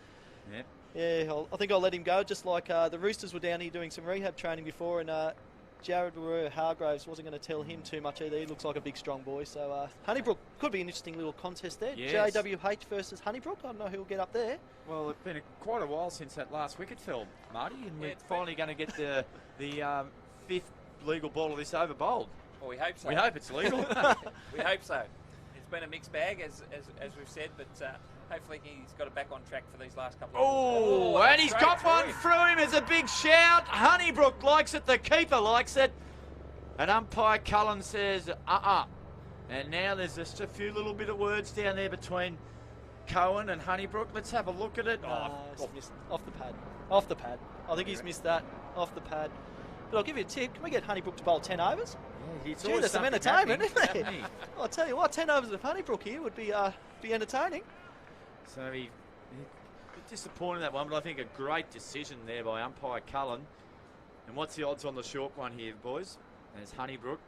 [SPEAKER 6] I think I'll let him go. Just like the Roosters were down here doing some rehab training before, and Jared Hargraves wasn't going to tell him too much either. He looks like a big, strong boy. So Honeybrook could be an interesting little contest there.
[SPEAKER 1] Yes.
[SPEAKER 6] JWH versus Honeybrook. I don't know who will get up there.
[SPEAKER 1] Well, it's been quite a while since that last wicket fell, Marty, and we're finally going to get the 5th legal ball of this over bowled.
[SPEAKER 5] Well, we hope so.
[SPEAKER 1] We hope it's legal.
[SPEAKER 5] We hope so. It's been a mixed bag, as we've said, but hopefully he's got it back on track for these last couple of
[SPEAKER 1] Oh, and he's got one through him as a big shout. Honeybrook likes it. The keeper likes it. And umpire Cullen says, And now there's just a few little bit of words down there between Cohen and Honeybrook. Let's have a look at it.
[SPEAKER 6] Missed off the pad. I think he's missed that off the pad. But I'll give you a tip. Can we get Honeybrook to bowl 10 overs?
[SPEAKER 1] Yeah,
[SPEAKER 6] there's some entertainment, isn't there? I'll tell you what, 10 overs of Honeybrook here would be entertaining.
[SPEAKER 1] So he disappointed that one, but I think a great decision there by umpire Cullen. And what's the odds on the short one here, boys? There's Honeybrook.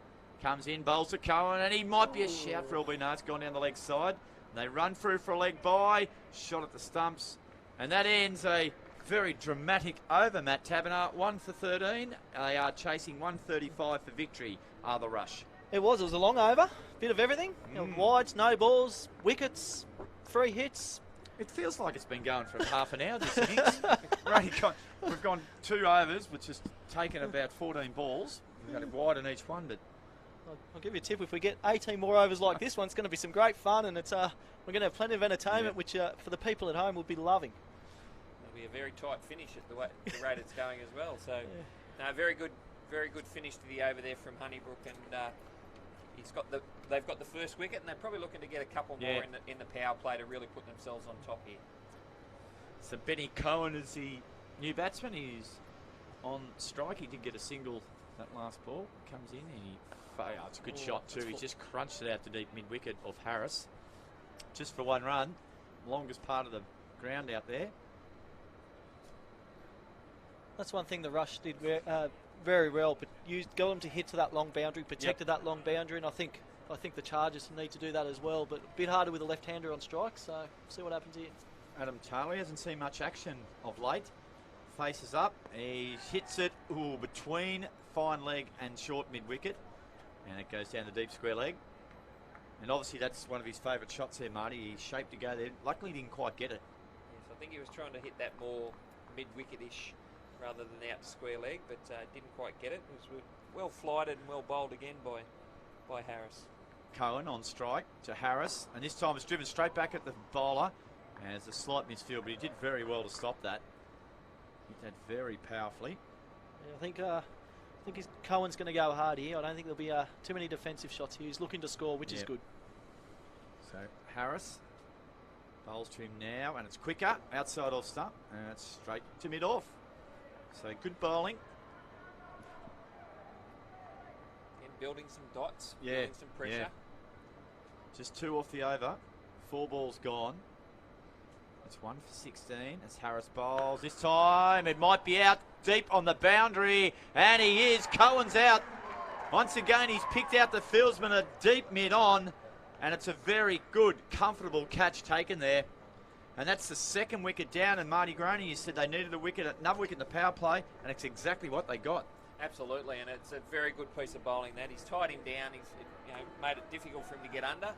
[SPEAKER 1] Comes in, bowls to Cohen, and he might be a shout for all we know. It's gone down the leg side. And they run through for a leg by. Shot at the stumps. And that ends a very dramatic over, Matt Taberner. 1 for 13. They are chasing 135 for victory, are the Rush.
[SPEAKER 6] It was a long over. Bit of everything. Wides, no balls, wickets, free hits.
[SPEAKER 1] It feels like it's been going for half an hour, this innings. We've gone 2 overs, which has taken about 14 balls. We've got a wide in each one, but
[SPEAKER 6] I'll give you a tip. If we get 18 more overs like this one, it's going to be some great fun, and we're going to have plenty of entertainment, which for the people at home will be loving.
[SPEAKER 5] It'll be a very tight finish at the rate it's going as well. So, no, very good finish to the over there from Honeybrook, and they've got the first wicket, and they're probably looking to get a couple more in the power play to really put themselves on top here.
[SPEAKER 1] So Benny Cohen is the new batsman. He's on strike. He did get a single that last ball. Comes in and it's a good shot too. He's just crunched it out to deep mid wicket of Harris, just for 1 run. Longest part of the ground out there.
[SPEAKER 6] That's one thing the Rush did very well, but got them to hit to that long boundary, protected that long boundary, and I think the Chargers need to do that as well, but a bit harder with a left-hander on strike, so see what happens here.
[SPEAKER 1] Adam Charlie hasn't seen much action of late. Faces up, he hits it between fine leg and short mid-wicket, and it goes down the deep square leg. And obviously that's one of his favourite shots there, Marty. He's shaped to go there. Luckily he didn't quite get it.
[SPEAKER 5] Yes, I I think he was trying to hit that more mid-wicket-ish rather than out to square leg, but didn't quite get it. It was well flighted and well bowled again by Harris.
[SPEAKER 1] Cohen on strike to Harris, and this time it's driven straight back at the bowler. And it's a slight misfield, but he did very well to stop that. Hit that very powerfully.
[SPEAKER 6] Yeah, I think Cohen's going to go hard here. I don't think there'll be too many defensive shots here. He's looking to score, which is good.
[SPEAKER 1] So Harris bowls to him now, and it's quicker, outside off stump, and it's straight to mid-off. So good bowling.
[SPEAKER 5] And building some dots,
[SPEAKER 1] Yeah,
[SPEAKER 5] building some pressure.
[SPEAKER 1] yeah. Just 2 off the over, 4 balls gone. It's 1 for 16 as Harris bowls. This time it might be out deep on the boundary, and he is. Cohen's out. Once again, he's picked out the fieldsman a deep mid-on, and it's a very good, comfortable catch taken there. And that's the 2nd wicket down, and Marty Groney, you said they needed another wicket in the power play, and it's exactly what they got.
[SPEAKER 5] Absolutely, and it's a very good piece of bowling that. He's tied him down, he's made it difficult for him to get under.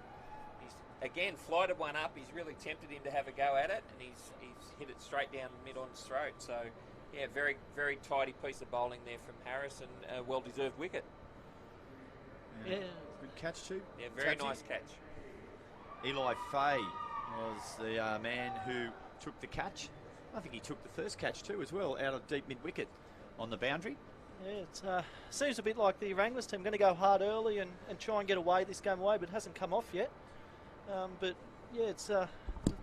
[SPEAKER 5] He's, again, flighted one up, he's really tempted him to have a go at it, and he's hit it straight down mid-on's throat. So, yeah, very, very tidy piece of bowling there from Harris, and a well-deserved wicket.
[SPEAKER 1] Yeah. Good catch too.
[SPEAKER 5] Yeah, very nice catch.
[SPEAKER 1] Eli Fay was the man who took the catch. I think he took the first catch too as well, out of deep mid-wicket on the boundary.
[SPEAKER 6] Yeah, it seems a bit like the Wranglers team going to go hard early and try and get this game away, but it hasn't come off yet. But yeah, it's a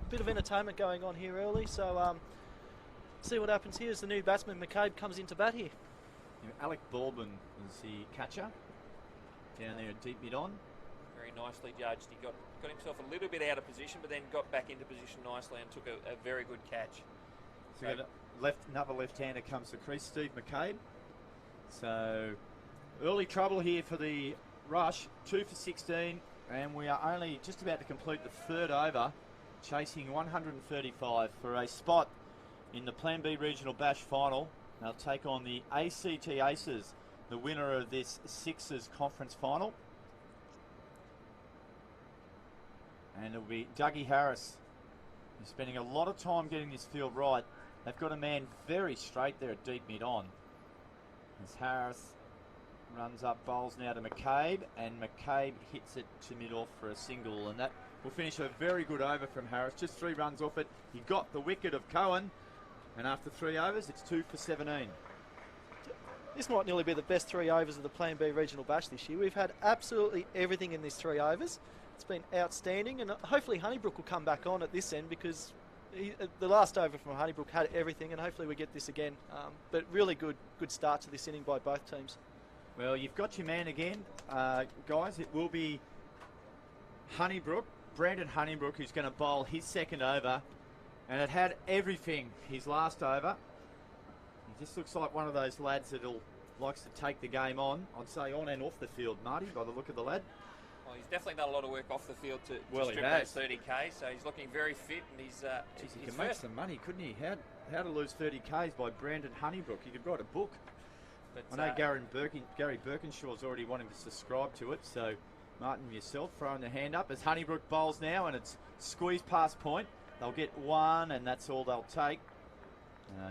[SPEAKER 6] bit of entertainment going on here early, so see what happens here as the new batsman McCabe comes into bat here.
[SPEAKER 1] Yeah, Alec Baldwin was the catcher down there at deep mid-on.
[SPEAKER 5] Very nicely judged. He got himself a little bit out of position, but then got back into position nicely and took a very good catch.
[SPEAKER 1] So another left-hander comes to crease, Steve McCabe. So early trouble here for the Rush, 2 for 16, and we are only just about to complete the 3rd over, chasing 135 for a spot in the Plan B Regional Bash final. They'll take on the ACT Aces, the winner of this Sixers conference final. And it'll be Dougie Harris, who's spending a lot of time getting this field right. They've got a man very straight there at deep mid-on. As Harris runs up, bowls now to McCabe, and McCabe hits it to mid-off for a single, and that will finish a very good over from Harris. Just 3 runs off it. He got the wicket of Cohen, and after 3 overs, it's 2 for 17.
[SPEAKER 6] This might nearly be the best 3 overs of the Plan B Regional Bash this year. We've had absolutely everything in these 3 overs. It's been outstanding, and hopefully Honeybrook will come back on at this end, because the last over from Honeybrook had everything, and hopefully we get this again. But really good start to this inning by both teams.
[SPEAKER 1] Well, you've got your man again, guys. It will be Honeybrook, Brandon Honeybrook, who's going to bowl his 2nd over, and it had everything his last over. He just looks like one of those lads that likes to take the game on. I'd say on and off the field, Marty, by the look of the lad.
[SPEAKER 5] Well, he's definitely done a lot of work off the field to strip those 30K, so he's looking very fit, and he's
[SPEAKER 1] he could make some money, couldn't he? How to lose 30Ks by Brandon Honeybrook. He could write a book. But, I know Gary Birkinshaw's already wanting to subscribe to it, so Martin, yourself, throwing the hand up as Honeybrook bowls now, and it's squeezed past point. They'll get 1, and that's all they'll take.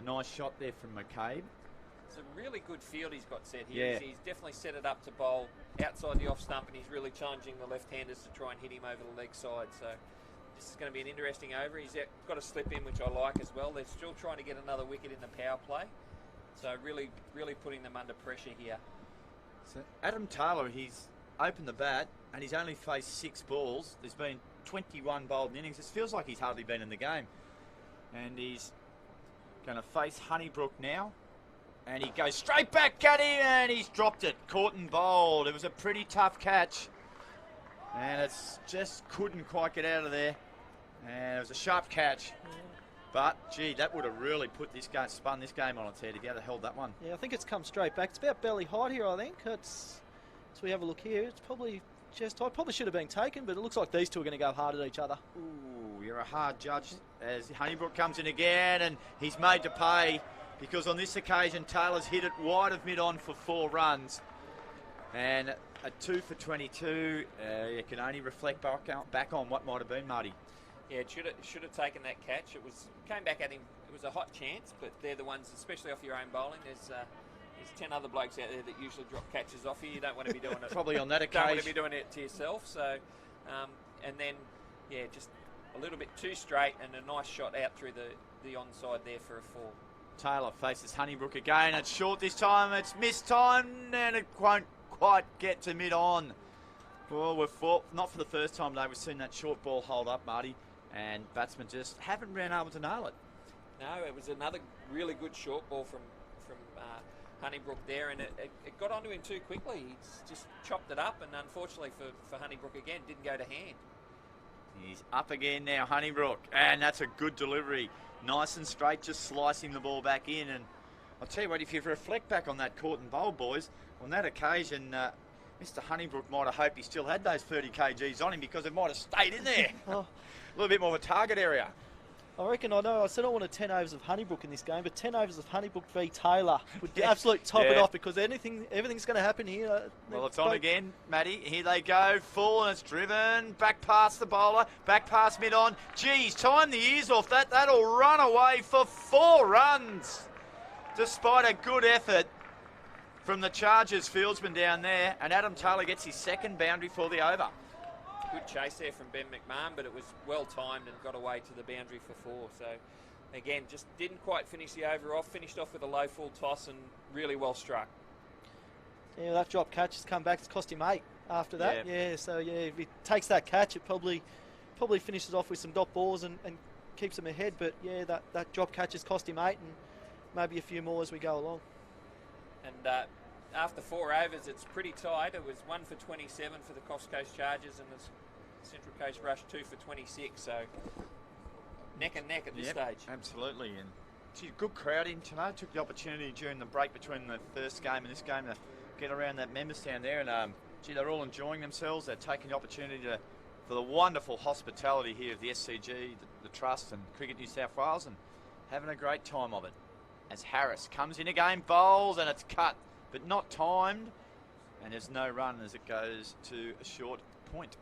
[SPEAKER 1] Nice shot there from McCabe.
[SPEAKER 5] It's a really good field he's got set here.
[SPEAKER 1] Yeah.
[SPEAKER 5] He's definitely set it up to bowl outside the off stump, and he's really challenging the left-handers to try and hit him over the leg side. So this is going to be an interesting over. He's got a slip in, which I like as well. They're still trying to get another wicket in the power play. So really, really putting them under pressure here.
[SPEAKER 1] So Adam Taylor, he's opened the bat, and he's only faced 6 balls. There's been 21 bowled innings. It feels like he's hardly been in the game. And he's going to face Honeybrook now. And he goes straight back at him, and he's dropped it. Caught and bowled. It was a pretty tough catch. And it's just couldn't quite get out of there. And it was a sharp catch. But, gee, that would have really spun this game on its head if he had held that one.
[SPEAKER 6] Yeah, I think it's come straight back. It's about belly height here, I think. As we have a look here, it's probably chest height. Probably should have been taken, but it looks like these two are going to go hard at each other.
[SPEAKER 1] Ooh, you're a hard judge as Honeybrook comes in again, and he's made to pay. Because on this occasion, Taylor's hit it wide of mid-on for 4 runs. And a 2 for 22, you can only reflect back on what might have been, Marty.
[SPEAKER 5] Yeah, it should have taken that catch. Came back at him. It was a hot chance, but they're the ones, especially off your own bowling. There's 10 other blokes out there that usually drop catches off you. You don't want to be doing it.
[SPEAKER 1] Probably on that
[SPEAKER 5] Don't
[SPEAKER 1] occasion.
[SPEAKER 5] want to be doing it to yourself. So, and then, yeah, just a little bit too straight and a nice shot out through the onside there for a 4.
[SPEAKER 1] Taylor faces Honeybrook again. It's short this time. It's mistimed and it won't quite get to mid-on. Well, not for the first time though. We've seen that short ball hold up, Marty, and batsmen just haven't been able to nail it.
[SPEAKER 5] No, it was another really good short ball from Honeybrook there, and it got onto him too quickly. He just chopped it up, and unfortunately for Honeybrook again, didn't go to hand.
[SPEAKER 1] He's up again now, Honeybrook, and that's a good delivery. Nice and straight, just slicing the ball back in. And I'll tell you what, if you reflect back on that caught and bowl, boys, on that occasion, Mr. Honeybrook might have hoped he still had those 30 kgs on him because it might have stayed in there. A little bit more of a target area.
[SPEAKER 6] I reckon, I said I wanted 10 overs of Honeybrook in this game, but 10 overs of Honeybrook v Taylor would absolutely top it off, because everything's going to happen here.
[SPEAKER 1] Well, it's on again, Matty. Here they go, full, and it's driven back past the bowler, back past mid-on. Geez, time the ears off that. That'll run away for 4 runs, despite a good effort from the Chargers fieldsman down there. And Adam Taylor gets his second boundary for the over.
[SPEAKER 5] Good chase there from Ben McMahon, but it was well timed and got away to the boundary for 4. So, again, just didn't quite finish the over off. Finished off with a low full toss and really well struck.
[SPEAKER 6] Yeah, that drop catch has come back. It's cost him 8 after that. Yeah, so yeah, if he takes that catch, it probably finishes off with some dot balls and keeps him ahead. But yeah, that drop catch has cost him 8 and maybe a few more as we go along.
[SPEAKER 5] And after 4 overs, it's pretty tight. It was 1 for 27 for the Coffs Coast Chargers and the Central Coast Rush 2 for 26. So neck and neck at this stage.
[SPEAKER 1] Absolutely. And gee, good crowding tonight. Took the opportunity during the break between the first game and this game to get around that member stand there. And gee, they're all enjoying themselves. They're taking the opportunity for the wonderful hospitality here of the SCG, the Trust and Cricket New South Wales, and having a great time of it. As Harris comes in again, bowls, and it's cut, but not timed, and there's no run as it goes to a short point.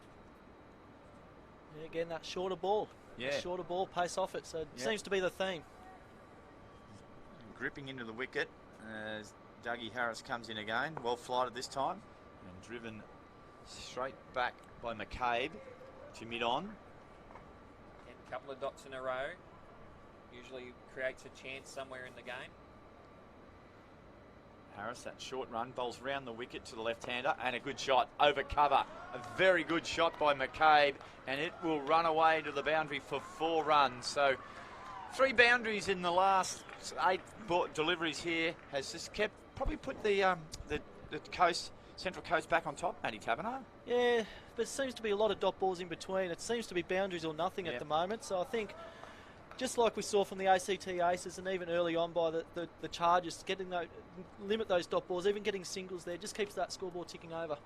[SPEAKER 6] Yeah, again, that shorter ball.
[SPEAKER 1] Yeah.
[SPEAKER 6] Shorter ball, pace off it, so it seems to be the theme.
[SPEAKER 1] Gripping into the wicket as Dougie Harris comes in again, well flighted this time, and driven straight back by McCabe to mid-on.
[SPEAKER 5] And a couple of dots in a row usually creates a chance somewhere in the game.
[SPEAKER 1] Harris, that short run, bowls round the wicket to the left-hander, and a good shot over cover. A very good shot by McCabe, and it will run away to the boundary for 4 runs. So 3 boundaries in the last 8 deliveries here has just probably put the Central Coast back on top, Matty Taberner.
[SPEAKER 6] Yeah, but it seems to be a lot of dot balls in between. It seems to be boundaries or nothing at the moment. So I think, just like we saw from the ACT Aces and even early on by the Chargers, limit those dot balls, even getting singles there, just keeps that scoreboard ticking over.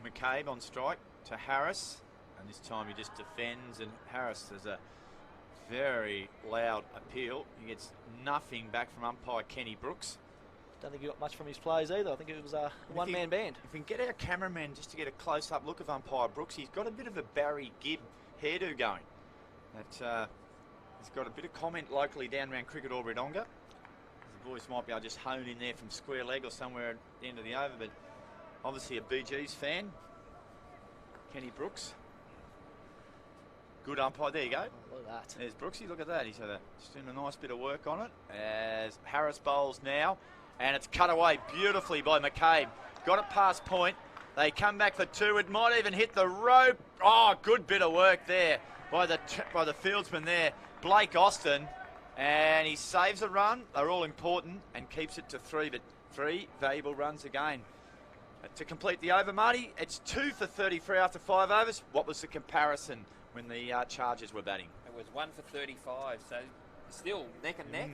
[SPEAKER 1] McCabe on strike to Harris, and this time he just defends, and Harris has a very loud appeal. He gets nothing back from umpire Kenny Brooks.
[SPEAKER 6] Don't think he got much from his plays either. I think it was a one-man band.
[SPEAKER 1] If we can get our cameraman just to get a close-up look of umpire Brooks, he's got a bit of a Barry Gibb hairdo going. He's got a bit of comment locally down around Cricket or Redonga. The boys might be able to just hone in there from square leg or somewhere at the end of the over, but obviously a BG's fan. Kenny Brooks. Good umpire. There you go.
[SPEAKER 6] Oh, look at that.
[SPEAKER 1] There's Brooksy. Look at that. He's just doing a nice bit of work on it. As Harris bowls now, and it's cut away beautifully by McCabe. Got it past point. They come back for 2. It might even hit the rope. Oh, good bit of work there by the fieldsman there, Blake Austin, and he saves a run. They're all important and keeps it to 3, but 3 valuable runs again. To complete the over, Marty, it's 2 for 33 after 5 overs. What was the comparison when the Chargers were batting?
[SPEAKER 5] It was 1 for 35, so still neck and neck.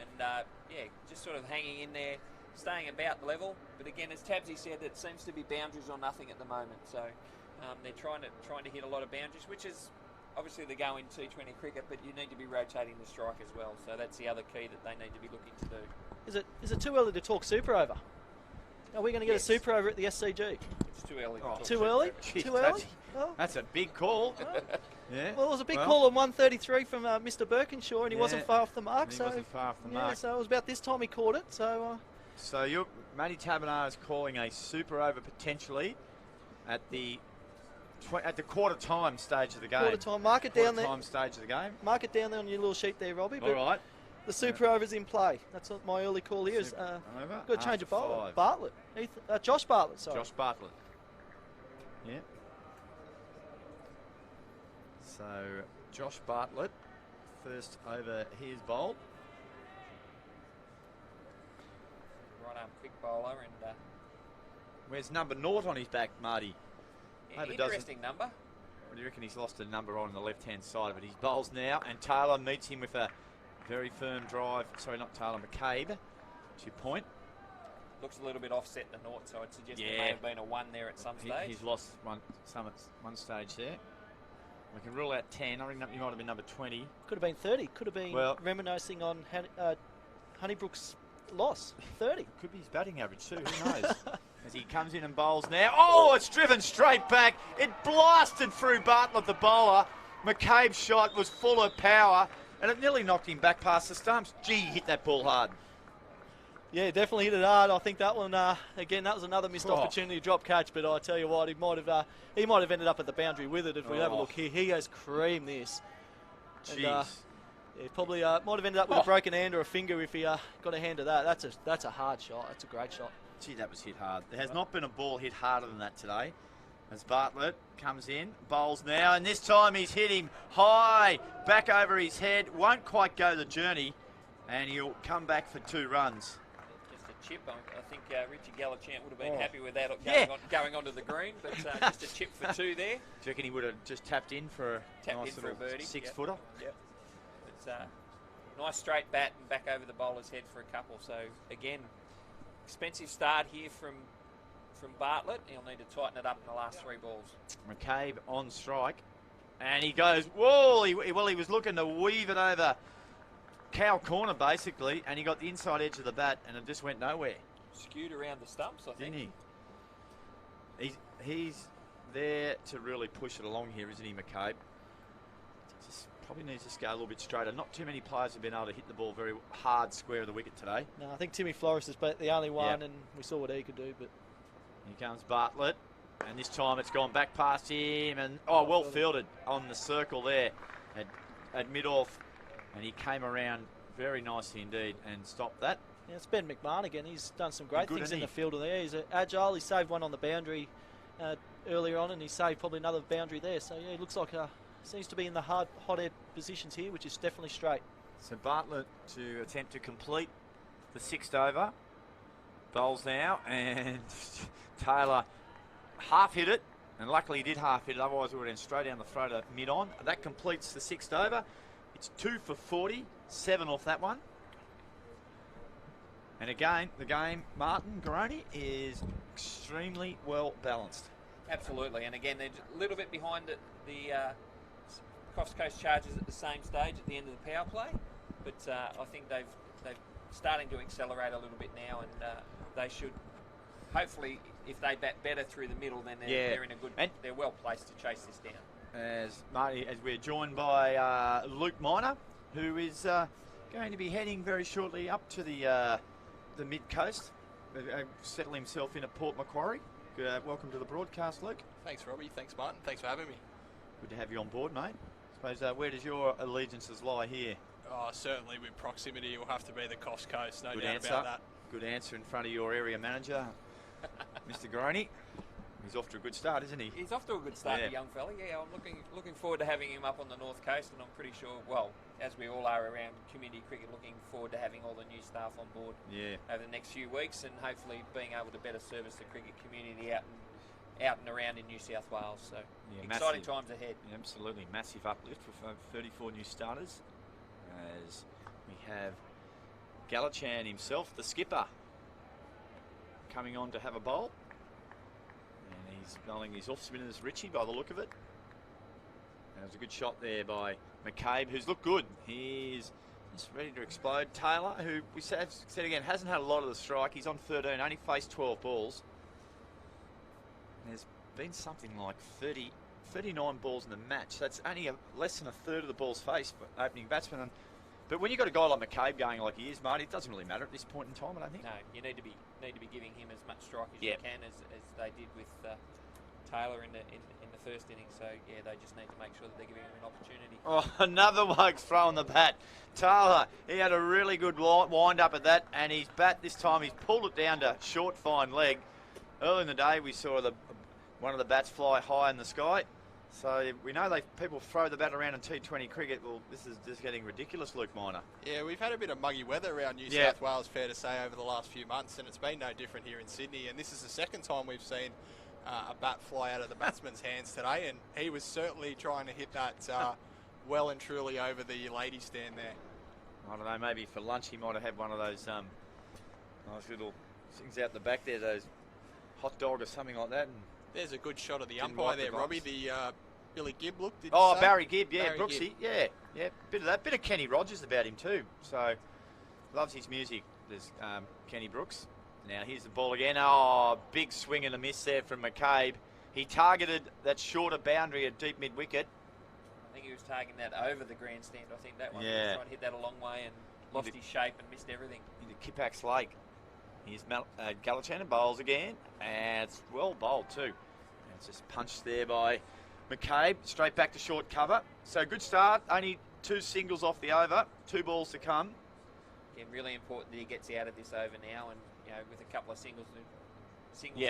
[SPEAKER 5] And just sort of hanging in there, staying about level. But again, as Tabsy said, it seems to be boundaries or nothing at the moment. So they're trying to hit a lot of boundaries, which is obviously the go in T20 cricket, but you need to be rotating the strike as well. So that's the other key that they need to be looking to do.
[SPEAKER 6] Is it too early to talk super over? Are we going to get a super over at the SCG?
[SPEAKER 5] It's too early.
[SPEAKER 6] Too early?
[SPEAKER 1] Jeez,
[SPEAKER 6] Too early?
[SPEAKER 1] That's a big call. Yeah.
[SPEAKER 6] Well, it was a big call on 133 from Mr. Birkinshaw, and he wasn't far off the mark.
[SPEAKER 1] He wasn't far off the mark.
[SPEAKER 6] So it was about this time he caught it. So
[SPEAKER 1] Matty Tabernar is calling a super over potentially at the quarter time stage of the game.
[SPEAKER 6] quarter time, mark it down there.
[SPEAKER 1] Quarter time stage of the game.
[SPEAKER 6] Mark it down there on your little sheet there, Robbie.
[SPEAKER 1] All right.
[SPEAKER 6] The super over's in play. That's what my early call here is.
[SPEAKER 1] Over.
[SPEAKER 6] Got to change of bowler.
[SPEAKER 1] 5.
[SPEAKER 6] Bartlett. Josh Bartlett, sorry.
[SPEAKER 1] Josh Bartlett. Yeah. So Josh Bartlett, first over his bowl.
[SPEAKER 5] Right arm quick bowler and
[SPEAKER 1] Where's number 0 on his back, Marty?
[SPEAKER 5] interesting number.
[SPEAKER 1] What do you reckon? He's lost a number on the left-hand side of it. He bowls now, and Taylor meets him with a very firm drive. Sorry, not Taylor, McCabe. To your point.
[SPEAKER 5] Looks a little bit offset the naught, so I'd suggest there may have been a 1 there at some stage.
[SPEAKER 1] He's lost one stage there. We can rule out 10. I think he might have been number 20.
[SPEAKER 6] Could have been 30. Could have been reminiscing on Honeybrook's loss. 30.
[SPEAKER 1] Could be his batting average too. Who knows? As he comes in and bowls now. Oh, it's driven straight back. It blasted through Bartlett, the bowler. McCabe's shot was full of power, and it nearly knocked him back past the stumps. Gee, he hit that ball hard.
[SPEAKER 6] Yeah, definitely hit it hard. I think that one, again, that was another missed opportunity to drop catch, but I tell you what, he might have ended up at the boundary with it if we have a look here. He has creamed this.
[SPEAKER 1] Jeez.
[SPEAKER 6] And, probably might have ended up with a broken hand or a finger if he got a hand of that. That's a hard shot. That's a great shot.
[SPEAKER 1] Gee, that was hit hard. There has not been a ball hit harder than that today. As Bartlett comes in, bowls now, and this time he's hit him high, back over his head. Won't quite go the journey, and he'll come back for 2 runs.
[SPEAKER 5] Chip. I think Richie Galachant would have been happy with that going onto the green, but just a chip for 2 there.
[SPEAKER 1] Do you reckon he would have just tapped in for a
[SPEAKER 5] birdie?
[SPEAKER 1] 6-footer?
[SPEAKER 5] Yep. It's nice straight bat and back over the bowler's head for a couple. So again, expensive start here from Bartlett. He'll need to tighten it up in the last 3 balls.
[SPEAKER 1] McCabe on strike, and he goes, whoa! He was looking to weave it over cow corner basically, and he got the inside edge of the bat, and it just went nowhere.
[SPEAKER 5] Skewed around the stumps, I think.
[SPEAKER 1] Didn't he? He's there to really push it along here, isn't he, McCabe? Just probably needs to go a little bit straighter. Not too many players have been able to hit the ball very hard square of the wicket today.
[SPEAKER 6] No, I think Timmy Flores is the only one, and we saw what he could do. But
[SPEAKER 1] here comes Bartlett, and this time it's gone back past him, and well fielded on the circle there at mid-off. And he came around very nicely indeed and stopped that.
[SPEAKER 6] Yeah, it's Ben McMahon again. He's done some great things in the field there. He's agile. He saved one on the boundary earlier on, and he saved probably another boundary there. So, yeah, he looks like seems to be in the hot-head positions here, which is definitely straight.
[SPEAKER 1] So Bartlett to attempt to complete the 6th over. Bowls now, and Taylor half hit it, and luckily he did half hit it, otherwise we would have been straight down the throat of mid-on. That completes the 6th over. It's 2 for 40, 7 off that one. And again, the game, Martin Garoni, is extremely well balanced.
[SPEAKER 5] Absolutely, and again, they're a little bit behind the Coffs Coast Chargers at the same stage at the end of the power play, but I think they're starting to accelerate a little bit now, and they should, hopefully, if they bat better through the middle, then they're in a good, they're well placed to chase this down.
[SPEAKER 1] As we're joined by Luke Minor, who is going to be heading very shortly up to the mid-coast, settle himself in at Port Macquarie. Welcome to the broadcast, Luke.
[SPEAKER 7] Thanks, Robbie. Thanks, Martin. Thanks for having me.
[SPEAKER 1] Good to have you on board, mate. I suppose, where does your allegiances lie here?
[SPEAKER 7] Oh, certainly with proximity, it will have to be the Coffs Coast, no
[SPEAKER 1] Good
[SPEAKER 7] doubt
[SPEAKER 1] answer.
[SPEAKER 7] about that.
[SPEAKER 1] Good answer in front of your area manager, Mr. Garoni. He's off to a good start, isn't he?
[SPEAKER 5] He's off to a good start, the young fella. Yeah, I'm looking forward to having him up on the North Coast, and I'm pretty sure, well, as we all are around community cricket, looking forward to having all the new staff on board over the next few weeks, and hopefully being able to better service the cricket community out and around in New South Wales. So exciting times ahead.
[SPEAKER 1] Yeah, absolutely, massive uplift with 34 new starters, as we have Galachan himself, the skipper, coming on to have a bowl. And he's bowling his off spinners, Richie, by the look of it. And it was a good shot there by McCabe, who's looked good. He's just ready to explode. Taylor, who we said again, hasn't had a lot of the strike. He's on 13, only faced 12 balls. There's been something like 39 balls in the match. That's only less than a third of the balls faced for opening batsman. But when you've got a guy like McCabe going like he is, Marty, it doesn't really matter at this point in time, I don't think.
[SPEAKER 5] No, you need to be giving him as much strike as you can, as they did with Taylor in the first innings. So yeah, they just need to make sure that they're giving him an opportunity.
[SPEAKER 1] Oh, another bloke's throwing the bat. Taylor, he had a really good wind up at that, and his bat this time he's pulled it down to short fine leg. Early in the day, we saw one of the bats fly high in the sky. So we know people throw the bat around in T20 cricket. Well, this is just getting ridiculous, Luke Minor.
[SPEAKER 7] Yeah, we've had a bit of muggy weather around New South Wales, fair to say, over the last few months, and it's been no different here in Sydney. And this is the second time we've seen a bat fly out of the batsman's hands today, and he was certainly trying to hit that well and truly over the lady stand there.
[SPEAKER 1] I don't know, maybe for lunch he might have had one of those nice little things out the back there, those hot dog or something like that. And
[SPEAKER 7] there's a good shot of the umpire there, Robbie. The Billy Gibb look.
[SPEAKER 1] Barry Gibb, yeah,
[SPEAKER 7] Barry
[SPEAKER 1] Brooksy,
[SPEAKER 7] Gibb.
[SPEAKER 1] yeah, bit of that, bit of Kenny Rogers about him too. So loves his music. There's Kenny Brooks. Now here's the ball again. Oh, big swing and a miss there from McCabe. He targeted that shorter boundary at deep mid wicket.
[SPEAKER 5] I think he was targeting that over the grandstand. I think that one he was trying to hit that a long way and lost his shape and missed everything. Into
[SPEAKER 1] Kippax Lake. Here's Galachan bowls again, and it's well bowled too. And it's just punched there by McCabe, straight back to short cover. So good start, only 2 singles off the over, 2 balls to come.
[SPEAKER 5] Again, really important that he gets out of this over now, and with a couple of singles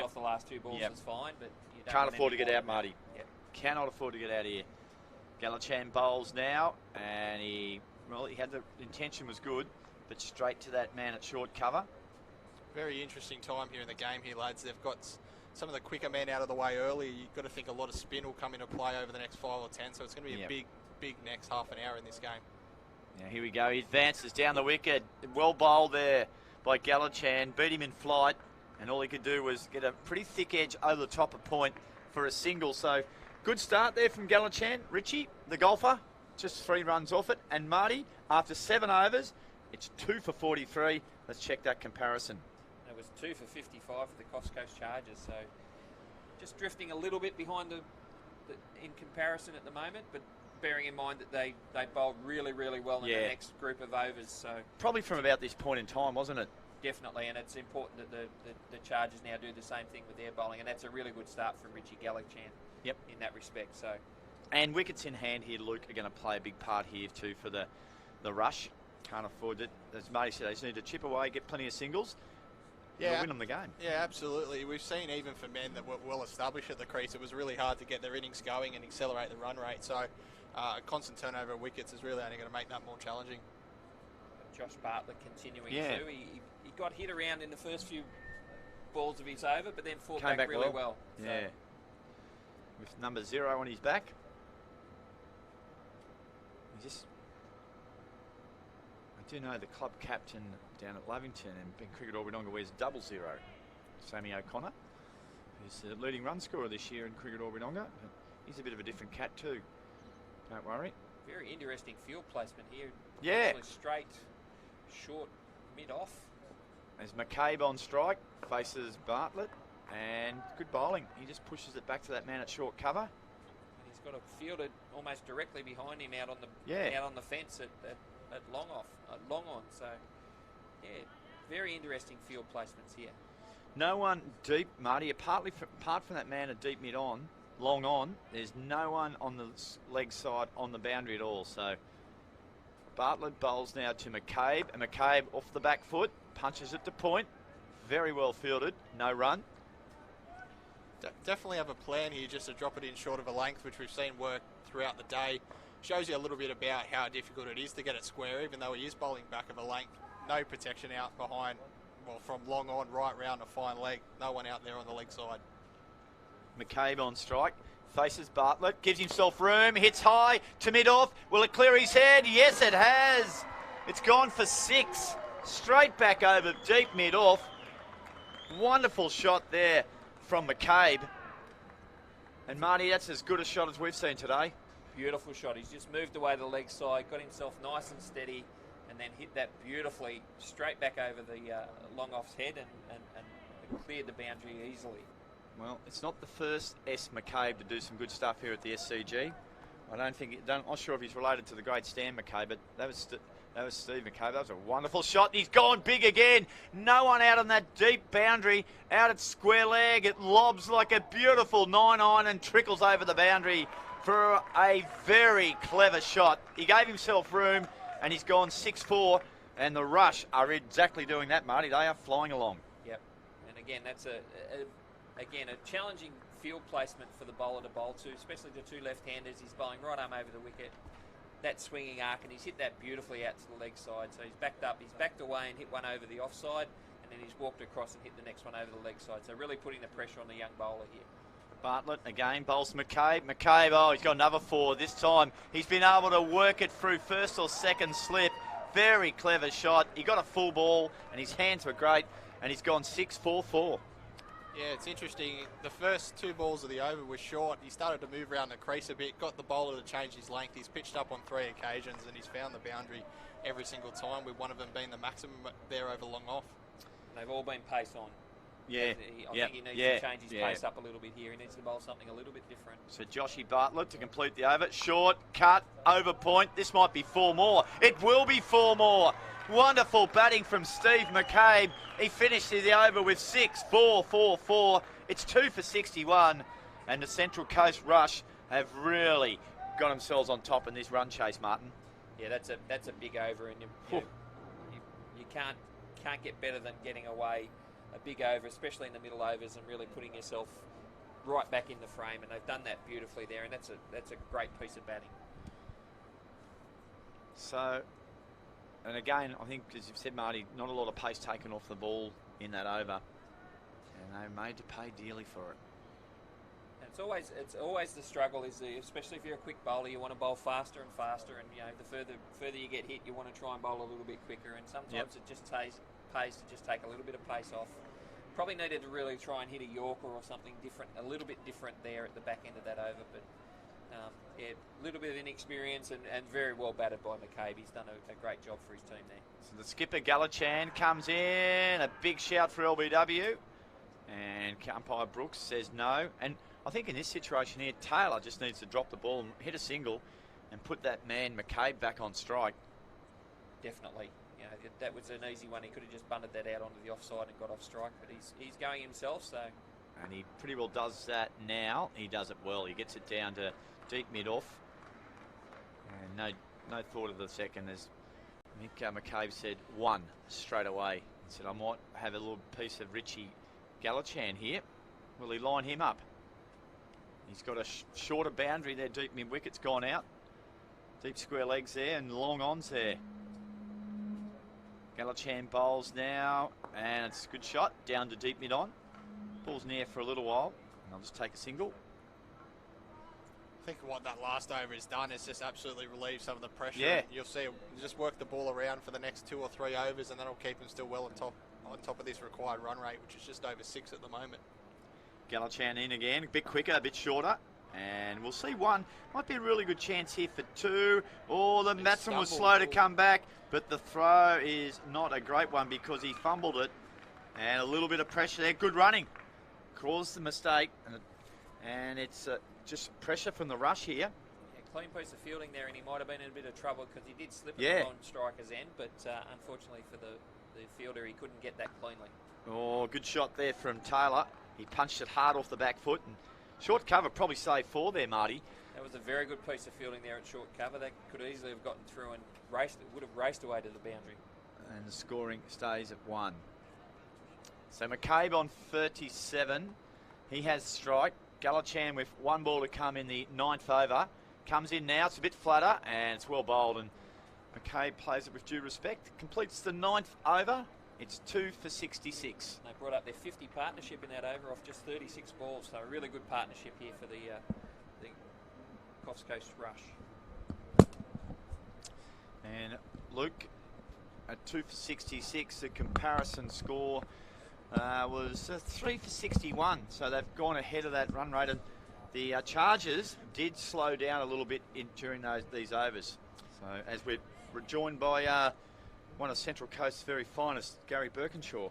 [SPEAKER 5] off the last 2 balls is fine, but you don't
[SPEAKER 1] can't afford to get out, Marty.
[SPEAKER 5] Yep.
[SPEAKER 1] Cannot afford to get out of here. Galachan bowls now, and he had the intention was good, but straight to that man at short cover.
[SPEAKER 7] Very interesting time here in the game here, lads. They've got some of the quicker men out of the way early. You've got to think a lot of spin will come into play over the next 5 or 10, so it's going to be a big next half an hour in this game.
[SPEAKER 1] Now here we go. He advances down the wicket. Well bowled there by Galachan. Beat him in flight, and all he could do was get a pretty thick edge over the top of point for a single. So good start there from Galachan. Richie, the golfer, just 3 runs off it. And Marty, after 7 overs, it's 2 for 43. Let's check that comparison.
[SPEAKER 5] It was 2 for 55 for the Coffs Coast Chargers, so just drifting a little bit behind in comparison at the moment, but bearing in mind that they bowled really, really well in the next group of overs. So
[SPEAKER 1] probably from about this point in time, wasn't it?
[SPEAKER 5] Definitely, and it's important that the Chargers now do the same thing with their bowling, and that's a really good start from Richie Galachan.
[SPEAKER 1] Yep.
[SPEAKER 5] In that respect, so.
[SPEAKER 1] And wickets in hand here, Luke, are going to play a big part here too for the rush. Can't afford it. As Marty said, they just need to chip away, get plenty of singles. They'll win them the game.
[SPEAKER 7] Yeah, absolutely. We've seen even for men that were well established at the crease, it was really hard to get their innings going and accelerate the run rate. So constant turnover of wickets is really only going to make that more challenging.
[SPEAKER 5] Josh Bartlett continuing too. He got hit around in the first few balls of his over, but then fought back really well. So.
[SPEAKER 1] Yeah. With number 0 on his back. I do know the club captain down at Lavington and Cricket Orbidonga wears 00. Sammy O'Connor, who's the leading run scorer this year in Cricket Orbidonga. He's a bit of a different cat too. Don't worry.
[SPEAKER 5] Very interesting field placement here.
[SPEAKER 1] Yeah.
[SPEAKER 5] Straight, short, mid-off.
[SPEAKER 1] As McCabe on strike, faces Bartlett, and good bowling. He just pushes it back to that man at short cover.
[SPEAKER 5] And he's got a fielder almost directly behind him out on the fence at long on. So, yeah, very interesting field placements here.
[SPEAKER 1] No one deep, Marty, apart from that man at deep mid on, long on, there's no one on the leg side on the boundary at all. So Bartlett bowls now to McCabe, and McCabe off the back foot, punches it to point. Very well fielded, no run.
[SPEAKER 7] Definitely have a plan here just to drop it in short of a length, which we've seen work throughout the day. Shows you a little bit about how difficult it is to get it square, even though he is bowling back of a length. No protection out behind, from long on, right round a fine leg. No one out there on the leg side.
[SPEAKER 1] McCabe on strike, faces Bartlett, gives himself room, hits high to mid-off. Will it clear his head? Yes, it has. It's gone for 6. Straight back over deep mid-off. Wonderful shot there from McCabe. And Marty, that's as good a shot as we've seen today.
[SPEAKER 5] Beautiful shot. He's just moved away the leg side, got himself nice and steady, and then hit that beautifully straight back over the long off's head and cleared the boundary easily.
[SPEAKER 1] Well, it's not the first S. McCabe to do some good stuff here at the SCG. I'm not sure if he's related to the great Stan McCabe, but that was Steve McCabe. That was a wonderful shot. He's gone big again. No one out on that deep boundary. Out at square leg. It lobs like a beautiful 9-iron and trickles over the boundary for a very clever shot. He gave himself room and he's gone 6-4. And the Rush are exactly doing that, Marty. They are flying along.
[SPEAKER 5] Yep. And again, that's a challenging field placement for the bowler to bowl to, especially the two left-handers. He's bowling right arm over the wicket. That swinging arc, and he's hit that beautifully out to the leg side. So he's backed up, he's backed away and hit one over the offside, and then he's walked across and hit the next one over the leg side. So really putting the pressure on the young bowler here.
[SPEAKER 1] Bartlett again bowls McCabe. McCabe, oh, he's got another 4 this time. He's been able to work it through first or second slip. Very clever shot. He got a full ball, and his hands were great, and he's gone 6-4-4.
[SPEAKER 7] Yeah, it's interesting. The first 2 balls of the over were short. He started to move around the crease a bit, got the bowler to change his length. He's pitched up on 3 occasions and he's found the boundary every single time, with one of them being the maximum there over long off.
[SPEAKER 5] They've all been pace on.
[SPEAKER 1] Yeah.
[SPEAKER 5] I think he needs to change his pace up a little bit here. He needs to bowl something a little bit different.
[SPEAKER 1] So Joshy Bartlett to complete the over. Short, cut, over point. This might be 4 more. It will be 4 more. Wonderful batting from Steve McCabe. He finished the over with 6-4-4-4. It's 2 for 61. And the Central Coast Rush have really got themselves on top in this run chase, Martin.
[SPEAKER 5] Yeah, that's a big over, and you can't get better than getting away a big over, especially in the middle overs, and really putting yourself right back in the frame. And they've done that beautifully there, and that's a great piece of batting.
[SPEAKER 1] So, and again, I think, as you've said, Marty, not a lot of pace taken off the ball in that over, and they're made to pay dearly for it.
[SPEAKER 5] And it's always the struggle, especially if you're a quick bowler, you want to bowl faster and faster, and the further you get hit, you want to try and bowl a little bit quicker, and sometimes it just pays to just take a little bit of pace off. Probably needed to really try and hit a Yorker or something different, a little bit different there at the back end of that over, but a little bit of inexperience and very well batted by McCabe. He's done a great job for his team there.
[SPEAKER 1] So the skipper Galachan comes in, a big shout for LBW, and umpire Brooks says no. And I think in this situation here, Taylor just needs to drop the ball and hit a single and put that man McCabe back on strike.
[SPEAKER 5] Definitely. That was an easy one. He could have just bunted that out onto the offside and got off strike, but he's going himself, so.
[SPEAKER 1] And he pretty well does that now. He does it well. He gets it down to deep mid-off. And no thought of the second, as McCabe said, 1 straight away. He said, I might have a little piece of Richie Galachan here. Will he line him up? He's got a shorter boundary there. Deep mid-wicket's gone out. Deep square legs there and long ons there. Galachan bowls now, and it's a good shot, down to deep mid-on. Ball's near for a little while, and I'll just take a single.
[SPEAKER 7] I think what that last over has done is just absolutely relieve some of the pressure.
[SPEAKER 1] Yeah.
[SPEAKER 7] You'll see him just work the ball around for the next 2 or 3 overs, and that'll keep him still well on top of this required run rate, which is just over 6 at the moment.
[SPEAKER 1] Galachan in again, a bit quicker, a bit shorter. And we'll see 1. Might be a really good chance here for 2. Oh, the batsman was slow to come back, but the throw is not a great one because he fumbled it. And a little bit of pressure there. Good running. Caused the mistake. And it's just pressure from the Rush here.
[SPEAKER 5] Yeah, clean piece of fielding there, and he might have been in a bit of trouble because he did slip
[SPEAKER 1] Yeah.
[SPEAKER 5] it on striker's end, but unfortunately for the fielder, he couldn't get that cleanly.
[SPEAKER 1] Oh, good shot there from Taylor. He punched it hard off the back foot. And short cover, probably save 4 there, Marty.
[SPEAKER 5] That was a very good piece of fielding there at short cover. That could easily have gotten through and would have raced away to the boundary.
[SPEAKER 1] And the scoring stays at 1. So McCabe on 37. He has strike. Galachan with 1 ball to come in the 9th over. Comes in now. It's a bit flatter, and it's well bowled. And McCabe plays it with due respect. Completes the 9th over. It's 2 for 66.
[SPEAKER 5] They brought up their 50 partnership in that over off just 36 balls. So a really good partnership here for the Coffs Coast Rush.
[SPEAKER 1] And Luke at 2 for 66. The comparison score was 3 for 61. So they've gone ahead of that run rate. And the Chargers did slow down a little bit during these overs. So as we're joined by one of Central Coast's very finest, Gary Birkinshaw.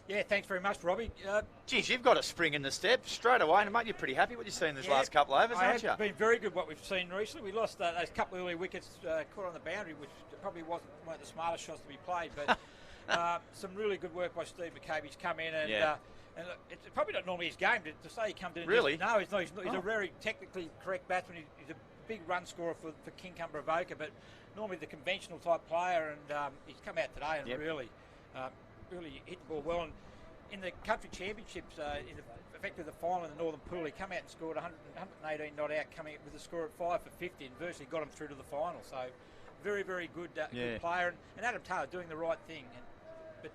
[SPEAKER 4] Yeah, thanks very much, Robbie.
[SPEAKER 1] Geez, you've got a spring in the step straight away, and mate, you're pretty happy what you've seen these last couple of overs, aren't you?
[SPEAKER 4] It's been very good what we've seen recently. We lost those couple of early wickets caught on the boundary, which probably weren't the smartest shots to be played, but some really good work by Steve McCabe. He's come in and and look, it's probably not normally his game to say he comes in and
[SPEAKER 1] really?
[SPEAKER 4] No, he's not. He's a very technically correct batsman. He's a big run scorer for King Cumber Avoca, but normally the conventional type player, and he's come out today and really hit the ball well. And in the country championships, effectively the final in the Northern Pool, he come out and scored 118 not out, coming with a score at 5 for 50, and virtually got him through to the final. So very, very good, good player. And Adam Taylor doing the right thing. But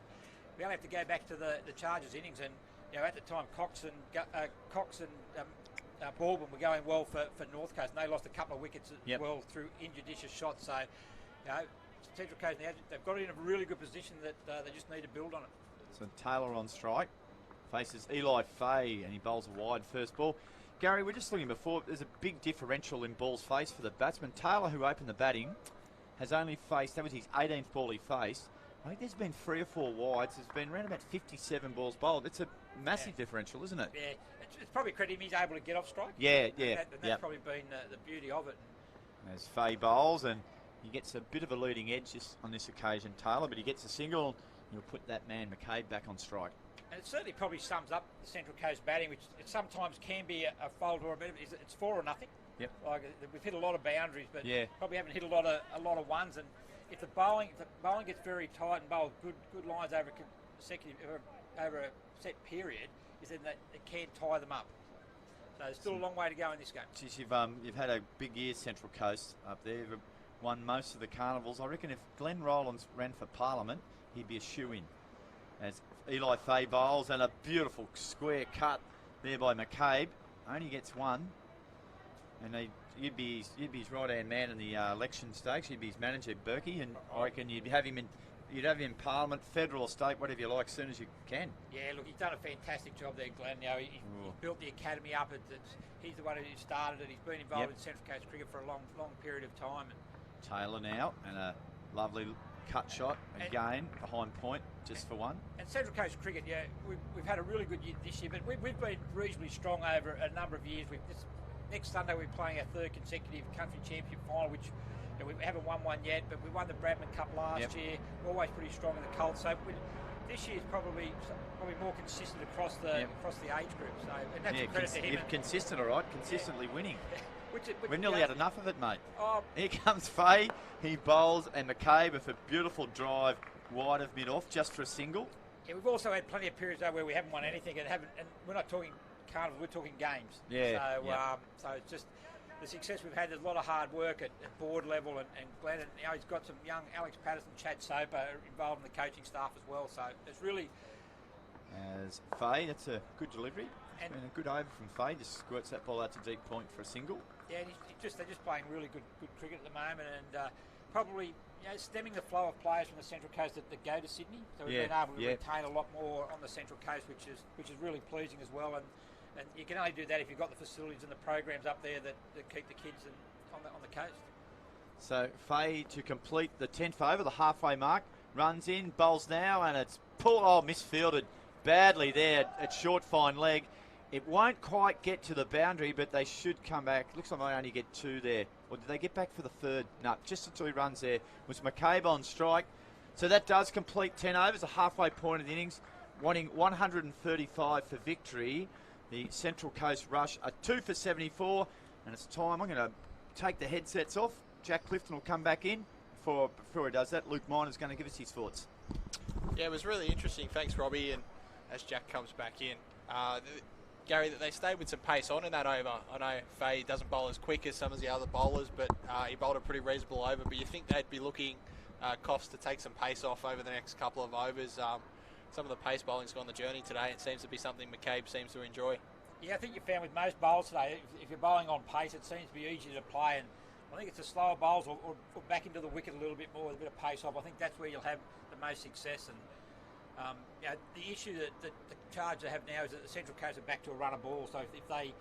[SPEAKER 4] we only have to go back to the Chargers innings, and at the time Cox and Baldwin were going well for North Coast, and they lost a couple of wickets as well through injudicious shots. So Central Coast now, they've got it in a really good position that they just need to build on it.
[SPEAKER 1] So Taylor on strike, faces Eli Fay, and he bowls a wide first ball. Gary, we're just looking before, there's a big differential in balls faced for the batsman. Taylor, who opened the batting, has only faced, that was his 18th ball he faced. I think there's been 3 or 4 wides. There's been around about 57 balls bowled. It's a massive differential, isn't it?
[SPEAKER 4] Yeah, it's probably credit him he's able to get off strike.
[SPEAKER 1] And
[SPEAKER 4] that's probably been the beauty of it.
[SPEAKER 1] As Fay bowls, and he gets a bit of a leading edge on this occasion, Taylor, but he gets a single. He'll put that man McCabe back on strike. And
[SPEAKER 4] it certainly probably sums up the Central Coast batting, which it sometimes can be a fault or a bit. It's 4 or nothing.
[SPEAKER 1] Yep.
[SPEAKER 4] Like we've hit a lot of boundaries, but probably haven't hit a lot of ones. And if the bowling gets very tight and bowls good lines over a set period, is then that it can tie them up. So there's still a long way to go in this game.
[SPEAKER 1] Geez, you've had a big year, Central Coast up there. You've won most of the carnivals. I reckon if Glenn Rowlands ran for Parliament, he'd be a shoe-in. As Eli Fay bowls, and a beautiful square cut there by McCabe. Only gets one. And you'd be his right-hand man in the election stakes. You'd be his manager, Berkey, and I reckon you'd have him in Parliament, federal or state, whatever you like, as soon as you can.
[SPEAKER 4] Yeah, look, he's done a fantastic job there, Glenn. He's built the academy up. He's the one who started it. He's been involved in Central Coast cricket for a long period of time.
[SPEAKER 1] Taylor now, and a lovely cut shot again behind point, just for one.
[SPEAKER 4] And Central Coast cricket, we've had a really good year this year, but we've been reasonably strong over a number of years. Next Sunday we're playing our 3rd consecutive country championship final, which we haven't won one yet, but we won the Bradman Cup last year. We're always pretty strong in the Colts. So this year's probably more consistent across the age group. So and that's a credit to him.
[SPEAKER 1] Consistent, all right. Consistently winning.
[SPEAKER 4] Which
[SPEAKER 1] We've nearly had enough of it, mate. Here comes Fay. He bowls, and McCabe with a beautiful drive wide of mid-off just for a single.
[SPEAKER 4] Yeah, we've also had plenty of periods though where we haven't won anything, and we're not talking carnival, we're talking games. So it's just the success we've had. There's a lot of hard work at board level, and Glenn, and he's got some young Alex Patterson, Chad Soper involved in the coaching staff as well. So it's really.
[SPEAKER 1] As Fay, that's a good delivery. And a good over from Fay, just squirts that ball out to deep point for a single.
[SPEAKER 4] Yeah, and they're just playing really good cricket at the moment, and probably stemming the flow of players from the Central Coast that go to Sydney. So we've been able to retain a lot more on the Central Coast, which is really pleasing as well. And you can only do that if you've got the facilities and the programs up there that keep the kids on the coast. So
[SPEAKER 1] Fay to complete the 10th over, the halfway mark, runs in, bowls now, and it's misfielded badly there at short fine leg. It won't quite get to the boundary, but they should come back. Looks like they only get 2 there. Or did they get back for the 3rd? No, just until he runs there. Was McCabe on strike. So that does complete 10 overs, a halfway point of the innings, wanting 135 for victory. The Central Coast Rush are 2 for 74, and it's time. I'm going to take the headsets off. Jack Clifton will come back in. Before he does that, Luke Miner's going to give us his thoughts.
[SPEAKER 7] Yeah, it was really interesting. Thanks, Robbie. And as Jack comes back in, Gary, that they stayed with some pace on in that over. I know Fay doesn't bowl as quick as some of the other bowlers, but he bowled a pretty reasonable over. But you think they'd be looking, Coffs, to take some pace off over the next couple of overs. Some of the pace bowling's gone the journey today. It seems to be something McCabe seems to enjoy. Yeah,
[SPEAKER 4] I think you found with most bowls today, if you're bowling on pace, it seems to be easier to play. And I think it's the slower bowls or back into the wicket a little bit more with a bit of pace off. I think that's where you'll have the most success. And the issue that the Chargers have now is that the Central Coast are back to a run of ball. So if they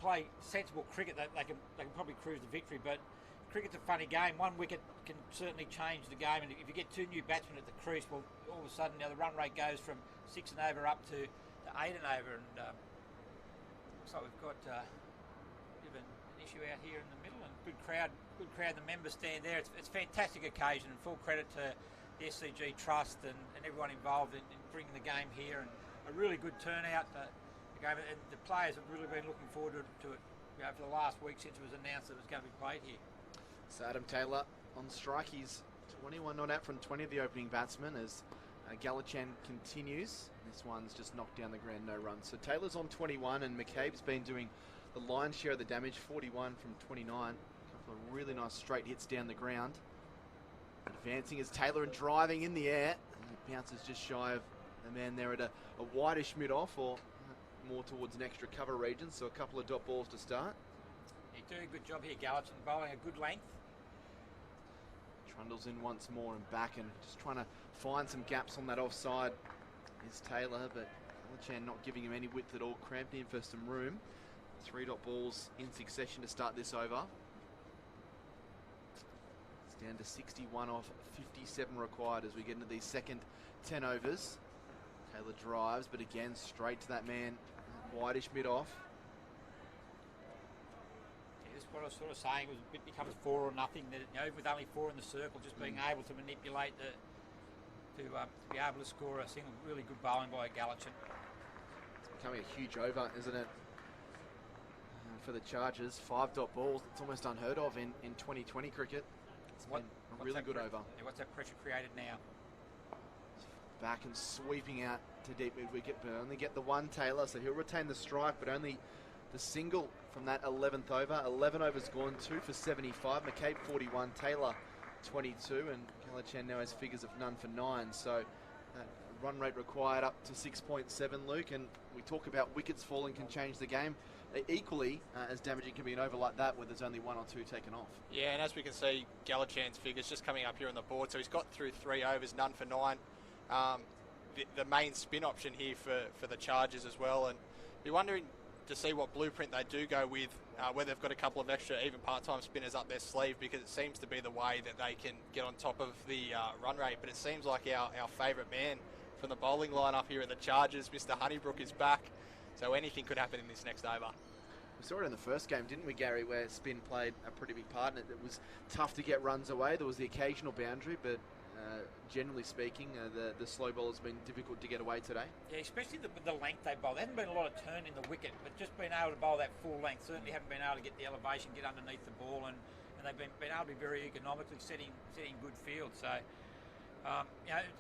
[SPEAKER 4] play sensible cricket, they can probably cruise the victory. But cricket's a funny game. One wicket can certainly change the game, and if you get two new batsmen at the crease, well, all of a sudden now the run rate goes from 6 and over up to 8 and over, and looks like we've got a bit of an issue out here in the middle, and good crowd. The members stand there. It's a fantastic occasion, and full credit to the SCG Trust and everyone involved in bringing the game here, and a really good turnout. The game, and the players have really been looking forward to it for the last week since it was announced that it was going to be played here.
[SPEAKER 3] So Adam Taylor on strike. He's 21 not out from 20 of the opening batsmen as Galachan continues. This one's just knocked down the ground, no runs. So Taylor's on 21, and McCabe's been doing the lion's share of the damage, 41 from 29. A couple of really nice straight hits down the ground. Advancing is Taylor and driving in the air. And it bounces just shy of the man there at a whitish mid-off, or more towards an extra cover region, so a couple of dot balls to start.
[SPEAKER 4] He's doing a good job here, Gallatin, bowling a good length.
[SPEAKER 3] Trundles in once more and back, and just trying to find some gaps on that offside is Taylor, but Galachan not giving him any width at all, cramped in for some room. 3 dot balls in succession to start this over. It's down to 61 off 57 required as we get into these second 10 overs. Taylor drives, but again straight to that man, whitish mid-off.
[SPEAKER 4] Yeah, this is what I was sort of saying, it becomes 4 or nothing, that, with only 4 in the circle, just being able to manipulate to be able to score a single. Really good bowling by Galachan.
[SPEAKER 3] It's becoming a huge over, isn't it? For the Chargers, 5 dot balls, it's almost unheard of in 2020 cricket. It's been a really good over.
[SPEAKER 4] Yeah, what's that pressure created now?
[SPEAKER 3] Back and sweeping out to deep mid wicket, but only get the one Taylor, so he'll retain the strike, but only the single from that 11th over. 11 overs gone, 2 for 75. McCabe 41, Taylor 22, and Galachan now has figures of none for 9. So run rate required up to 6.7, Luke, and we talk about wickets falling can change the game. Equally as damaging can be an over like that where there's only 1 or 2 taken off.
[SPEAKER 7] Yeah, and as we can see, Galachan's figures just coming up here on the board, so he's got through 3 overs, none for 9. The main spin option here for the Chargers as well, and be wondering to see what blueprint they do go with, where they've got a couple of extra even part-time spinners up their sleeve, because it seems to be the way that they can get on top of the run rate. But it seems like our favourite man from the bowling lineup here at the Chargers, Mr. Honeybrook, is back, so anything could happen in this next over.
[SPEAKER 3] We saw it in the first game, didn't we, Gary, where spin played a pretty big part in it. It was tough to get runs away. There was the occasional boundary, but generally speaking, the slow ball has been difficult to get away today.
[SPEAKER 4] Yeah, especially the length they bowl. There hasn't been a lot of turn in the wicket, but just being able to bowl that full length, certainly haven't been able to get the elevation, get underneath the ball, and they've been able to be very economically setting good field. So,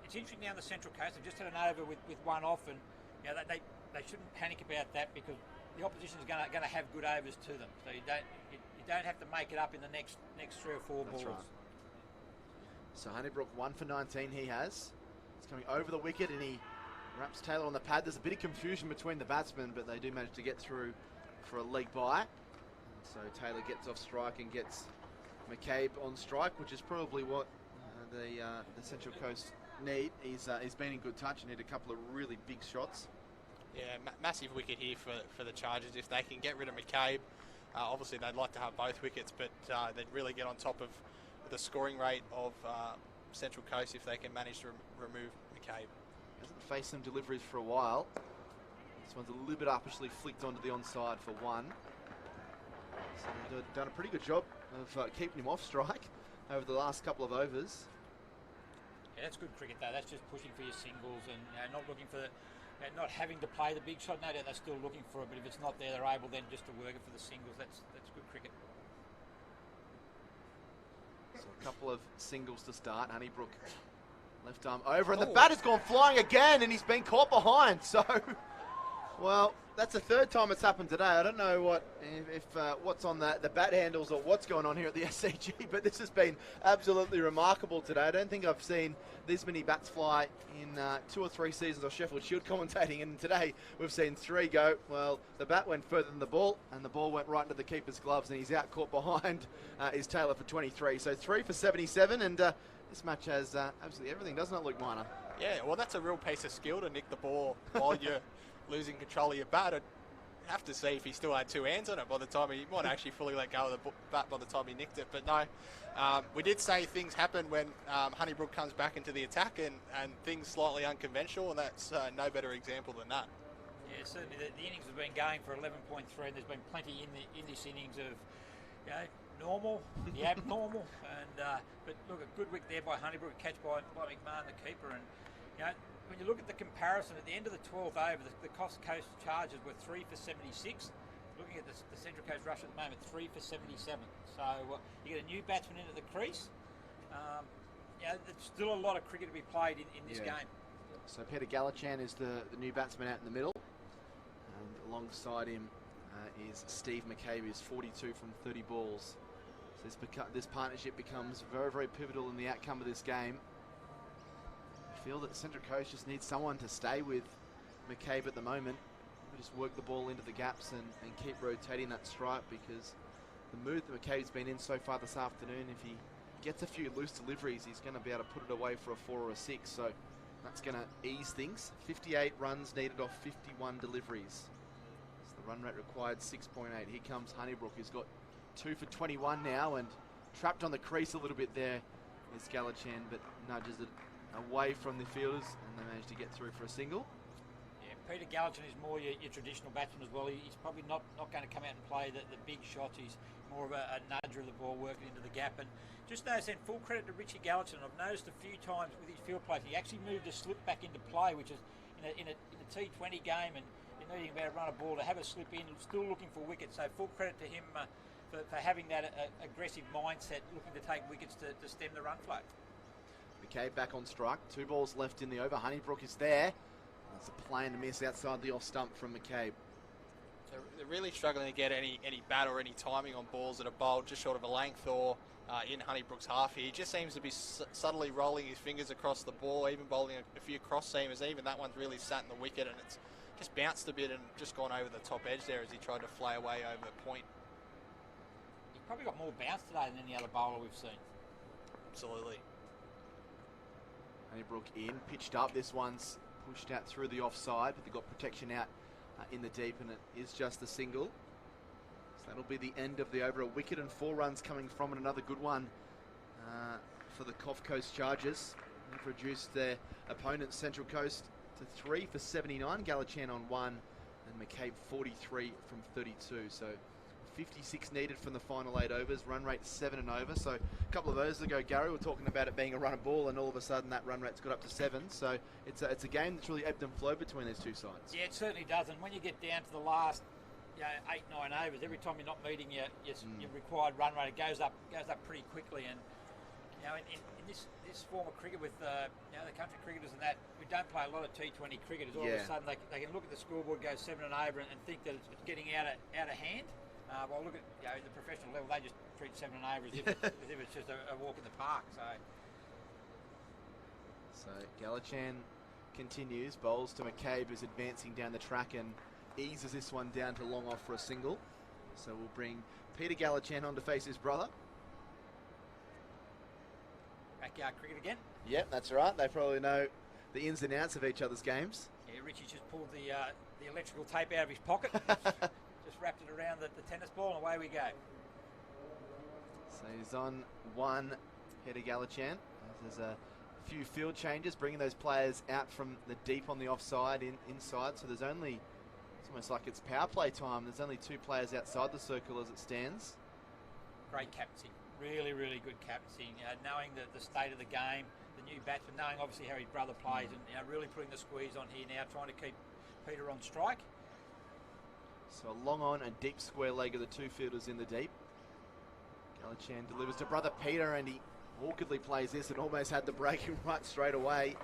[SPEAKER 4] it's interesting now on the Central Coast. They've just had an over with 1 off, and they shouldn't panic about that, because the opposition is going to have good overs to them. So you don't have to make it up in the next 3 or 4 balls.
[SPEAKER 3] Right. So Honeybrook 1 for 19 he has. He's coming over the wicket and he wraps Taylor on the pad. There's a bit of confusion between the batsmen, but they do manage to get through for a leg bye. So Taylor gets off strike and gets McCabe on strike, which is probably what the Central Coast need. He's been in good touch and hit a couple of really big shots.
[SPEAKER 7] Yeah, massive wicket here for the Chargers. If they can get rid of McCabe, obviously they'd like to have both wickets, but they'd really get on top of the scoring rate of Central Coast if they can manage to remove McCabe.
[SPEAKER 3] Hasn't faced some deliveries for a while. This one's a little bit uppishly flicked onto the onside for 1. So they've done a pretty good job of keeping him off strike over the last couple of overs.
[SPEAKER 4] Yeah, that's good cricket though. That's just pushing for your singles and not looking for not having to play the big shot. No doubt they're still looking for it, but if it's not there, they're able then just to work it for the singles. That's good cricket.
[SPEAKER 3] So a couple of singles to start. Honeybrook left arm over, and the bat has gone flying again, and he's been caught behind. So, well, that's the 3rd time it's happened today. I don't know what's on the bat handles or what's going on here at the SCG, but this has been absolutely remarkable today. I don't think I've seen this many bats fly in 2 or 3 seasons of Sheffield Shield commentating, and today we've seen 3 go. Well, the bat went further than the ball, and the ball went right into the keeper's gloves, and he's out caught behind is Taylor for 23. So 3 for 77, and this match has absolutely everything, doesn't it, Luke Miner?
[SPEAKER 7] Yeah, well, that's a real piece of skill to nick the ball while you're losing control of your bat. have to see if he still had two hands on it by the time he might actually fully let go of the bat by the time he nicked it. But no, we did say things happen when Honeybrook comes back into the attack and things slightly unconventional, and that's no better example than that.
[SPEAKER 4] Yeah, certainly the innings have been going for 11.3, and there's been plenty in this innings of, normal, the abnormal, and but look, a good wicket there by Honeybrook, catch by McMahon, the keeper, and when you look at the comparison at the end of the 12th over, the Coffs Coast Chargers were 3 for 76. Looking at the Central Coast Rush at the moment, 3 for 77. So you get a new batsman into the crease. There's still a lot of cricket to be played in this game.
[SPEAKER 3] So Peter Gallichan is the new batsman out in the middle. And alongside him is Steve McCabe, who's 42 from 30 balls. So this partnership becomes very, very pivotal in the outcome of this game. I feel that Central Coast just needs someone to stay with McCabe at the moment. Just work the ball into the gaps and keep rotating that strike, because the mood that McCabe's been in so far this afternoon, if he gets a few loose deliveries, he's going to be able to put it away for a 4 or a 6. So that's going to ease things. 58 runs needed off 51 deliveries. So the run rate required 6.8. Here comes Honeybrook, who's got 2 for 21 now, and trapped on the crease a little bit there is Gallichan, but nudges it away from the fielders, and they managed to get through for a single.
[SPEAKER 4] Yeah, Peter Gallichan is more your traditional batsman as well. He's probably not going to come out and play the big shots. He's more of a nudger of the ball, working into the gap. And just notice then, full credit to Richie Gallichan. I've noticed a few times with his field play, he actually moved a slip back into play, which is in a T20 game, and you're needing about to run a ball to have a slip in, still looking for wickets. So full credit to him for having that aggressive mindset, looking to take wickets to stem the run flow.
[SPEAKER 3] McCabe back on strike. 2 balls left in the over. Honeybrook is there. That's a plain miss outside the off stump from McCabe.
[SPEAKER 7] So they're really struggling to get any bat or any timing on balls that are bowled just short of a length or in Honeybrook's half here. He just seems to be subtly rolling his fingers across the ball, even bowling a few cross seamers. Even that one's really sat in the wicket, and it's just bounced a bit and just gone over the top edge there as he tried to flay away over the point.
[SPEAKER 4] He's probably got more bounce today than any other bowler we've seen.
[SPEAKER 7] Absolutely.
[SPEAKER 3] Honeybrook in, pitched up. This one's pushed out through the offside, but they've got protection out in the deep, and it is just a single. So that'll be the end of the over. A wicket and 4 runs coming from it. Another good one for the Coffs Coast Chargers. They've reduced their opponent Central Coast to 3 for 79. Gallichan on 1, and McCabe 43 from 32. So 56 needed from the final 8 overs. Run rate 7 and over. So a couple of overs ago, Gary, we were talking about it being a run of ball, and all of a sudden that run rate's got up to 7. So it's a game that's really ebbed and flowed between these two sides.
[SPEAKER 4] Yeah, it certainly does. And when you get down to the last 8, 9 overs, every time you're not meeting your required run rate, it goes up pretty quickly. And in this form of cricket with the country cricketers and that, we don't play a lot of T20 cricketers. All of a sudden they can look at the scoreboard, go 7 and over, and think that it's getting out of hand. Well, look at the professional level; they just treat 7 and over as if it's just a walk in the park.
[SPEAKER 3] So Gallichan continues, bowls to McCabe, who's advancing down the track and eases this one down to long off for a single. So we'll bring Peter Gallichan on to face his brother.
[SPEAKER 4] Backyard cricket again.
[SPEAKER 3] Yep, that's right. They probably know the ins and outs of each other's games.
[SPEAKER 4] Yeah, Richie just pulled the electrical tape out of his pocket. Just wrapped it around the tennis ball, and away we go.
[SPEAKER 3] So he's on 1, Peter Gallichan. There's a few field changes, bringing those players out from the deep on the offside inside. So it's almost like it's power play time. There's only 2 players outside the circle as it stands.
[SPEAKER 4] Great captaincy. Really, really good captaincy. Knowing the state of the game, the new batsman, knowing obviously how his brother plays, and really putting the squeeze on here now, trying to keep Peter on strike.
[SPEAKER 3] So a long on and deep square leg of the 2 fielders in the deep. Gallichan delivers to brother Peter, and he awkwardly plays this and almost had the breaking right straight away.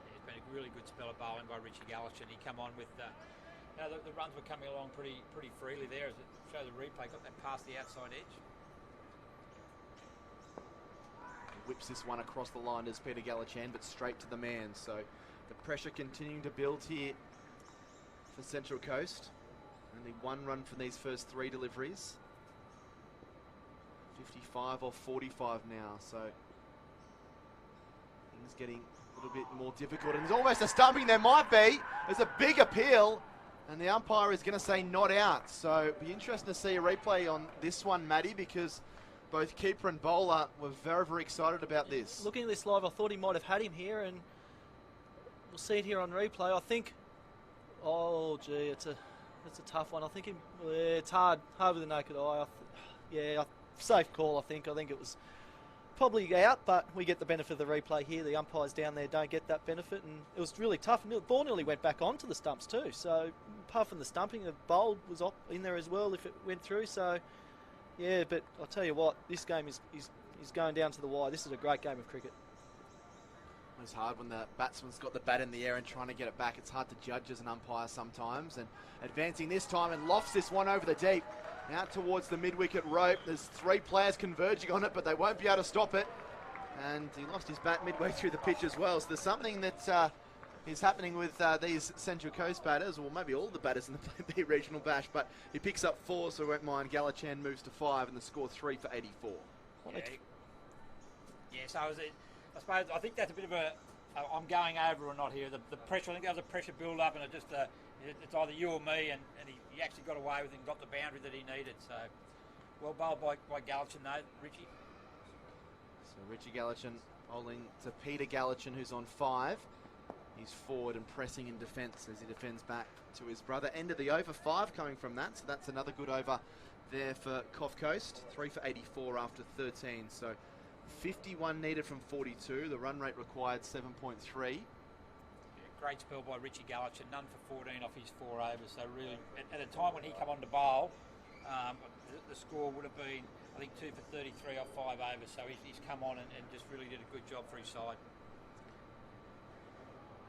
[SPEAKER 4] It's been a really good spell of bowling by Richie Gallichan. He come on with the runs were coming along pretty freely there as it showed the replay, got that past the outside edge.
[SPEAKER 3] Whips this one across the line as Peter Gallichan, but straight to the man. So the pressure continuing to build here for Central Coast. Only 1 run from these first 3 deliveries. 55 or 45 now, so Things getting a little bit more difficult. And there's almost a stumping there might be. There's a big appeal. And the umpire is going to say not out. So it'll be interesting to see a replay on this one, Matty, because both keeper and bowler were very, very excited about this.
[SPEAKER 6] Looking at this live, I thought he might have had him here, and we'll see it here on replay. I think, oh gee, it's a tough one. I think it's hard with the naked eye. Safe call. I think it was probably out, but we get the benefit of the replay here. The umpires down there don't get that benefit, and it was really tough. And the ball nearly went back onto the stumps too. So apart from the stumping, the bowl was up in there as well if it went through. So yeah, but I'll tell you what, this game is going down to the wire. This is a great game of cricket.
[SPEAKER 3] It's hard when the batsman's got the bat in the air and trying to get it back. It's hard to judge as an umpire sometimes. And advancing this time and lofts this one over the deep. Out towards the mid-wicket rope. There's 3 players converging on it, but they won't be able to stop it. And he lost his bat midway through the pitch as well. So there's something that is happening with these Central Coast batters, or maybe all the batters in the Bay Regional Bash. But he picks up 4, so I won't mind. Galachan moves to 5, and the score 3 for 84.
[SPEAKER 4] So I think that's a bit of a I'm going over or not here. The pressure, I think there was a pressure build up, and it's either you or me, and he actually got away with it and got the boundary that he needed. So well bowled by Galachan though, Richie.
[SPEAKER 3] So Richie Galachan bowling to Peter Galachan, who's on 5. He's forward and pressing in defence as he defends back to his brother. End of the over, 5 coming from that, so that's another good over there for Coffs Coast. 3 for 84 after 13. So 51 needed from 42. The run rate required 7.3.
[SPEAKER 4] Great spell by Richie Galachan, none for 14 off his 4 overs. So really, at a time when he came on to bowl, the score would have been, I think, 2 for 33 off 5 overs. So he's come on and just really did a good job for his side.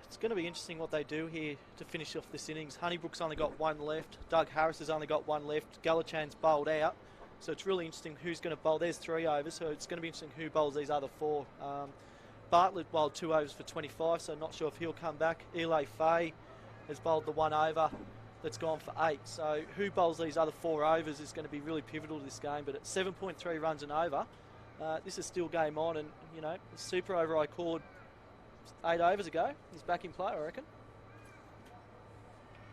[SPEAKER 6] It's going to be interesting what they do here to finish off this innings. Honeybrook's only got 1 left. Doug Harris has only got 1 left. Galachan's bowled out. So it's really interesting who's going to bowl. There's 3 overs, so it's going to be interesting who bowls these other 4. Bartlett bowled 2 overs for 25, so not sure if he'll come back. Eli Fay has bowled the 1 over that's gone for 8. So who bowls these other 4 overs is going to be really pivotal to this game. But at 7.3 runs and over, this is still game on. And, the super over I called 8 overs ago is back in play, I reckon.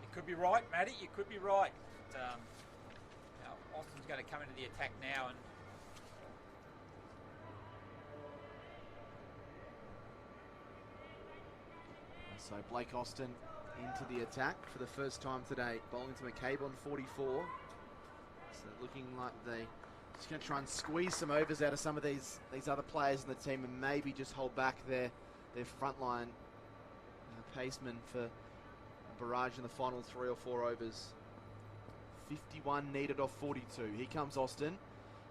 [SPEAKER 4] You could be right, Matty. You could be right. Austin's going to come into the attack now, and
[SPEAKER 3] so Blake Austin into the attack for the first time today, bowling to McCabe on 44. So looking like they just going to try and squeeze some overs out of some of these other players in the team, and maybe just hold back their frontline pacemen for a barrage in the final 3 or 4 overs. 51 needed off 42. Here comes Austin.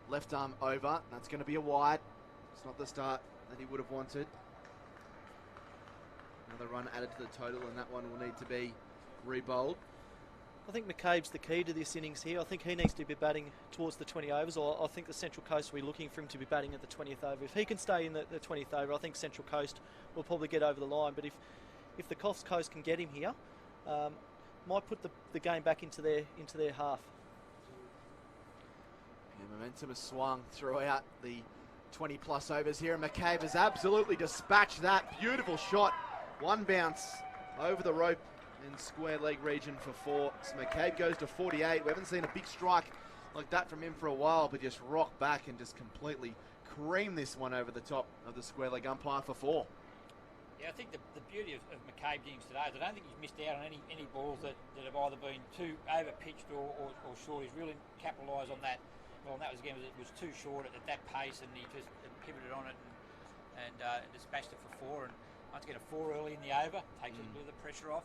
[SPEAKER 3] Left arm over. That's going to be a wide. It's not the start that he would have wanted. Another run added to the total, and that one will need to be re-bowled.
[SPEAKER 6] I think McCabe's the key to this innings here. I think he needs to be batting towards the 20 overs, or I think the Central Coast will be looking for him to be batting at the 20th over. If he can stay in the 20th over, I think Central Coast will probably get over the line. But if the Coffs Coast can get him here, might put the game back into their half.
[SPEAKER 3] Yeah, momentum has swung throughout the 20 plus overs here, and McCabe has absolutely dispatched that. Beautiful shot. 1 bounce over the rope in square leg region for 4. So McCabe goes to 48. We haven't seen a big strike like that from him for a while, but just rock back and just completely cream this one over the top of the square leg umpire for 4.
[SPEAKER 4] Yeah, I think the beauty of McCabe's innings today is I don't think he's missed out on any balls that have either been too over-pitched or short. He's really capitalised on that. Well, and that was, again, it was too short at that pace, and he just pivoted on it and dispatched it for 4. And once again, a 4 early in the over takes a bit of the pressure off.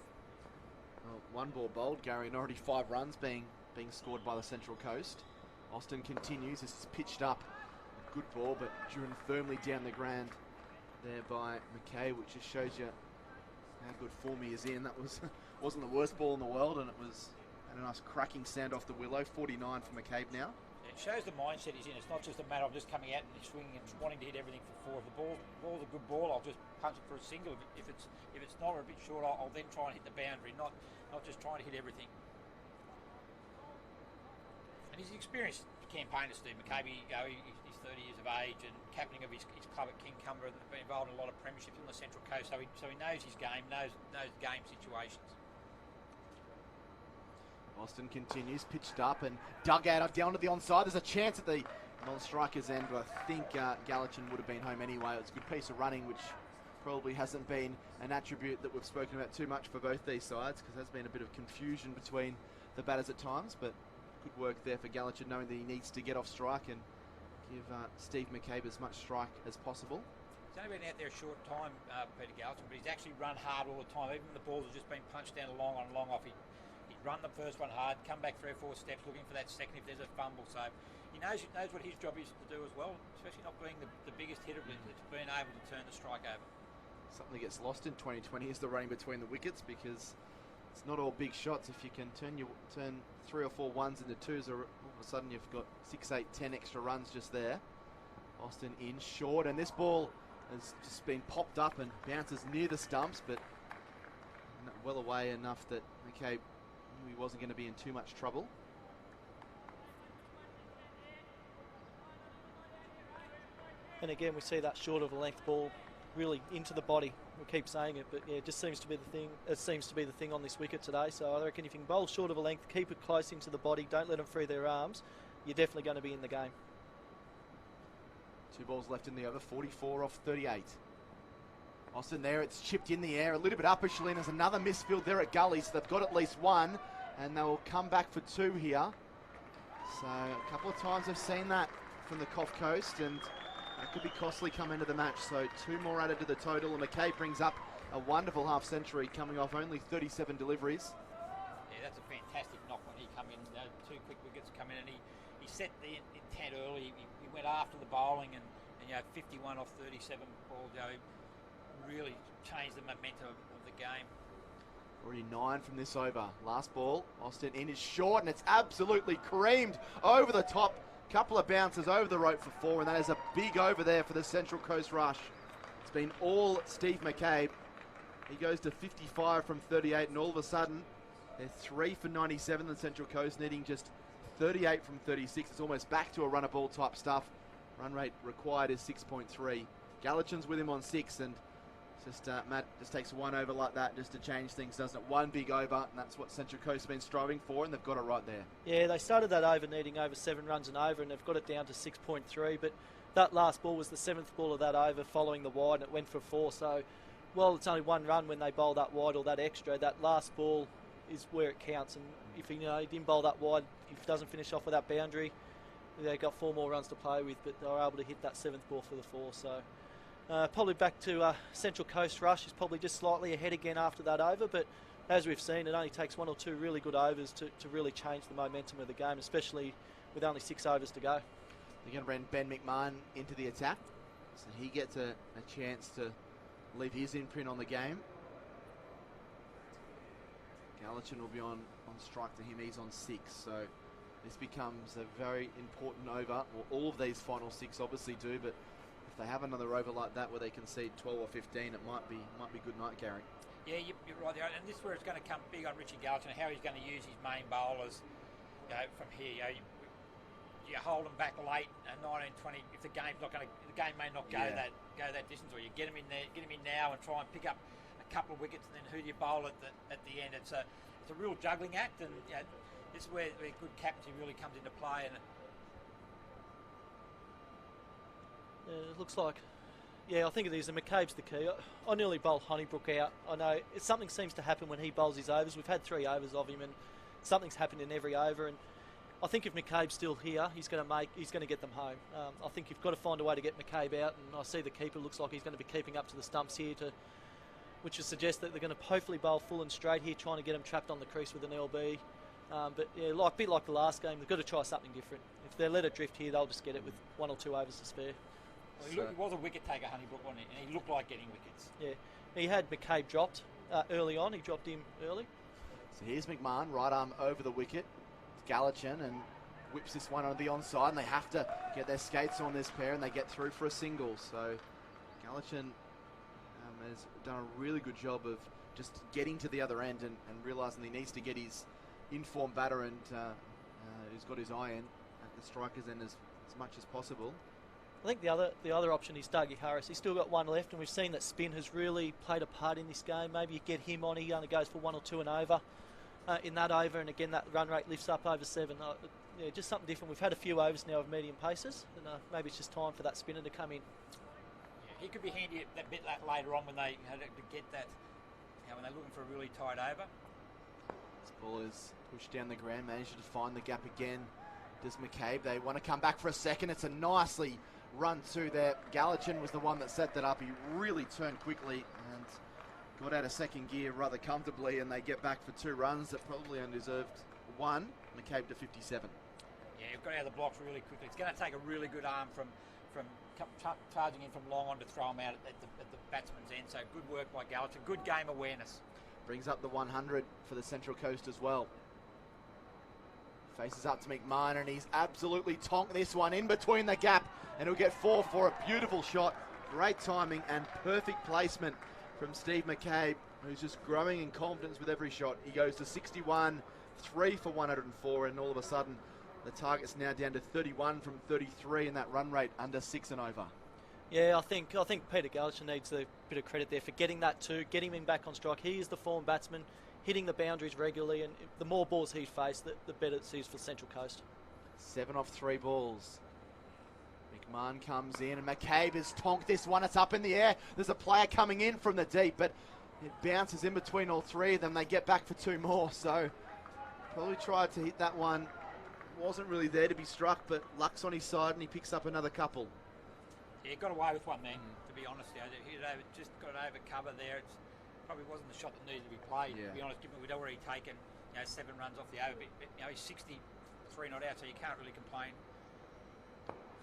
[SPEAKER 3] Well, 1 ball bowled, Gary, and already 5 runs being scored by the Central Coast. Austin continues. This is pitched up. A good ball, but driven firmly down the ground there by McCabe, which just shows you how good form he is in. That wasn't the worst ball in the world, and it was had a nice cracking sound off the willow. 49 for McCabe now.
[SPEAKER 4] It shows the mindset he's in. It's not just a matter of just coming out and swinging and wanting to hit everything for 4. If the ball's a good ball, I'll just punch it for a single. If it's not or a bit short, I'll then try and hit the boundary, not just trying to hit everything. And he's an experienced campaigner, Steve McCabe. He's 30 years of age and captaining of his club at King Cumber, been involved in a lot of premierships on the Central Coast, so he knows his game, knows game situations.
[SPEAKER 3] Austin continues, pitched up and dug out down to the onside. There's a chance at the non-striker's end, but I think Gallatin would have been home anyway. It was a good piece of running, which probably hasn't been an attribute that we've spoken about too much for both these sides, because there's been a bit of confusion between the batters at times, but good work there for Gallatin, knowing that he needs to get off strike and give Steve McCabe as much strike as possible.
[SPEAKER 4] He's only been out there a short time, Peter Gallatin, but he's actually run hard all the time. Even when the balls have just been punched down long on, long off, he'd run the first one hard, come back 3 or 4 steps looking for that second if there's a fumble. So he knows what his job is to do as well, especially not being the biggest hitter, but it's being able to turn the strike over.
[SPEAKER 3] Something that gets lost in 2020 is the running between the wickets, because it's not all big shots. If you can turn 3 or 4 ones into twos, all of a sudden you've got 6, 8, 10 extra runs just there. Austin in short, and this ball has just been popped up and bounces near the stumps, but well away enough that McCabe knew he wasn't going to be in too much trouble.
[SPEAKER 6] And again, we see that short of a length ball really into the body. We keep saying it, but yeah, it just seems to be the thing. It seems to be the thing on this wicket today. So I reckon if you can bowl short of a length, keep it close into the body, don't let them free their arms, you're definitely going to be in the game.
[SPEAKER 3] 2 balls left in the over, 44 off 38. Austin there, it's chipped in the air, a little bit uppish. There's another misfield there at Gully, so they've got at least 1, and they will come back for 2 here. So a couple of times I've seen that from the Coffs Coast, and that could be costly come into the match. So 2 more added to the total, and McCabe brings up a wonderful half century, coming off only 37 deliveries.
[SPEAKER 4] Yeah, that's a fantastic knock when he come in. 2 quick wickets come in, and he set the intent early. He went after the bowling, and 51 off 37 balls, really changed the momentum of the game.
[SPEAKER 3] Already 9 from this over. Last ball, Austin in is short, and it's absolutely creamed over the top. Couple of bounces over the rope for 4, and that is a big over there for the Central Coast rush. It's been all Steve McCabe. He goes to 55 from 38, and all of a sudden, they're 3 for 97, the Central Coast, needing just 38 from 36. It's almost back to a runner ball type stuff. Run rate required is 6.3. Gallatin's with him on 6, and just Matt just takes 1 over like that just to change things, doesn't it? 1 big over, and that's what Central Coast have been striving for, and they've got it right there. Yeah,
[SPEAKER 6] they started that over needing over 7 runs and over, and they've got it down to 6.3, but that last ball was the 7th ball of that over following the wide, and it went for 4. So, well, it's only 1 run when they bowl that wide or that extra. That last ball is where it counts, and if he didn't bowl that wide, if he doesn't finish off with that boundary, they've got 4 more runs to play with, but they were able to hit that 7th ball for the 4. So probably back to Central Coast rush is probably just slightly ahead again after that over, but as we've seen, it only takes 1 or 2 really good overs to really change the momentum of the game, especially with only 6 overs to go.
[SPEAKER 3] They're going to bring Ben McMahon into the attack, so he gets a chance to leave his imprint on the game. Gallatin will be on strike to him. He's on 6, so this becomes a very important over. Well, all of these final 6 obviously do, but if they have another over like that where they concede 12 or 15, it might be good night, Gary.
[SPEAKER 4] Yeah, you're right there, and this is where it's going to come big on Richie Gallatin, how he's going to use his main bowlers from here. You hold them back late at 19, 20. If the game may not go that distance, or you get them in there, get them in now, and try and pick up a couple of wickets, and then who do you bowl at the end? It's a real juggling act, and this is where good captaincy really comes into play. And
[SPEAKER 6] it looks like, I think it is, and McCabe's the key. I nearly bowled Honeybrook out. I know something seems to happen when he bowls his overs. We've had 3 overs of him, and something's happened in every over. And I think if McCabe's still here, he's going to get them home. I think you've got to find a way to get McCabe out, and I see the keeper looks like he's going to be keeping up to the stumps here, which would suggest that they're going to hopefully bowl full and straight here, trying to get him trapped on the crease with an LB. But yeah, a bit like the last game, they've got to try something different. If they let it drift here, they'll just get it with 1 or 2 overs to spare.
[SPEAKER 4] Well, he was a wicket taker, Honeybrook, wasn't he? And he looked like getting wickets.
[SPEAKER 6] Yeah, he had McCabe dropped early on. He dropped him early.
[SPEAKER 3] So here's McMahon, right arm over the wicket. It's Gallatin, and whips this one on the onside, and they have to get their skates on this pair, and they get through for a single. So Gallatin has done a really good job of just getting to the other end and realising he needs to get his informed batter and who's got his eye in the strikers end as much as possible.
[SPEAKER 6] I think the other option is Dougie Harris. He's still got one left, and we've seen that spin has really played a part in this game. Maybe you get him on, he only goes for 1 or 2 and over in that over, and again that run rate lifts up over 7. Yeah, just something different. We've had a few overs now of medium paces, and maybe it's just time for that spinner to come in.
[SPEAKER 4] Yeah, he could be handy a bit later on when they to get that, when they're looking for a really tight over.
[SPEAKER 3] This ball is pushed down the ground, managed to find the gap again. Does McCabe? They want to come back for a second. It's a nicely run to there. Gallatin was the one that set that up. He really turned quickly and got out of second gear rather comfortably, and they get back for 2 runs that probably undeserved 1. McCabe to 57.
[SPEAKER 4] Yeah, you've got out of the blocks really quickly. It's going to take a really good arm from charging in from long on to throw him out at the batsman's end. So good work by Gallatin. Good game awareness.
[SPEAKER 3] Brings up the 100 for the Central Coast as well. Faces up to McMahon, and he's absolutely tonked this one in between the gap, and he'll get 4 for a beautiful shot. Great timing and perfect placement from Steve McCabe, who's just growing in confidence with every shot. He goes to 61, 3 for 104, and all of a sudden the target's now down to 31 from 33, and that run rate under 6 and over.
[SPEAKER 6] Yeah, I think Peter Gallatin needs a bit of credit there for getting that too, getting him back on strike. He is the form batsman, hitting the boundaries regularly, and the more balls he faced, the better it is for Central Coast.
[SPEAKER 3] 7 off 3 balls. McMahon comes in, and McCabe has tonked this one. It's up in the air. There's a player coming in from the deep, but it bounces in between all 3 of them. They get back for 2 more, so probably tried to hit that one. Wasn't really there to be struck, but luck's on his side, and he picks up another couple.
[SPEAKER 4] Yeah, he got away with one then, to be honest. He just got it over cover there. It probably wasn't the shot that needed to be played, to be honest, given we'd already taken 7 runs off the over. But he's 63 not out, so you can't really complain.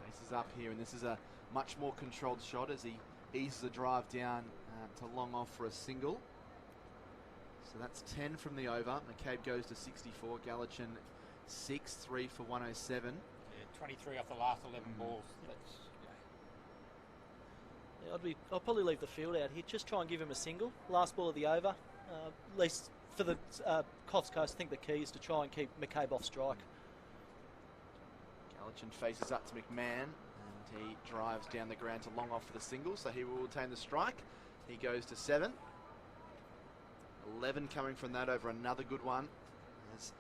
[SPEAKER 3] Faces up here, and this is a much more controlled shot as he eases a drive down to long off for a single. So that's 10 from the over. McCabe goes to 64. Gallatin 6, 3 for 107.
[SPEAKER 4] Yeah, 23 off the last 11 balls. That's,
[SPEAKER 6] yeah, I'll probably leave the field out here. Just try and give him a single. Last ball of the over. At least for the Coffs Coast, I think the key is to try and keep McCabe off strike.
[SPEAKER 3] Gallatin faces up to McMahon, and he drives down the ground to long off for the single, so he will retain the strike. He goes to 7. 11 coming from that over another good one. As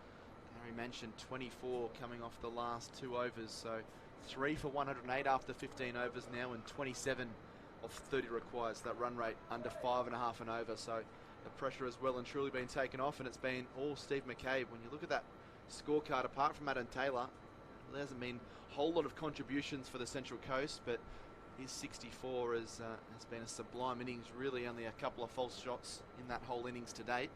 [SPEAKER 3] Gary mentioned, 24 coming off the last 2 overs, so 3 for 108 after 15 overs now, and 27 of 30 requires that run rate under 5.5 and over. So the pressure has well and truly been taken off, and it's been all Steve McCabe. When you look at that scorecard, apart from Adam Taylor, there hasn't been a whole lot of contributions for the Central Coast, but his 64 has been a sublime innings. Really only a couple of false shots in that whole innings to date.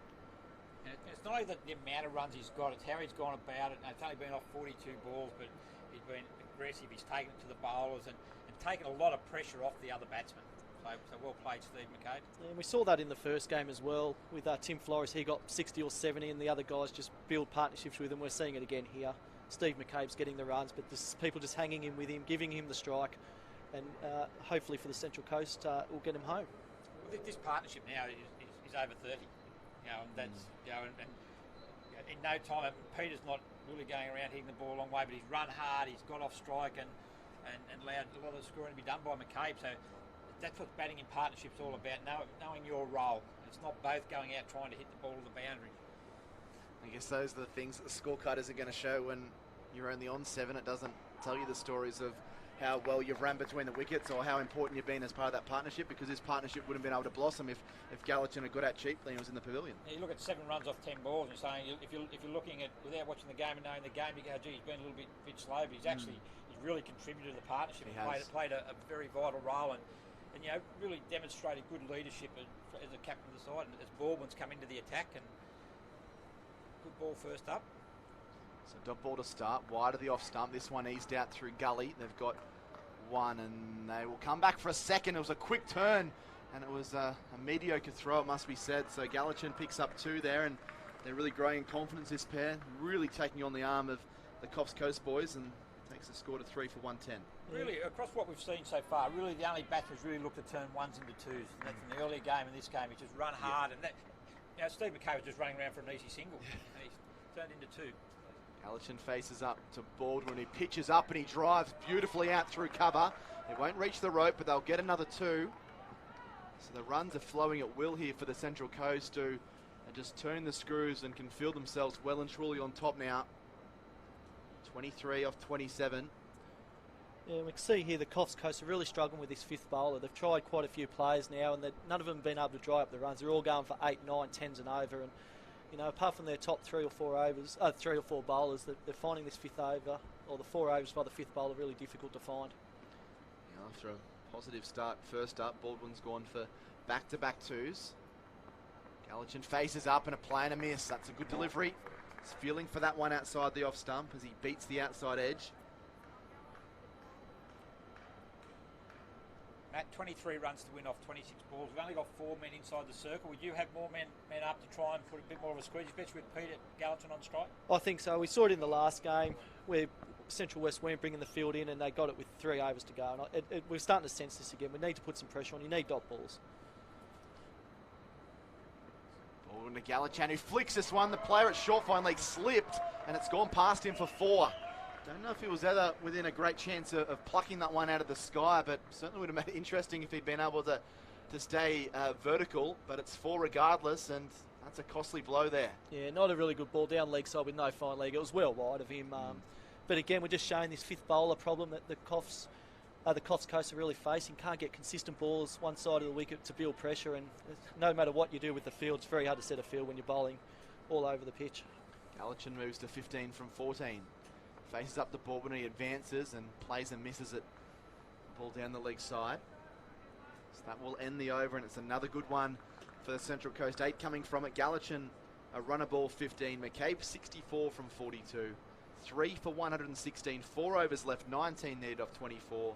[SPEAKER 4] and it's not only the amount of runs he's got, it's how he's gone about it. And it's only been off 42 balls, but he's been aggressive. He's taken it to the bowlers and taken a lot of pressure off the other batsmen. So well played, Steve McCabe.
[SPEAKER 6] Yeah, and we saw that in the first game as well with Tim Flores. He got 60 or 70, and the other guys just build partnerships with him. We're seeing it again here. Steve McCabe's getting the runs, but there's people just hanging in with him, giving him the strike, and hopefully for the Central Coast, we'll get him home.
[SPEAKER 4] Well, this partnership now is over 30, and that's and in no time. Peter's not really going around hitting the ball a long way, but he's run hard. He's got off strike and allowed a lot of the scoring to be done by McCabe. So that's what batting in partnership's all about. Knowing your role. It's not both going out trying to hit the ball to the boundary.
[SPEAKER 3] I guess those are the things that the scorecard isn't going to show when you're only on 7. It doesn't tell you the stories of how well you've ran between the wickets or how important you've been as part of that partnership, because this partnership wouldn't have been able to blossom if Gallatin had got out cheaply and was in the pavilion.
[SPEAKER 4] Yeah, you look at 7 runs off 10 balls and saying if you're looking at without watching the game and knowing the game, you go, gee, he's been a little bit slow, but he's really contributed to the partnership. He played a very vital role and really demonstrated good leadership as a captain of the side. And as Baldwin's come into the attack, and good ball first up.
[SPEAKER 3] So dot ball to start, wide of the off stump. This one eased out through gully. They've got 1, and they will come back for a second. It was a quick turn, and it was a mediocre throw, it must be said. So Gallatin picks up 2 there, and they're really growing in confidence, this pair. Really taking on the arm of the Coffs Coast boys, and takes the score to 3 for 110.
[SPEAKER 4] Really, across what we've seen so far, really the only batters really looked to turn 1s into 2s. And that's in the earlier game and this game. He just run hard, and that Steve McCabe was just running around for an easy single, and he's turned into 2.
[SPEAKER 3] Galichan faces up to Baldwin. He pitches up and he drives beautifully out through cover. It won't reach the rope, but they'll get another 2. So the runs are flowing at will here for the Central Coast, who are just turning the screws and can feel themselves well and truly on top now. 23 off 27.
[SPEAKER 6] Yeah, we can see here the Coffs Coast are really struggling with this 5th bowler. They've tried quite a few players now, and none of them have been able to dry up the runs. They're all going for 8, 9, 10s and over. And you know, apart from their top 3 or 4 bowlers, they're finding this 5th over or the 4 overs by the 5th bowler really difficult to find.
[SPEAKER 3] Yeah, after a positive start first up, Baldwin's gone for back-to-back 2s. Galichan faces up and a play and a miss. That's a good delivery. He's feeling for that one outside the off stump as he beats the outside edge.
[SPEAKER 4] Matt, 23 runs to win off 26 balls. We've only got 4 men inside the circle. Would you have more men up to try and put a bit more of a squeeze, especially with Peter Galichan on strike?
[SPEAKER 6] I think so. We saw it in the last game where Central West weren't bringing the field in and they got it with 3 overs to go. And we're starting to sense this again. We need to put some pressure on. You need dot balls.
[SPEAKER 3] Baldwin to Galichan, who flicks this one. The player at short fine leg slipped and it's gone past him for 4. Don't know if he was ever within a great chance of plucking that one out of the sky, but certainly would have made it interesting if he'd been able to stay vertical. But it's 4 regardless, and that's a costly blow there.
[SPEAKER 6] Yeah, not a really good ball down leg side with no fine leg. It was well wide of him. But again, we're just showing this 5th bowler problem that the Coffs Coast are really facing. Can't get consistent balls one side of the wicket to build pressure, and no matter what you do with the field, it's very hard to set a field when you're bowling all over the pitch.
[SPEAKER 3] Galichan moves to 15 from 14. Faces up the ball when he advances and plays and misses it. Ball down the leg side. So that will end the over, and it's another good one for the Central Coast. 8 coming from it. Galichan, a runner ball 15. McCabe 64 from 42. 3 for 116. 4 overs left. 19 needed off 24.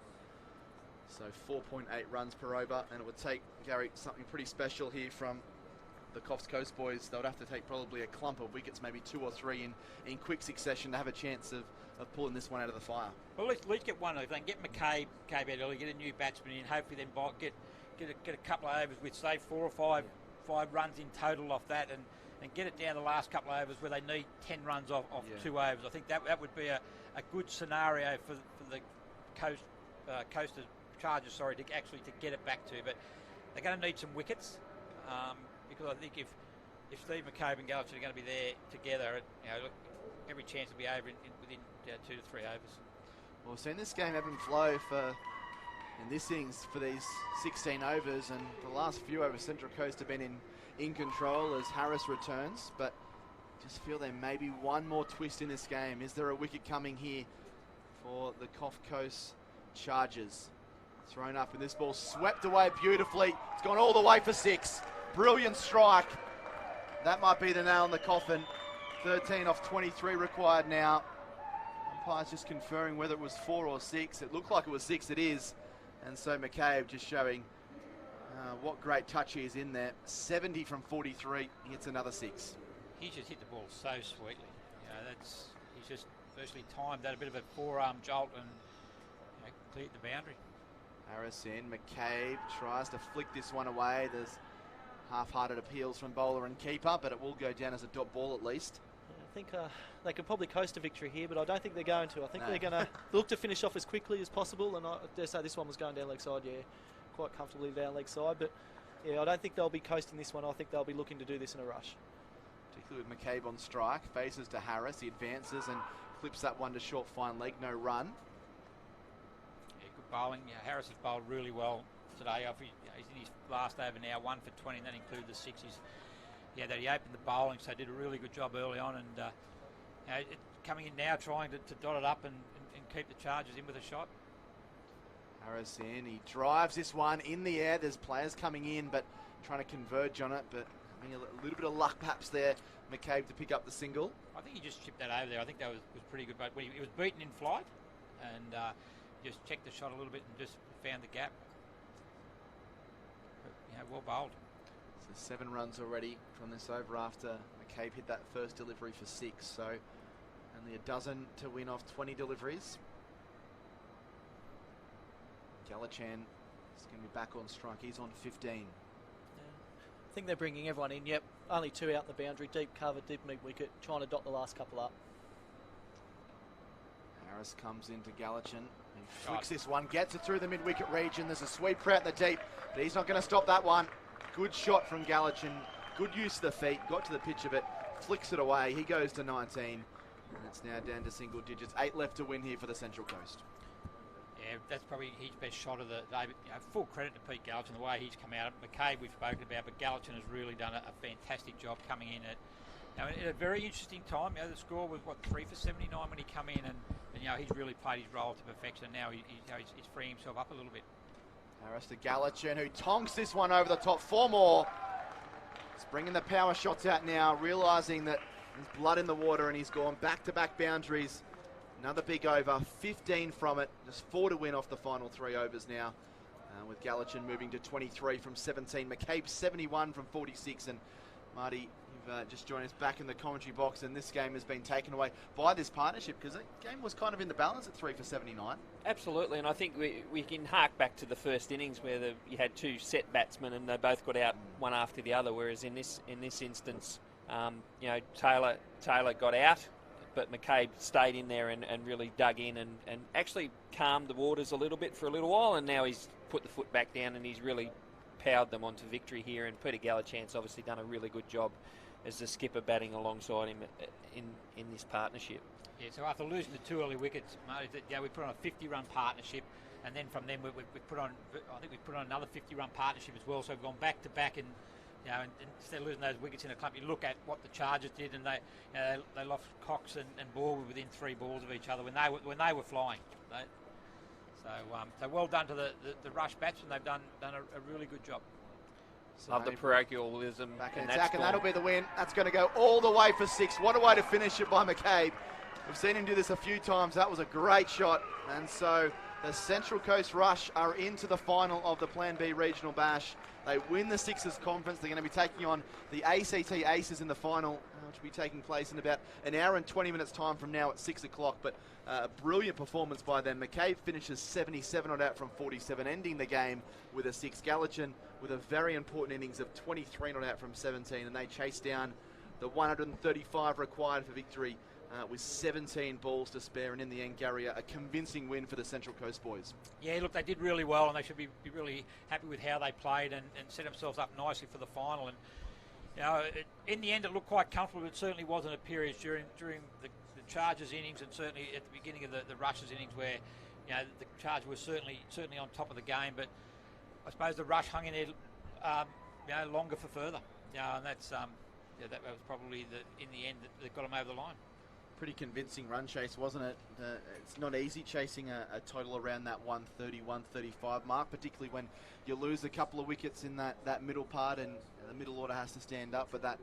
[SPEAKER 3] So 4.8 runs per over, and it would take, Gary, something pretty special here from the Coffs Coast boys. They would have to take probably a clump of wickets, maybe 2 or 3 in quick succession to have a chance of pulling this one out of the fire.
[SPEAKER 4] Well, at least get one. If they can get McCabe out early, get a new batsman in, hopefully then get a couple of overs with, say, 4 or 5 runs in total off that, and get it down the last couple of overs where they need 10 runs off 2 overs. I think that would be a good scenario for the Coastal Chargers, to get it back to. But they're going to need some wickets. Because I think if Steve McCabe and Galichan are going to be there together, every chance will be over within 2 to 3 overs.
[SPEAKER 3] Well, we've seen this game ebb and flow in this innings for these 16 overs, and the last few overs Central Coast have been in control as Harris returns, but just feel there may be one more twist in this game. Is there a wicket coming here for the Coffs Coast Chargers? Thrown up, and this ball swept away beautifully. It's gone all the way for 6. Brilliant strike. That might be the nail in the coffin. 13 off 23 required now. Umpire's just conferring whether it was 4 or 6. It looked like it was 6. It is. And so McCabe just showing what great touch he is in there. 70 from 43. He hits another 6.
[SPEAKER 4] He just hit the ball so sweetly. He's just firstly timed that a bit of a forearm jolt and cleared the boundary.
[SPEAKER 3] Harris in. McCabe tries to flick this one away. There's half-hearted appeals from bowler and keeper, but it will go down as a dot ball at least.
[SPEAKER 6] Yeah, I think they could probably coast a victory here, but I don't think they're going to. I think they're going to look to finish off as quickly as possible, and I dare say this one was going down leg side, quite comfortably down leg side, but I don't think they'll be coasting this one. I think they'll be looking to do this in a rush.
[SPEAKER 3] Particularly with McCabe on strike, faces to Harris, he advances and clips that one to short fine leg, no run.
[SPEAKER 4] Good bowling. Harris has bowled really well today. He's in his last over now, 1 for 20, and that included the 6. He opened the bowling, so did a really good job early on, and coming in now trying to dot it up and keep the Chargers in with a shot.
[SPEAKER 3] Harris in, he drives this one in the air. There's players coming in, but trying to converge on it, but having a little bit of luck perhaps there. McCabe to pick up the single.
[SPEAKER 4] I think he just chipped that over there. I think that was pretty good, but he was beaten in flight, and just checked the shot a little bit and just found the gap. But, well bowled.
[SPEAKER 3] So 7 runs already from this over after McCabe hit that first delivery for 6. So only a dozen to win off 20 deliveries. Galichan is going to be back on strike. He's on 15.
[SPEAKER 6] I think they're bringing everyone in. Yep, only 2 out in the boundary. Deep cover, deep mid wicket. Trying to dot the last couple up.
[SPEAKER 3] Harris comes into Gallatin. He flicks this one, gets it through the mid-wicket region. There's a sweeper out in the deep, but he's not going to stop that one. Good shot from Gallatin. Good use of the feet. Got to the pitch of it. Flicks it away. He goes to 19. And it's now down to single digits. 8 left to win here for the Central Coast.
[SPEAKER 4] Yeah, that's probably his best shot of the day. Full credit to Pete Gallatin, the way he's come out. McCabe we've spoken about, but Gallatin has really done a fantastic job coming in at a very interesting time. The score was 3 for 79 when he come in, and he's really played his role to perfection. And now he's freeing himself up a little bit. Harris
[SPEAKER 3] to Gallatin, who tonks this one over the top. 4 more. He's bringing the power shots out now, realising that there's blood in the water, and he's gone back-to-back boundaries. Another big over, 15 from it. Just 4 to win off the final 3 overs now. With Gallatin moving to 23 from 17. McCabe 71 from 46. And Marty, you've just joined us back in the commentary box, and this game has been taken away by this partnership because the game was kind of in the balance at 3 for 79.
[SPEAKER 5] Absolutely, and I think we can hark back to the first innings where you had 2 set batsmen and they both got out one after the other, whereas in this instance, Taylor got out, but McCabe stayed in there and really dug in and actually calmed the waters a little bit for a little while, and now he's put the foot back down and he's really powered them onto victory here. And Peter Gallichan's obviously done a really good job as the skipper batting alongside him in this partnership.
[SPEAKER 4] Yeah, so after losing the 2 early wickets, we put on a 50-run partnership, and then from then we put on, I think we put on another 50-run partnership as well. So we've gone back to back, and and instead of losing those wickets in a clump, you look at what the Chargers did, and they lost Cox and Ball within 3 balls of each other when they were flying. So well done to the Rush batsmen. They've done a really good job.
[SPEAKER 5] Love the parochialism.
[SPEAKER 3] Back in attack, and that'll be the win. That's going to go all the way for 6. What a way to finish it by McCabe. We've seen him do this a few times. That was a great shot. And so the Central Coast Rush are into the final of the Plan B Regional Bash. They win the Sixers Conference. They're going to be taking on the ACT Aces in the final, which will be taking place in about an hour and 20 minutes time from now at 6 o'clock. But a brilliant performance by them. McCabe finishes 77 not out from 47, ending the game with a 6. Gallatin with a very important innings of 23 not out from 17, and they chase down the 135 required for victory with 17 balls to spare, and in the end, Gary, a convincing win for the Central Coast boys.
[SPEAKER 4] Yeah, look, they did really well, and they should be really happy with how they played and set themselves up nicely for the final. And in the end, it looked quite comfortable. It certainly wasn't a period during the Chargers innings, and certainly at the beginning of the Rushers innings, where the Chargers were certainly on top of the game. But I suppose the Rush hung in there longer for further. And that's that was probably in the end that got them over the line.
[SPEAKER 3] Pretty convincing run chase, wasn't it? It's not easy chasing a total around that 130, 135 mark, particularly when you lose a couple of wickets in that middle part and the middle order has to stand up. But that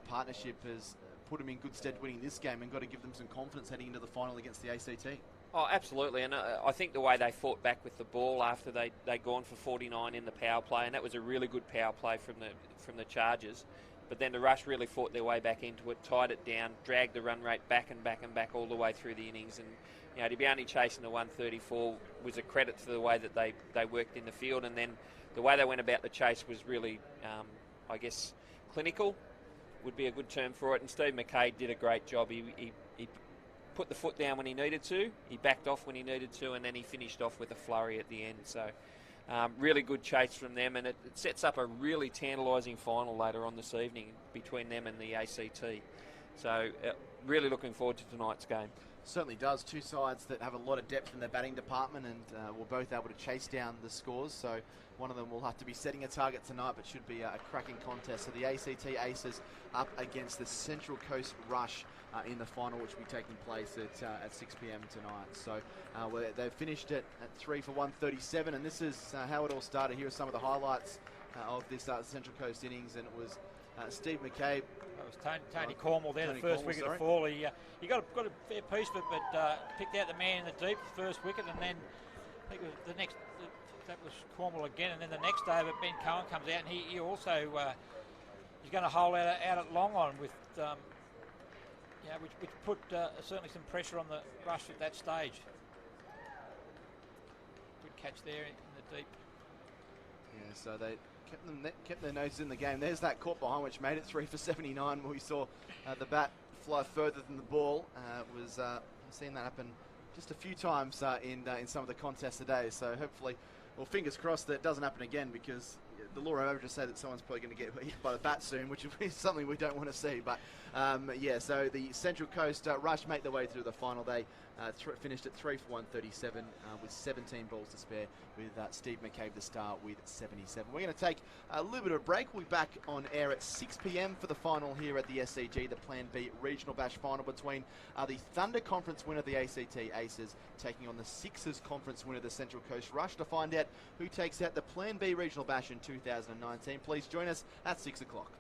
[SPEAKER 3] partnership has put them in good stead winning this game, and got to give them some confidence heading into the final against the ACT.
[SPEAKER 5] Oh, absolutely, and I think the way they fought back with the ball after they'd gone for 49 in the power play, and that was a really good power play from the Chargers. But then the Rush really fought their way back into it, tied it down, dragged the run rate back and back and back all the way through the innings. And to be only chasing the 134 was a credit to the way that they worked in the field. And then the way they went about the chase was really, I guess, clinical would be a good term for it. And Steve McCabe did a great job. He put the foot down when he needed to, he backed off when he needed to, and then he finished off with a flurry at the end. So really good chase from them, and it sets up a really tantalising final later on this evening between them and the ACT. So really looking forward to tonight's game.
[SPEAKER 3] Certainly does. 2 sides that have a lot of depth in their batting department, and were both able to chase down the scores. So one of them will have to be setting a target tonight, but should be a cracking contest. So the ACT Aces up against the Central Coast Rush in the final, which will be taking place at 6 p.m. tonight. So they've finished it at 3 for 137, and this is how it all started. Here are some of the highlights of this Central Coast innings, and it was Steve McCabe.
[SPEAKER 4] It was Tony Cornwall there, the first wicket to fall. He got a fair piece of it, but picked out the man in the deep, first wicket, and then I think it was the next. That was Cornwall again, and then the next over, Ben Cohen comes out, and he also he's going to hold out at long on with. Which put certainly some pressure on the Rush at that stage. Good catch there in the deep.
[SPEAKER 3] Yeah, so they kept their noses in the game. There's that caught behind, which made it 3 for 79. Where we saw the bat fly further than the ball. I've seen that happen just a few times in some of the contests today. So hopefully, well, fingers crossed that it doesn't happen again, because the law of averages say that someone's probably going to get hit by the bat soon, which is something we don't want to see. But yeah, so the Central Coast Rush make their way through the final. They finished at 3 for 137 with 17 balls to spare, with Steve McCabe the star with 77. We're going to take a little bit of a break. We'll be back on air at 6 p.m. for the final here at the SCG, the Plan B Regional Bash final between the Thunder Conference winner, the ACT Aces, taking on the Sixers Conference winner, the Central Coast Rush, to find out who takes out the Plan B Regional Bash in 2019. Please join us at 6 o'clock.